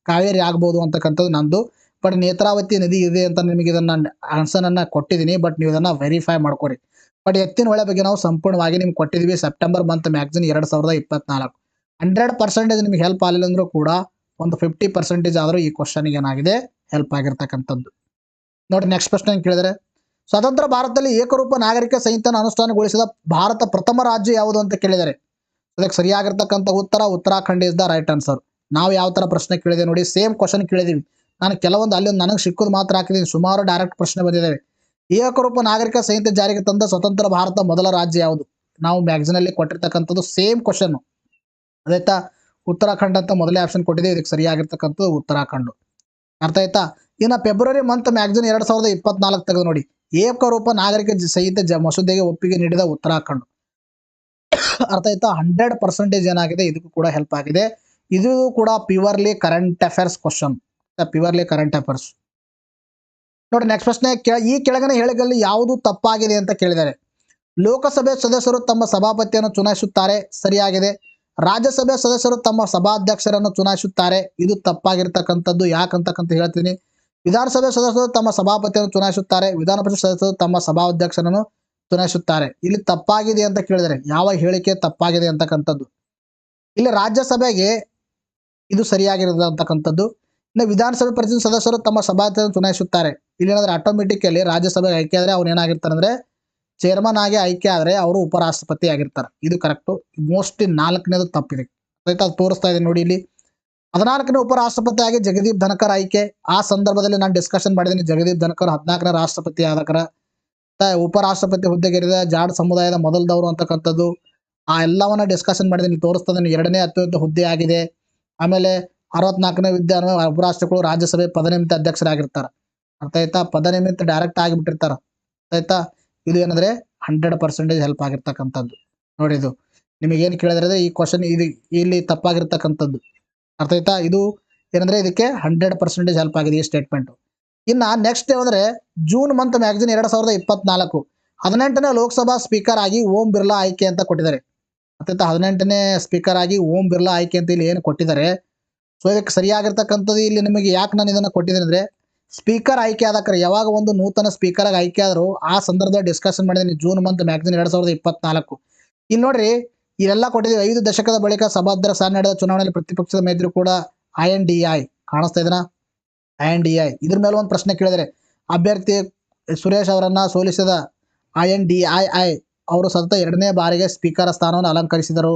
ಕಾವೇರಿ ಆಗ್ಬೋದು ಅಂತಕ್ಕಂಥದ್ದು ನಂದು. ಬಟ್ ನೇತ್ರಾವತಿ ನದಿ ಇದೆ ಅಂತ ನಿಮಗೆ ಇದನ್ನ ಆನ್ಸರ್ನ ಕೊಟ್ಟಿದ್ದೀನಿ. ಬಟ್ ನೀವು ಇದನ್ನ ವೆರಿಫೈ ಮಾಡ್ಕೊರಿ. ಬಟ್ ಎತ್ತಿನ ಹೊಳೆ ಬಗ್ಗೆ ನಾವು ಸಂಪೂರ್ಣವಾಗಿ ನಿಮ್ಗೆ ಕೊಟ್ಟಿದ್ದೀವಿ. ಸೆಪ್ಟೆಂಬರ್ ಮಂತ್ ಮ್ಯಾಗ್ಝಿನ್ 2024 100% ನಿಮ್ಗೆ ಹೆಲ್ಪ್ ಆಗಲಿಲ್ಲ ಅಂದ್ರೂ ಕೂಡ ಒಂದು 50% ಆದರೂ ಈ ಕ್ವಶನ್ಗೆ ಏನಾಗಿದೆ ಹೆಲ್ಪ್ ಆಗಿರ್ತಕ್ಕಂಥದ್ದು. ನೋಡಿ ನೆಕ್ಸ್ಟ್ ಪ್ರಶ್ನೆ ಕೇಳಿದರೆ, ಸ್ವತಂತ್ರ ಭಾರತದಲ್ಲಿ ಏಕರೂಪ ನಾಗರಿಕ ಸಂಹಿತೆಯನ್ನು ಅನುಷ್ಠಾನಗೊಳಿಸಿದ ಭಾರತ ಪ್ರಥಮ ರಾಜ್ಯ ಯಾವುದು ಅಂತ ಕೇಳಿದರೆ ಅದಕ್ಕೆ ಸರಿಯಾಗಿರ್ತಕ್ಕಂಥ Uttarakhand is the right answer. ನಾವು ಯಾವ ಥರ ಪ್ರಶ್ನೆ ಕೇಳಿದೆ ನೋಡಿ, ಸೇಮ್ ಕ್ವಶನ್ ಕೇಳಿದ್ದೀವಿ. ನಾನು ಕೆಲವೊಂದು ಅಲ್ಲಿ ನನಗೆ ಸಿಕ್ಕೋದು ಮಾತ್ರ ಹಾಕಿದ್ದೀನಿ, ಸುಮಾರು ಡೈರೆಕ್ಟ್ ಪ್ರಶ್ನೆ ಬಂದಿದ್ದಾವೆ. ಏಕರೂಪ ನಾಗರಿಕ ಸಂಹಿತೆ ಜಾರಿಗೆ ತಂದ ಸ್ವತಂತ್ರ ಭಾರತ ಮೊದಲ ರಾಜ್ಯ ಯಾವುದು? ನಾವು ಮ್ಯಾಗ್ಝಿನಲ್ಲಿ ಕೊಟ್ಟಿರ್ತಕ್ಕಂಥದ್ದು ಸೇಮ್ ಕ್ವಶನ್. ಅದಾಯ್ತಾ, ಉತ್ತರಾಖಂಡ್ ಅಂತ ಮೊದಲೇ ಆಪ್ಷನ್ ಕೊಟ್ಟಿದ್ದೀವಿ. ಇದಕ್ಕೆ ಸರಿಯಾಗಿರ್ತಕ್ಕಂಥದ್ದು ಉತ್ತರಾಖಂಡ್. ಅರ್ಥ ಆಯ್ತಾ? ಇನ್ನು ಫೆಬ್ರವರಿ ಮಂತ್ ಮ್ಯಾಗ್ಝಿನ್ 2024 ತೆಗೆದು ನೋಡಿ, ಏಕರೂಪ ನಾಗರಿಕ ಸಂಹಿತೆ ಮಸೂದೆಗೆ ಒಪ್ಪಿಗೆ ನೀಡಿದ ಉತ್ತರಾಖಂಡ್. ಅರ್ಥ ಆಯ್ತಾ? 100% ಏನಾಗಿದೆ, ಇದಕ್ಕೂ ಕೂಡ ಹೆಲ್ಪ್ ಆಗಿದೆ. ಇದು ಕೂಡ purely current affairs question, purely current affairs. ನೋಡಿ ನೆಕ್ಸ್ಟ್ ಪ್ರಶ್ನೆ, ಈ ಕೆಳಗಿನ ಹೇಳಿಕೆಗಳಲ್ಲಿ ಯಾವುದು ತಪ್ಪಾಗಿದೆ ಅಂತ ಕೇಳಿದ್ದಾರೆ. ಲೋಕಸಭೆ ಸದಸ್ಯರು ತಮ್ಮ ಸಭಾಪತಿಯನ್ನು ಚುನಾಯಿಸುತ್ತಾರೆ, ಸರಿಯಾಗಿದೆ. ರಾಜ್ಯಸಭೆ ಸದಸ್ಯರು ತಮ್ಮ ಸಭಾಧ್ಯಕ್ಷರನ್ನು ಚುನಾಯಿಸುತ್ತಾರೆ, ಇದು ತಪ್ಪಾಗಿರ್ತಕ್ಕಂಥದ್ದು. ಯಾಕಂತಕ್ಕಂತ ಹೇಳ್ತೀನಿ. ವಿಧಾನಸಭೆ ಸದಸ್ಯರು ತಮ್ಮ ಸಭಾಪತಿಯನ್ನು ಚುನಾಯಿಸುತ್ತಾರೆ, ವಿಧಾನ ಪರಿಷತ್ ಸದಸ್ಯರು ತಮ್ಮ ಸಭಾಧ್ಯಕ್ಷರನ್ನು ಚುನಾಯಿಸುತ್ತಾರೆ. ಇಲ್ಲಿ ತಪ್ಪಾಗಿದೆ ಅಂತ ಕೇಳಿದರೆ ಯಾವ ಹೇಳಿಕೆ ತಪ್ಪಾಗಿದೆ ಅಂತಕ್ಕಂಥದ್ದು. ಇಲ್ಲಿ ರಾಜ್ಯಸಭೆಗೆ ಇದು ಸರಿಯಾಗಿರತಕ್ಕಂಥದ್ದು. ಇನ್ನು ವಿಧಾನಸಭೆ ಪರಿಷತ್ ಸದಸ್ಯರು ತಮ್ಮ ಸಭಾಧ್ಯಕ್ಷರನ್ನು ಚುನಾಯಿಸುತ್ತಾರೆ. ಇಲ್ಲಿ ಏನಾದ್ರೆ ಆಟೋಮೆಟಿಕಲಿ ರಾಜ್ಯಸಭೆಗೆ ಆಯ್ಕೆ ಆದರೆ ಅವ್ರು ಏನಾಗಿರ್ತಾರೆ ಅಂದ್ರೆ ಚೇರ್ಮನ್ ಆಗಿ ಆಯ್ಕೆ ಆದರೆ ಅವರು ಉಪರಾಷ್ಟ್ರಪತಿ ಆಗಿರ್ತಾರೆ. ಇದು ಕರೆಕ್ಟು. ಮೋಸ್ಟ್ಲಿ 4ನೇದು ತಪ್ಪಿದೆ. ಆಯ್ತಾ, ಅದು ತೋರಿಸ್ತಾ ಇದೆ ನೋಡಿ ಇಲ್ಲಿ. 14ನೇ ಉಪರಾಷ್ಟ್ರಪತಿ ಆಗಿ ಜಗದೀಪ್ ಧನಕರ್ ಆಯ್ಕೆ. ಆ ಸಂದರ್ಭದಲ್ಲಿ ನಾನು ಡಿಸ್ಕಷನ್ ಮಾಡಿದ್ದೀನಿ. ಜಗದೀಪ್ ಧನಕರ್ 14ನೇ ರಾಷ್ಟ್ರಪತಿ ಆದಕರ ಉಪರಾಷ್ಟ್ರಪತಿ ಹುದ್ದೆಗೇರಿದ ಜಾಡ್ ಸಮುದಾಯದ ಮೊದಲದವರು ಅಂತಕ್ಕಂಥದ್ದು. ಆ ಎಲ್ಲವನ್ನ ಡಿಸ್ಕಷನ್ ಮಾಡಿದ್ದೀನಿ, ತೋರಿಸ್ತಾ ಇದ್ದೀನಿ. 2ನೇ ಅತ್ಯುನ್ನತ ಹುದ್ದೆ ಆಗಿದೆ. ಆಮೇಲೆ 64ನೇ ವಿದ್ಯಾನ ಉಪರಾಷ್ಟ್ರಗಳು ರಾಜ್ಯಸಭೆ ಪದನಿಮಿತ್ತ ಅಧ್ಯಕ್ಷರಾಗಿರ್ತಾರೆ. ಅರ್ಥ ಆಯ್ತಾ? ಪದನಿಮಿತ್ತ ಡೈರೆಕ್ಟ್ ಆಗಿಬಿಟ್ಟಿರ್ತಾರ. ಅರ್ಥ ಆಯ್ತಾ? ಇದು ಏನಂದ್ರೆ 100% ಹೆಲ್ಪ್ ಆಗಿರ್ತಕ್ಕಂಥದ್ದು. ನೋಡಿ, ಇದು ನಿಮಗೇನು ಕೇಳಿದ್ರೆ ಈ ಕ್ವಶನ್ ಇದು ಇಲ್ಲಿ ತಪ್ಪಾಗಿರ್ತಕ್ಕಂಥದ್ದು. ಅರ್ಥ ಆಯ್ತಾ? ಇದು ಏನಂದ್ರೆ ಇದಕ್ಕೆ 100% ಹೆಲ್ಪ್ ಆಗಿದೆ ಈ ಸ್ಟೇಟ್ಮೆಂಟ್. ಇನ್ನು ನೆಕ್ಸ್ಟ್ ಏನಂದ್ರೆ ಜೂನ್ ಮಂತ್ ಮ್ಯಾಗ್ಝಿನ್ 2024 18ನೇ ಲೋಕಸಭಾ ಸ್ಪೀಕರ್ ಆಗಿ ಓಂ ಬಿರ್ಲಾ ಆಯ್ಕೆ ಅಂತ ಕೊಟ್ಟಿದ್ದಾರೆ. ಅರ್ಥ ಆಯ್ತಾ? 18ನೇ ಸ್ಪೀಕರ್ ಆಗಿ ಓಂ ಬಿರ್ಲಾ ಆಯ್ಕೆ ಅಂತ ಇಲ್ಲಿ ಏನು ಕೊಟ್ಟಿದ್ದಾರೆ. ಸೊ ಇದಕ್ಕೆ ಸರಿಯಾಗಿರ್ತಕ್ಕಂಥದ್ದು ಇಲ್ಲಿ ನಿಮಗೆ ಯಾಕೆ ನಾನು ಇದನ್ನು ಕೊಟ್ಟಿದ್ದೇನೆ ಅಂದರೆ, ಸ್ಪೀಕರ್ ಆಯ್ಕೆ ಆದಕ್ರೆ ಯಾವಾಗ ಒಂದು ನೂತನ ಸ್ಪೀಕರ್ ಆಗಿ ಆಯ್ಕೆ ಆದರೂ ಆ ಸಂದರ್ಭದಲ್ಲಿ ಡಿಸ್ಕಷನ್ ಮಾಡಿದ್ದೀನಿ. ಜೂನ್ ಮಂತ್ ಮ್ಯಾಗ್ಝಿನ್ 2024 ಇಲ್ಲಿ ನೋಡ್ರಿ, ಇಲ್ಲೆಲ್ಲ ಕೊಟ್ಟಿದ್ದೀವಿ. 5 ದಶಕದ ಬಳಿಕ ಸಭಾಧ್ಯಕ್ಷ ಸ್ಥಾನ ನಡೆದ ಚುನಾವಣೆಯಲ್ಲಿ ಪ್ರತಿಪಕ್ಷದ ಮೈತ್ರಿ ಕೂಡ INDI ಕಾಣಿಸ್ತಾ ಇದೆನಾ? INDI ಇದ್ರ ಮೇಲೆ ಒಂದು ಪ್ರಶ್ನೆ ಕೇಳಿದರೆ, ಅಭ್ಯರ್ಥಿ ಸುರೇಶ್ ಅವರನ್ನ ಸೋಲಿಸಿದ INDII ಅವರು ಸತತ 2ನೇ ಬಾರಿಗೆ ಸ್ಪೀಕರ್ ಸ್ಥಾನವನ್ನು ಅಲಂಕರಿಸಿದರು.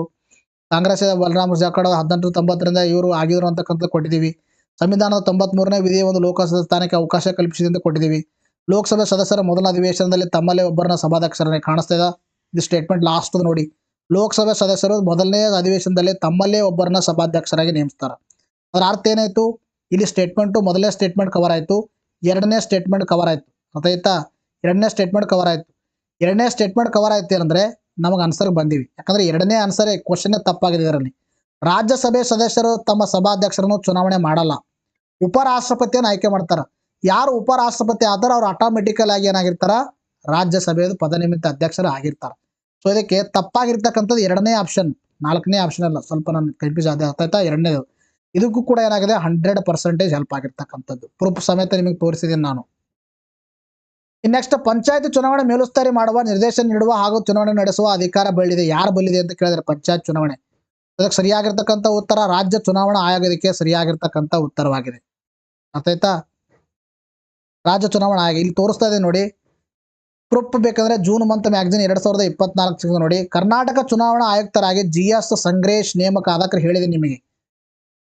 ಕಾಂಗ್ರೆಸ್ ಬಲರಾಮ್ ಜಾಖಡ್ 1890ರಿಂದ ಇವರು ಆಗಿದ್ರು ಅಂತಕ್ಕಂಥ ಕೊಟ್ಟಿದ್ದೀವಿ. ಸಂವಿಧಾನದ 93ನೇ ವಿಧಿಯ ಒಂದು ಲೋಕಸಭಾ ಸ್ಥಾನಕ್ಕೆ ಅವಕಾಶ ಕಲ್ಪಿಸಿದೆ ಅಂತ ಕೊಟ್ಟಿದ್ದೀವಿ. ಲೋಕಸಭೆ ಸದಸ್ಯರ ಮೊದಲ ಅಧಿವೇಶನದಲ್ಲಿ ತಮ್ಮಲ್ಲೇ ಒಬ್ಬರನ್ನ ಸಭಾಧ್ಯಕ್ಷರನ್ನೇ ಕಾಣಿಸ್ತಾ ಇದೆ. ಇದು ಸ್ಟೇಟ್ಮೆಂಟ್ ಲಾಸ್ಟ್ ನೋಡಿ. ಲೋಕಸಭೆ ಸದಸ್ಯರು ಮೊದಲನೇ ಅಧಿವೇಶನದಲ್ಲಿ ತಮ್ಮಲ್ಲೇ ಒಬ್ಬರನ್ನ ಸಭಾಧ್ಯಕ್ಷರಾಗಿ ನೇಮಿಸ್ತಾರೆ. ಅದರ ಅರ್ಥ ಏನಾಯ್ತು? ಇಲ್ಲಿ ಸ್ಟೇಟ್ಮೆಂಟು ಮೊದಲನೇ ಸ್ಟೇಟ್ಮೆಂಟ್ ಕವರ್ ಆಯಿತು, 2ನೇ ಸ್ಟೇಟ್ಮೆಂಟ್ ಕವರ್ ಆಯಿತು. ಅರ್ಥ ಆಯ್ತಾ? 2ನೇ ಸ್ಟೇಟ್ಮೆಂಟ್ ಕವರ್ ಆಯಿತು. 2ನೇ ಸ್ಟೇಟ್ಮೆಂಟ್ ಕವರ್ ಆಯ್ತು ಏನಂದ್ರೆ ನಮಗೆ ಆನ್ಸರ್ ಬಂದಿವಿ. ಯಾಕಂದ್ರೆ 2ನೇ ಆನ್ಸರ್ ಕ್ವಶನ್ ತಪ್ಪಾಗಿದೆ. ಇದರಲ್ಲಿ ರಾಜ್ಯಸಭೆ ಸದಸ್ಯರು ತಮ್ಮ ಸಭಾಧ್ಯಕ್ಷರನ್ನು ಚುನಾವಣೆ ಮಾಡಲ್ಲ, ಉಪರಾಷ್ಟ್ರಪತಿಯನ್ನು ಆಯ್ಕೆ ಮಾಡ್ತಾರ. ಯಾರು ಉಪರಾಷ್ಟ್ರಪತಿ ಆದ್ರೆ ಅವ್ರು ಆಟೋಮೆಟಿಕಲ್ ಆಗಿ ಏನಾಗಿರ್ತಾರ, ರಾಜ್ಯಸಭೆಯ ಪದನಿಮಿತ್ತ ಅಧ್ಯಕ್ಷರು ಆಗಿರ್ತಾರೆ. ಸೊ ಇದಕ್ಕೆ ತಪ್ಪಾಗಿರ್ತಕ್ಕಂಥದ್ದು 2ನೇ ಆಪ್ಷನ್, 4ನೇ ಆಪ್ಷನ್ ಅಲ್ಲ. ಸ್ವಲ್ಪ ನಾನು ಕನ್ಫ್ಯೂಸ್ ಆದ. ಅರ್ಥ ಆಯ್ತಾ? 2ನೇದು. ಇದಕ್ಕೂ ಕೂಡ ಏನಾಗಿದೆ 100% ಹೆಲ್ಪ್ ಆಗಿರ್ತಕ್ಕಂಥದ್ದು. ಪ್ರೂಫ್ ಸಮೇತ ನಿಮಗೆ ತೋರಿಸಿದ್ದೀನಿ ನಾನು. ನೆಕ್ಸ್ಟ್, ಪಂಚಾಯತ್ ಚುನಾವಣೆ ಮೇಲುಸ್ತುವಾರಿ ಮಾಡುವ, ನಿರ್ದೇಶನ ನೀಡುವ ಹಾಗೂ ಚುನಾವಣೆ ನಡೆಸುವ ಅಧಿಕಾರ ಬಲ್ಲಿದೆ. ಯಾರು ಬಲ್ಲಿದೆ ಅಂತ ಕೇಳಿದ್ರೆ ಪಂಚಾಯತ್ ಚುನಾವಣೆ. ಅದಕ್ಕೆ ಸರಿಯಾಗಿರ್ತಕ್ಕಂಥ ಉತ್ತರ ರಾಜ್ಯ ಚುನಾವಣಾ ಆಯೋಗಕ್ಕೆ ಸರಿಯಾಗಿರ್ತಕ್ಕಂಥ ಉತ್ತರವಾಗಿದೆ. ಅರ್ಥ ಆಯ್ತಾ? ರಾಜ್ಯ ಚುನಾವಣಾ ಆಯೋಗ ಇಲ್ಲಿ ತೋರಿಸ್ತಾ ಇದೆ ನೋಡಿ. ಪ್ರೂಫ್ ಬೇಕಂದ್ರೆ ಜೂನ್ ಮಂತ್ ಮ್ಯಾಗ್ಝಿನ್ 2024 ನೋಡಿ. ಕರ್ನಾಟಕ ಚುನಾವಣಾ ಆಯುಕ್ತರಾಗಿ GS ಸಂಗ್ರೇಶ್ ನೇಮಕ ಆದಕ್ರೆ ಹೇಳಿದೆ ನಿಮಗೆ.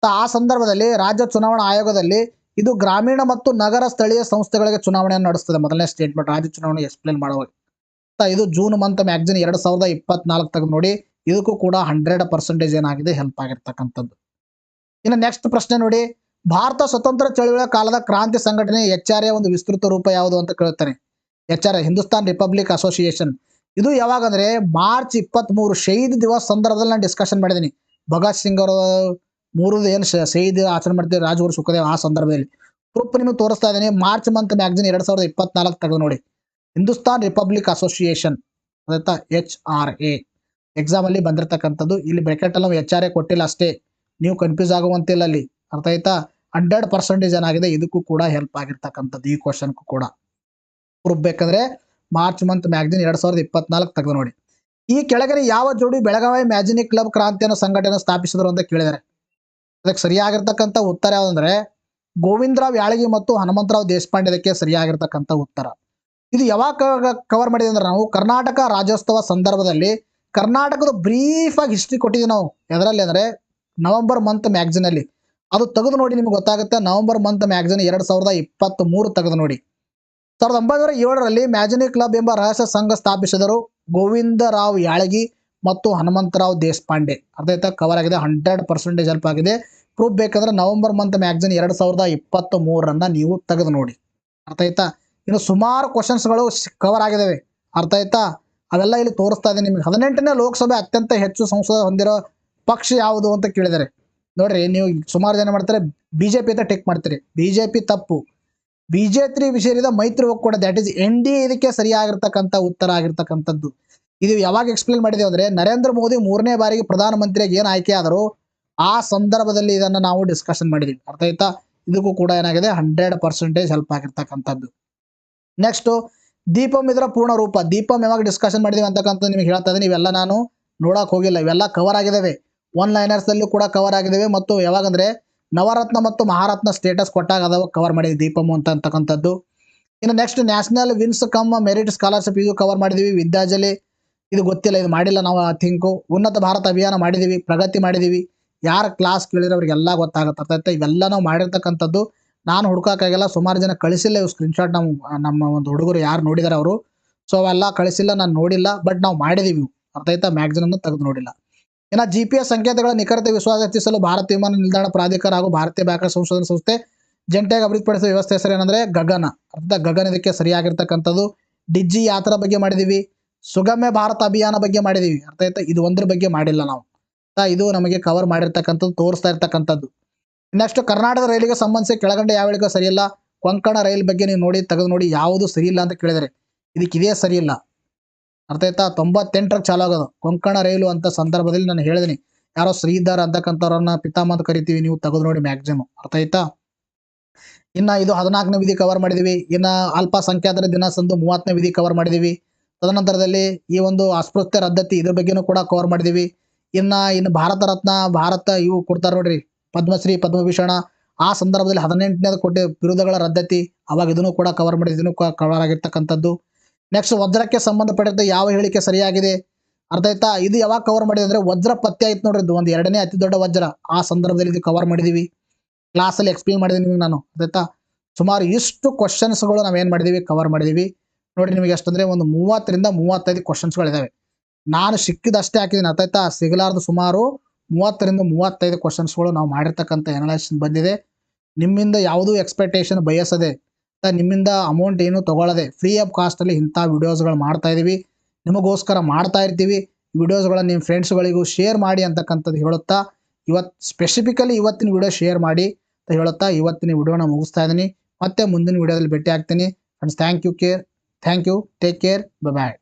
ಆ ಸಂದರ್ಭದಲ್ಲಿ ರಾಜ್ಯ ಚುನಾವಣಾ ಆಯೋಗದಲ್ಲಿ ಇದು ಗ್ರಾಮೀಣ ಮತ್ತು ನಗರ ಸ್ಥಳೀಯ ಸಂಸ್ಥೆಗಳಿಗೆ ಚುನಾವಣೆಯನ್ನು ನಡೆಸ್ತದೆ. ಮೊದಲನೇ ಸ್ಟೇಟ್ಮೆಂಟ್ ರಾಜ್ಯ ಚುನಾವಣೆ ಎಕ್ಸ್ಪ್ಲೇನ್ ಮಾಡುವಾಗ. ಇದು ಜೂನ್ ಮಂತ್ ಮ್ಯಾಗಜಿನ್ 2024 ತೆಗೆದು ನೋಡಿ. ಇದಕ್ಕೂ ಕೂಡ 100% ಏನಾಗಿದೆ ಹೆಲ್ಪ್ ಆಗಿರ್ತಕ್ಕಂಥದ್ದು. ಇನ್ನು ನೆಕ್ಸ್ಟ್ ಪ್ರಶ್ನೆ ನೋಡಿ, ಭಾರತ ಸ್ವತಂತ್ರ ಚಳುವಳಿಯ ಕಾಲದ ಕ್ರಾಂತಿ ಸಂಘಟನೆ HRA ಒಂದು ವಿಸ್ತೃತ ರೂಪ ಯಾವುದು ಅಂತ ಕೇಳ್ತಾನೆ. HRA Hindustan republic association. ಇದು ಯಾವಾಗ ಅಂದ್ರೆ ಮಾರ್ಚ್ 23 ಶಹೀದ್ ದಿವಸ್ ಸಂದರ್ಭದಲ್ಲಿ ನಾನು ಡಿಸ್ಕಷನ್ ಮಾಡಿದ್ದೀನಿ. ಭಗತ್ ಸಿಂಗ್ ಅವರು 3 ಏನು ಶಹೀದ್ ಆಚರಣೆ ಮಾಡ್ತೀವಿ, ರಾಜಗುರು ಸುಖದೇವ್ ಆ ಸಂದರ್ಭದಲ್ಲಿ ಪ್ರೂಫ್ ನಿಮಗೆ ತೋರಿಸ್ತಾ ಇದ್ದೀನಿ. ಮಾರ್ಚ್ ಮಂತ್ ಮ್ಯಾಗಜಿನ್ 2024 ತೆಗೆದು ನೋಡಿ. ಹಿಂದೂಸ್ತಾನ್ ರಿಪಬ್ಲಿಕ್ ಅಸೋಸಿಯೇಷನ್ ಆಯ್ತಾ, HRA ಎಕ್ಸಾಮ್ ಅಲ್ಲಿ ಬಂದಿರತಕ್ಕಂಥದ್ದು. ಇಲ್ಲಿ ಬ್ರಾಕೆಟ್ ಅಲ್ಲಿ ನಾವು HRA ಕೊಟ್ಟಿಲ್ಲ ಅಷ್ಟೇ, ನೀವು ಕನ್ಫ್ಯೂಸ್ ಆಗುವಂತಿಲ್ಲ ಅಲ್ಲಿ. ಅರ್ಥ ಆಯ್ತಾ. 100% ಏನಾಗಿದೆ ಇದಕ್ಕೂ ಕೂಡ ಹೆಲ್ಪ್ ಆಗಿರ್ತಕ್ಕಂಥದ್ದು. ಈ ಕ್ವಶನ್ ಕೂಡ ಪ್ರೂಫ್ ಬೇಕಂದ್ರೆ ಮಾರ್ಚ್ ಮಂತ್ ಮ್ಯಾಗಜಿನ್ 2024 ತೆಗೆದು ನೋಡಿ. ಈ ಕೆಳಗಡೆ ಯಾವ ಜೋಡಿ ಬೆಳಗಾವಿ ಮ್ಯಾಜಿನಿಕ್ ಕ್ಲಬ್ ಕ್ರಾಂತಿಯನ್ನು ಸಂಘಟನೆ ಸ್ಥಾಪಿಸಿದ್ರು ಅಂತ ಕೇಳಿದ್ದಾರೆ. ಅದಕ್ಕೆ ಸರಿಯಾಗಿರ್ತಕ್ಕಂಥ ಉತ್ತರ ಯಾವುದಂದ್ರೆ ಗೋವಿಂದರಾವ್ ಯಾಳಗಿ ಮತ್ತು ಹನುಮಂತರಾವ್ ದೇಶಪಾಂಡೆ. ಇದಕ್ಕೆ ಸರಿಯಾಗಿರ್ತಕ್ಕಂಥ ಉತ್ತರ. ಇದು ಯಾವಾಗ ಕವರ್ ಮಾಡಿದೆ ಅಂದ್ರೆ ನಾವು ಕರ್ನಾಟಕ ರಾಜ್ಯೋತ್ಸವ ಸಂದರ್ಭದಲ್ಲಿ ಕರ್ನಾಟಕದ ಬ್ರೀಫ್ ಆಗಿ ಹಿಸ್ಟ್ರಿ ಕೊಟ್ಟಿದ್ದೀವಿ ನಾವು. ಎದರಲ್ಲಿ ಅಂದ್ರೆ ನವೆಂಬರ್ ಮಂತ್ ಮ್ಯಾಗಜಿನ್ ಅಲ್ಲಿ. ಅದು ತೆಗೆದು ನೋಡಿ ನಿಮ್ಗೆ ಗೊತ್ತಾಗುತ್ತೆ. ನವೆಂಬರ್ ಮಂತ್ ಮ್ಯಾಗಜಿನ್ 2023 ತೆಗೆದು ನೋಡಿ. 1907ರಲ್ಲಿ ಮ್ಯಾಜಿನಿಕ್ ಕ್ಲಬ್ ಎಂಬ ರಹಸ್ಯ ಸಂಘ ಸ್ಥಾಪಿಸಿದರು ಗೋವಿಂದರಾವ್ ಯಾಳಗಿ ಮತ್ತು ಹನುಮಂತರಾವ್ ದೇಶಪಾಂಡೆ. ಅರ್ಥ ಆಯ್ತಾ, ಕವರ್ ಆಗಿದೆ. 100% ಹೆಲ್ಪ್ ಆಗಿದೆ. ಪ್ರೂಫ್ ಬೇಕಂದ್ರೆ ನವೆಂಬರ್ ಮಂತ್ ಮ್ಯಾಗಜಿನ್ 2023 ನೀವು ತೆಗೆದು ನೋಡಿ. ಅರ್ಥ ಆಯ್ತಾ. ಇನ್ನು ಸುಮಾರು ಕ್ವಶನ್ಸ್ಗಳು ಕವರ್ ಆಗಿದ್ದಾವೆ. ಅರ್ಥ ಆಯ್ತಾ. ಅವೆಲ್ಲ ಇಲ್ಲಿ ತೋರಿಸ್ತಾ ಇದೆ ನಿಮಗೆ. 18ನೇ ಲೋಕಸಭೆ ಅತ್ಯಂತ ಹೆಚ್ಚು ಸಂಸದ ಹೊಂದಿರೋ ಪಕ್ಷ ಯಾವುದು ಅಂತ ಕೇಳಿದರೆ ನೋಡ್ರಿ, ನೀವು ಸುಮಾರು ಜನ ಮಾಡ್ತಾರೆ BJP ಅಂತ ಟಿಕ್ ಮಾಡ್ತೀರಿ. BJP ತಪ್ಪು. BJP ಸೇರಿದ ಮೈತ್ರಿ ಒಕ್ಕೂಟ, ದ್ಯಾಟ್ ಈಸ್ NDA ಇದಕ್ಕೆ ಸರಿಯಾಗಿರ್ತಕ್ಕಂಥ ಉತ್ತರ ಆಗಿರ್ತಕ್ಕಂಥದ್ದು. ಇದು ಯಾವಾಗ ಎಕ್ಸ್ಪ್ಲೇನ್ ಮಾಡಿದೇವೆ ಅಂದ್ರೆ ನರೇಂದ್ರ ಮೋದಿ 3ನೇ ಬಾರಿಗೆ ಪ್ರಧಾನಮಂತ್ರಿಯಾಗಿ ಏನು ಆಯ್ಕೆ ಆದರೂ ಆ ಸಂದರ್ಭದಲ್ಲಿ ಇದನ್ನು ನಾವು ಡಿಸ್ಕಷನ್ ಮಾಡಿದ್ದೀವಿ. ಅರ್ಥ ಆಯ್ತಾ. ಇದಕ್ಕೂ ಕೂಡ ಏನಾಗಿದೆ 100% ಹೆಲ್ಪ್ ಆಗಿರ್ತಕ್ಕಂಥದ್ದು. ನೆಕ್ಸ್ಟ್ ದೀಪಂ ಇದರ ಪೂರ್ಣ ರೂಪ. ದೀಪಂ ಯಾವಾಗ ಡಿಸ್ಕಷನ್ ಮಾಡಿದೀವಿ ಅಂತಕ್ಕಂಥ ನಿಮಗೆ ಹೇಳ್ತಾ ಇದ್ದೀನಿ. ಇವೆಲ್ಲ ನಾನು ನೋಡಕ್ ಹೋಗಿಲ್ಲ, ಇವೆಲ್ಲ ಕವರ್ ಆಗಿದ್ದಾವೆ. 1 ಲೈನರ್ಸ್ ಅಲ್ಲಿ ಕೂಡ ಕವರ್ ಆಗಿದ್ದಾವೆ. ಮತ್ತು ಯಾವಾಗಂದ್ರೆ ನವರತ್ನ ಮತ್ತು ಮಹಾರತ್ನ ಸ್ಟೇಟಸ್ ಕೊಟ್ಟಾಗ ಅದಾವ ಕವರ್ ಮಾಡಿದ್ವಿ ದೀಪಂ ಅಂತಕ್ಕಂಥದ್ದು. ಇನ್ನು next national means cum merit scholarship ಇದು ಕವರ್ ಮಾಡಿದೀವಿ. ವಿದ್ಯಾಜಲಿ ಇದು ಗೊತ್ತಿಲ್ಲ, ಇದು ಮಾಡಿಲ್ಲ ನಾವು ಥಿಂಕು. ಉನ್ನತ ಭಾರತ ಅಭಿಯಾನ ಮಾಡಿದೀವಿ, ಪ್ರಗತಿ ಮಾಡಿದೀವಿ. ಯಾರ ಕ್ಲಾಸ್ ಕೇಳಿದ್ರೆ ಅವ್ರಿಗೆಲ್ಲ ಗೊತ್ತಾಗುತ್ತೆ. ಅರ್ಥ ಇವೆಲ್ಲ ನಾವು ಮಾಡಿರ್ತಕ್ಕಂಥದ್ದು. ನಾನು ಹುಡುಕಾಕಾಗಿಲ್ಲ, ಸುಮಾರು ಜನ ಕಳಿಸಿಲ್ಲ ಇವು ಸ್ಕ್ರೀನ್ಶಾಟ್. ನಮ್ಮ ಒಂದು ಹುಡುಗರು ಯಾರು ನೋಡಿದಾರೆ ಅವರು, ಸೊ ಅವೆಲ್ಲ ಕಳಿಸಿಲ್ಲ, ನಾನು ನೋಡಿಲ್ಲ. ಬಟ್ ನಾವು ಮಾಡಿದೀವಿ. ಅರ್ಥ ಆಯ್ತಾ. ಮ್ಯಾಗಜಿನ್ ಅನ್ನು ತೆಗೆದು ನೋಡಿಲ್ಲ. ಇನ್ನು GPS ಸಂಕೇತಗಳ ನಿಖರತೆ ವಿಶ್ವಾಸ ಹೆಚ್ಚಿಸಲು ಭಾರತ ವಿಮಾನ ನಿಲ್ದಾಣ ಪ್ರಾಧಿಕಾರ ಹಾಗೂ ಭಾರತೀಯ ಬಾಹ್ಯಾಕಾಶ ಸಂಶೋಧನಾ ಸಂಸ್ಥೆ ಜಂಟಿಯಾಗಿ ಅಭಿವೃದ್ಧಿಪಡಿಸಿದ ವ್ಯವಸ್ಥೆ ಹೆಸರು ಏನಂದ್ರೆ ಗಗನ. ಅರ್ಥ ಗಗನ ಇದಕ್ಕೆ ಸರಿಯಾಗಿರ್ತಕ್ಕಂಥದ್ದು. ಡಿಜಿ ಯಾತ್ರಾ ಬಗ್ಗೆ ಮಾಡಿದೀವಿ, ಸುಗಮ್ಯ ಭಾರತ ಅಭಿಯಾನ ಬಗ್ಗೆ ಮಾಡಿದೀವಿ. ಅರ್ಥ ಆಯ್ತಾ. ಇದು ಒಂದ್ರ ಬಗ್ಗೆ ಮಾಡಿಲ್ಲ ನಾವು. ಇದು ನಮಗೆ ಕವರ್ ಮಾಡಿರ್ತಕ್ಕಂಥದ್ದು, ತೋರಿಸ್ತಾ ಇರ್ತಕ್ಕಂಥದ್ದು. ನೆಕ್ಸ್ಟ್ ಕರ್ನಾಟಕ ರೈಲಿಗೆ ಸಂಬಂಧಿಸಿ ಕೆಳಗಂಡ ಯಾವ ಹೇಳಿಕೆ ಸರಿಯಿಲ್ಲ. ಕೊಂಕಣ ರೈಲ್ ಬಗ್ಗೆ ನೀವು ನೋಡಿ ತೆಗೆದು ನೋಡಿ ಯಾವುದು ಸರಿಯಿಲ್ಲ ಅಂತ ಕೇಳಿದರೆ ಇದಕ್ಕಿದೇ ಸರಿಯಿಲ್ಲ. ಅರ್ಥ ಆಯ್ತಾ. 98ರಲ್ಲಿ ಚಾಲು ಆಗೋದು ಕೊಂಕಣ ರೈಲು ಅಂತ ಸಂದರ್ಭದಲ್ಲಿ ನಾನು ಹೇಳಿದ್ದೀನಿ. ಯಾರೋ ಶ್ರೀಧರ್ ಅಂತಕ್ಕಂಥವ್ರನ್ನ ಪಿತಾಮಹ ಅಂತ ಕರಿತೀವಿ, ನೀವು ತೆಗೆದು ನೋಡಿ ಮ್ಯಾಕ್ಸಿಮಮ್. ಅರ್ಥ ಆಯ್ತಾ. ಇನ್ನು ಇದು 14ನೇ ವಿಧಿ ಕವರ್ ಮಾಡಿದೀವಿ. ಇನ್ನು ಅಲ್ಪಸಂಖ್ಯಾತರ ದಿನ ಸಂದು 30ನೇ ವಿಧಿ ಕವರ್ ಮಾಡಿದೀವಿ. ತದನಂತರದಲ್ಲಿ ಈ ಒಂದು ಅಸ್ಪೃಶ್ಯ ರದ್ದತಿ ಇದ್ರ ಬಗ್ಗೆನೂ ಕೂಡ ಕವರ್ ಮಾಡಿದೀವಿ. ಇನ್ನು ಭಾರತ ರತ್ನ, ಭಾರತ ಇವು ಕೊಡ್ತಾರೆ ನೋಡ್ರಿ, ಪದ್ಮಶ್ರೀ, ಪದ್ಮಭೂಷಣ ಆ ಸಂದರ್ಭದಲ್ಲಿ 18ನೇದು ಕೊಟ್ಟ ಬಿರುದುಗಳ ರದ್ದತಿ, ಅವಾಗ ಇದನ್ನು ಕೂಡ ಕವರ್ ಮಾಡಿದೀವಿ, ಕವರ್ ಆಗಿರ್ತಕ್ಕಂಥದ್ದು. ನೆಕ್ಸ್ಟ್ ವಜ್ರಕ್ಕೆ ಸಂಬಂಧಪಟ್ಟಂತೆ ಯಾವ ಹೇಳಿಕೆ ಸರಿಯಾಗಿದೆ. ಅರ್ಥ ಆಯ್ತಾ. ಇದು ಯಾವಾಗ ಕವರ್ ಮಾಡಿದೆ ಅಂದ್ರೆ ವಜ್ರ ಪತ್ತೆ ಆಯ್ತು ನೋಡ್ರಿ, ಇದು ಒಂದು 2ನೇ ಅತಿ ದೊಡ್ಡ ವಜ್ರ, ಆ ಸಂದರ್ಭದಲ್ಲಿ ಇದು ಕವರ್ ಮಾಡಿದೀವಿ. ಕ್ಲಾಸಲ್ಲಿ ಎಕ್ಸ್ಪ್ಲೇನ್ ಮಾಡಿದ್ದೀನಿ ನಿಮಗೆ ನಾನು. ಅರ್ಥ ಆಯ್ತಾ. ಸುಮಾರು ಇಷ್ಟು ಕ್ವಶನ್ಸ್ಗಳು ನಾವೇನು ಮಾಡಿದೀವಿ, ಕವರ್ ಮಾಡಿದೀವಿ ನೋಡ್ರಿ. ನಿಮಗೆ ಎಷ್ಟಂದ್ರೆ ಒಂದು 30ರಿಂದ 35 ಕ್ವಶನ್ಸ್ಗಳಿದ್ದಾವೆ. ನಾನು ಸಿಕ್ಕಿದಷ್ಟೇ ಹಾಕಿದ್ದೀನಿ. ಅರ್ಥ ಆಯ್ತಾ. ಸಿಗಲಾರ್ದು ಸುಮಾರು 30ರಿಂದ 35 ಕ್ವಶನ್ಸ್ಗಳು ನಾವು ಮಾಡಿರ್ತಕ್ಕಂಥ ಅನಲೈಸಿಸ್ ಬಂದಿದೆ. ನಿಮ್ಮಿಂದ ಯಾವುದೂ ಎಕ್ಸ್ಪೆಕ್ಟೇಷನ್ ಬಯಸದೆ, ನಿಮ್ಮಿಂದ ಅಮೌಂಟ್ ಏನು ತೊಗೊಳ್ಳದೆ ಫ್ರೀ ಆಫ್ ಕಾಸ್ಟಲ್ಲಿ ಇಂಥ ವಿಡಿಯೋಸ್ಗಳು ಮಾಡ್ತಾ ಇದ್ದೀವಿ, ನಿಮಗೋಸ್ಕರ ಮಾಡ್ತಾ ಇರ್ತೀವಿ. ವಿಡಿಯೋಸ್ಗಳನ್ನು ನಿಮ್ಮ ಫ್ರೆಂಡ್ಸ್ಗಳಿಗೂ ಶೇರ್ ಮಾಡಿ ಅಂತಕ್ಕಂಥದ್ದು ಹೇಳುತ್ತಾ ಸ್ಪೆಸಿಫಿಕಲಿ ಇವತ್ತಿನ ವಿಡಿಯೋ ಶೇರ್ ಮಾಡಿ ಅಂತ ಹೇಳುತ್ತಾ ಇವತ್ತಿನ ವಿಡಿಯೋನ ಮುಗಿಸ್ತಾ ಇದ್ದೀನಿ. ಮತ್ತೆ ಮುಂದಿನ ವಿಡಿಯೋದಲ್ಲಿ ಭೇಟಿ ಆಗ್ತೀನಿ friends. Thank you, take care, bye.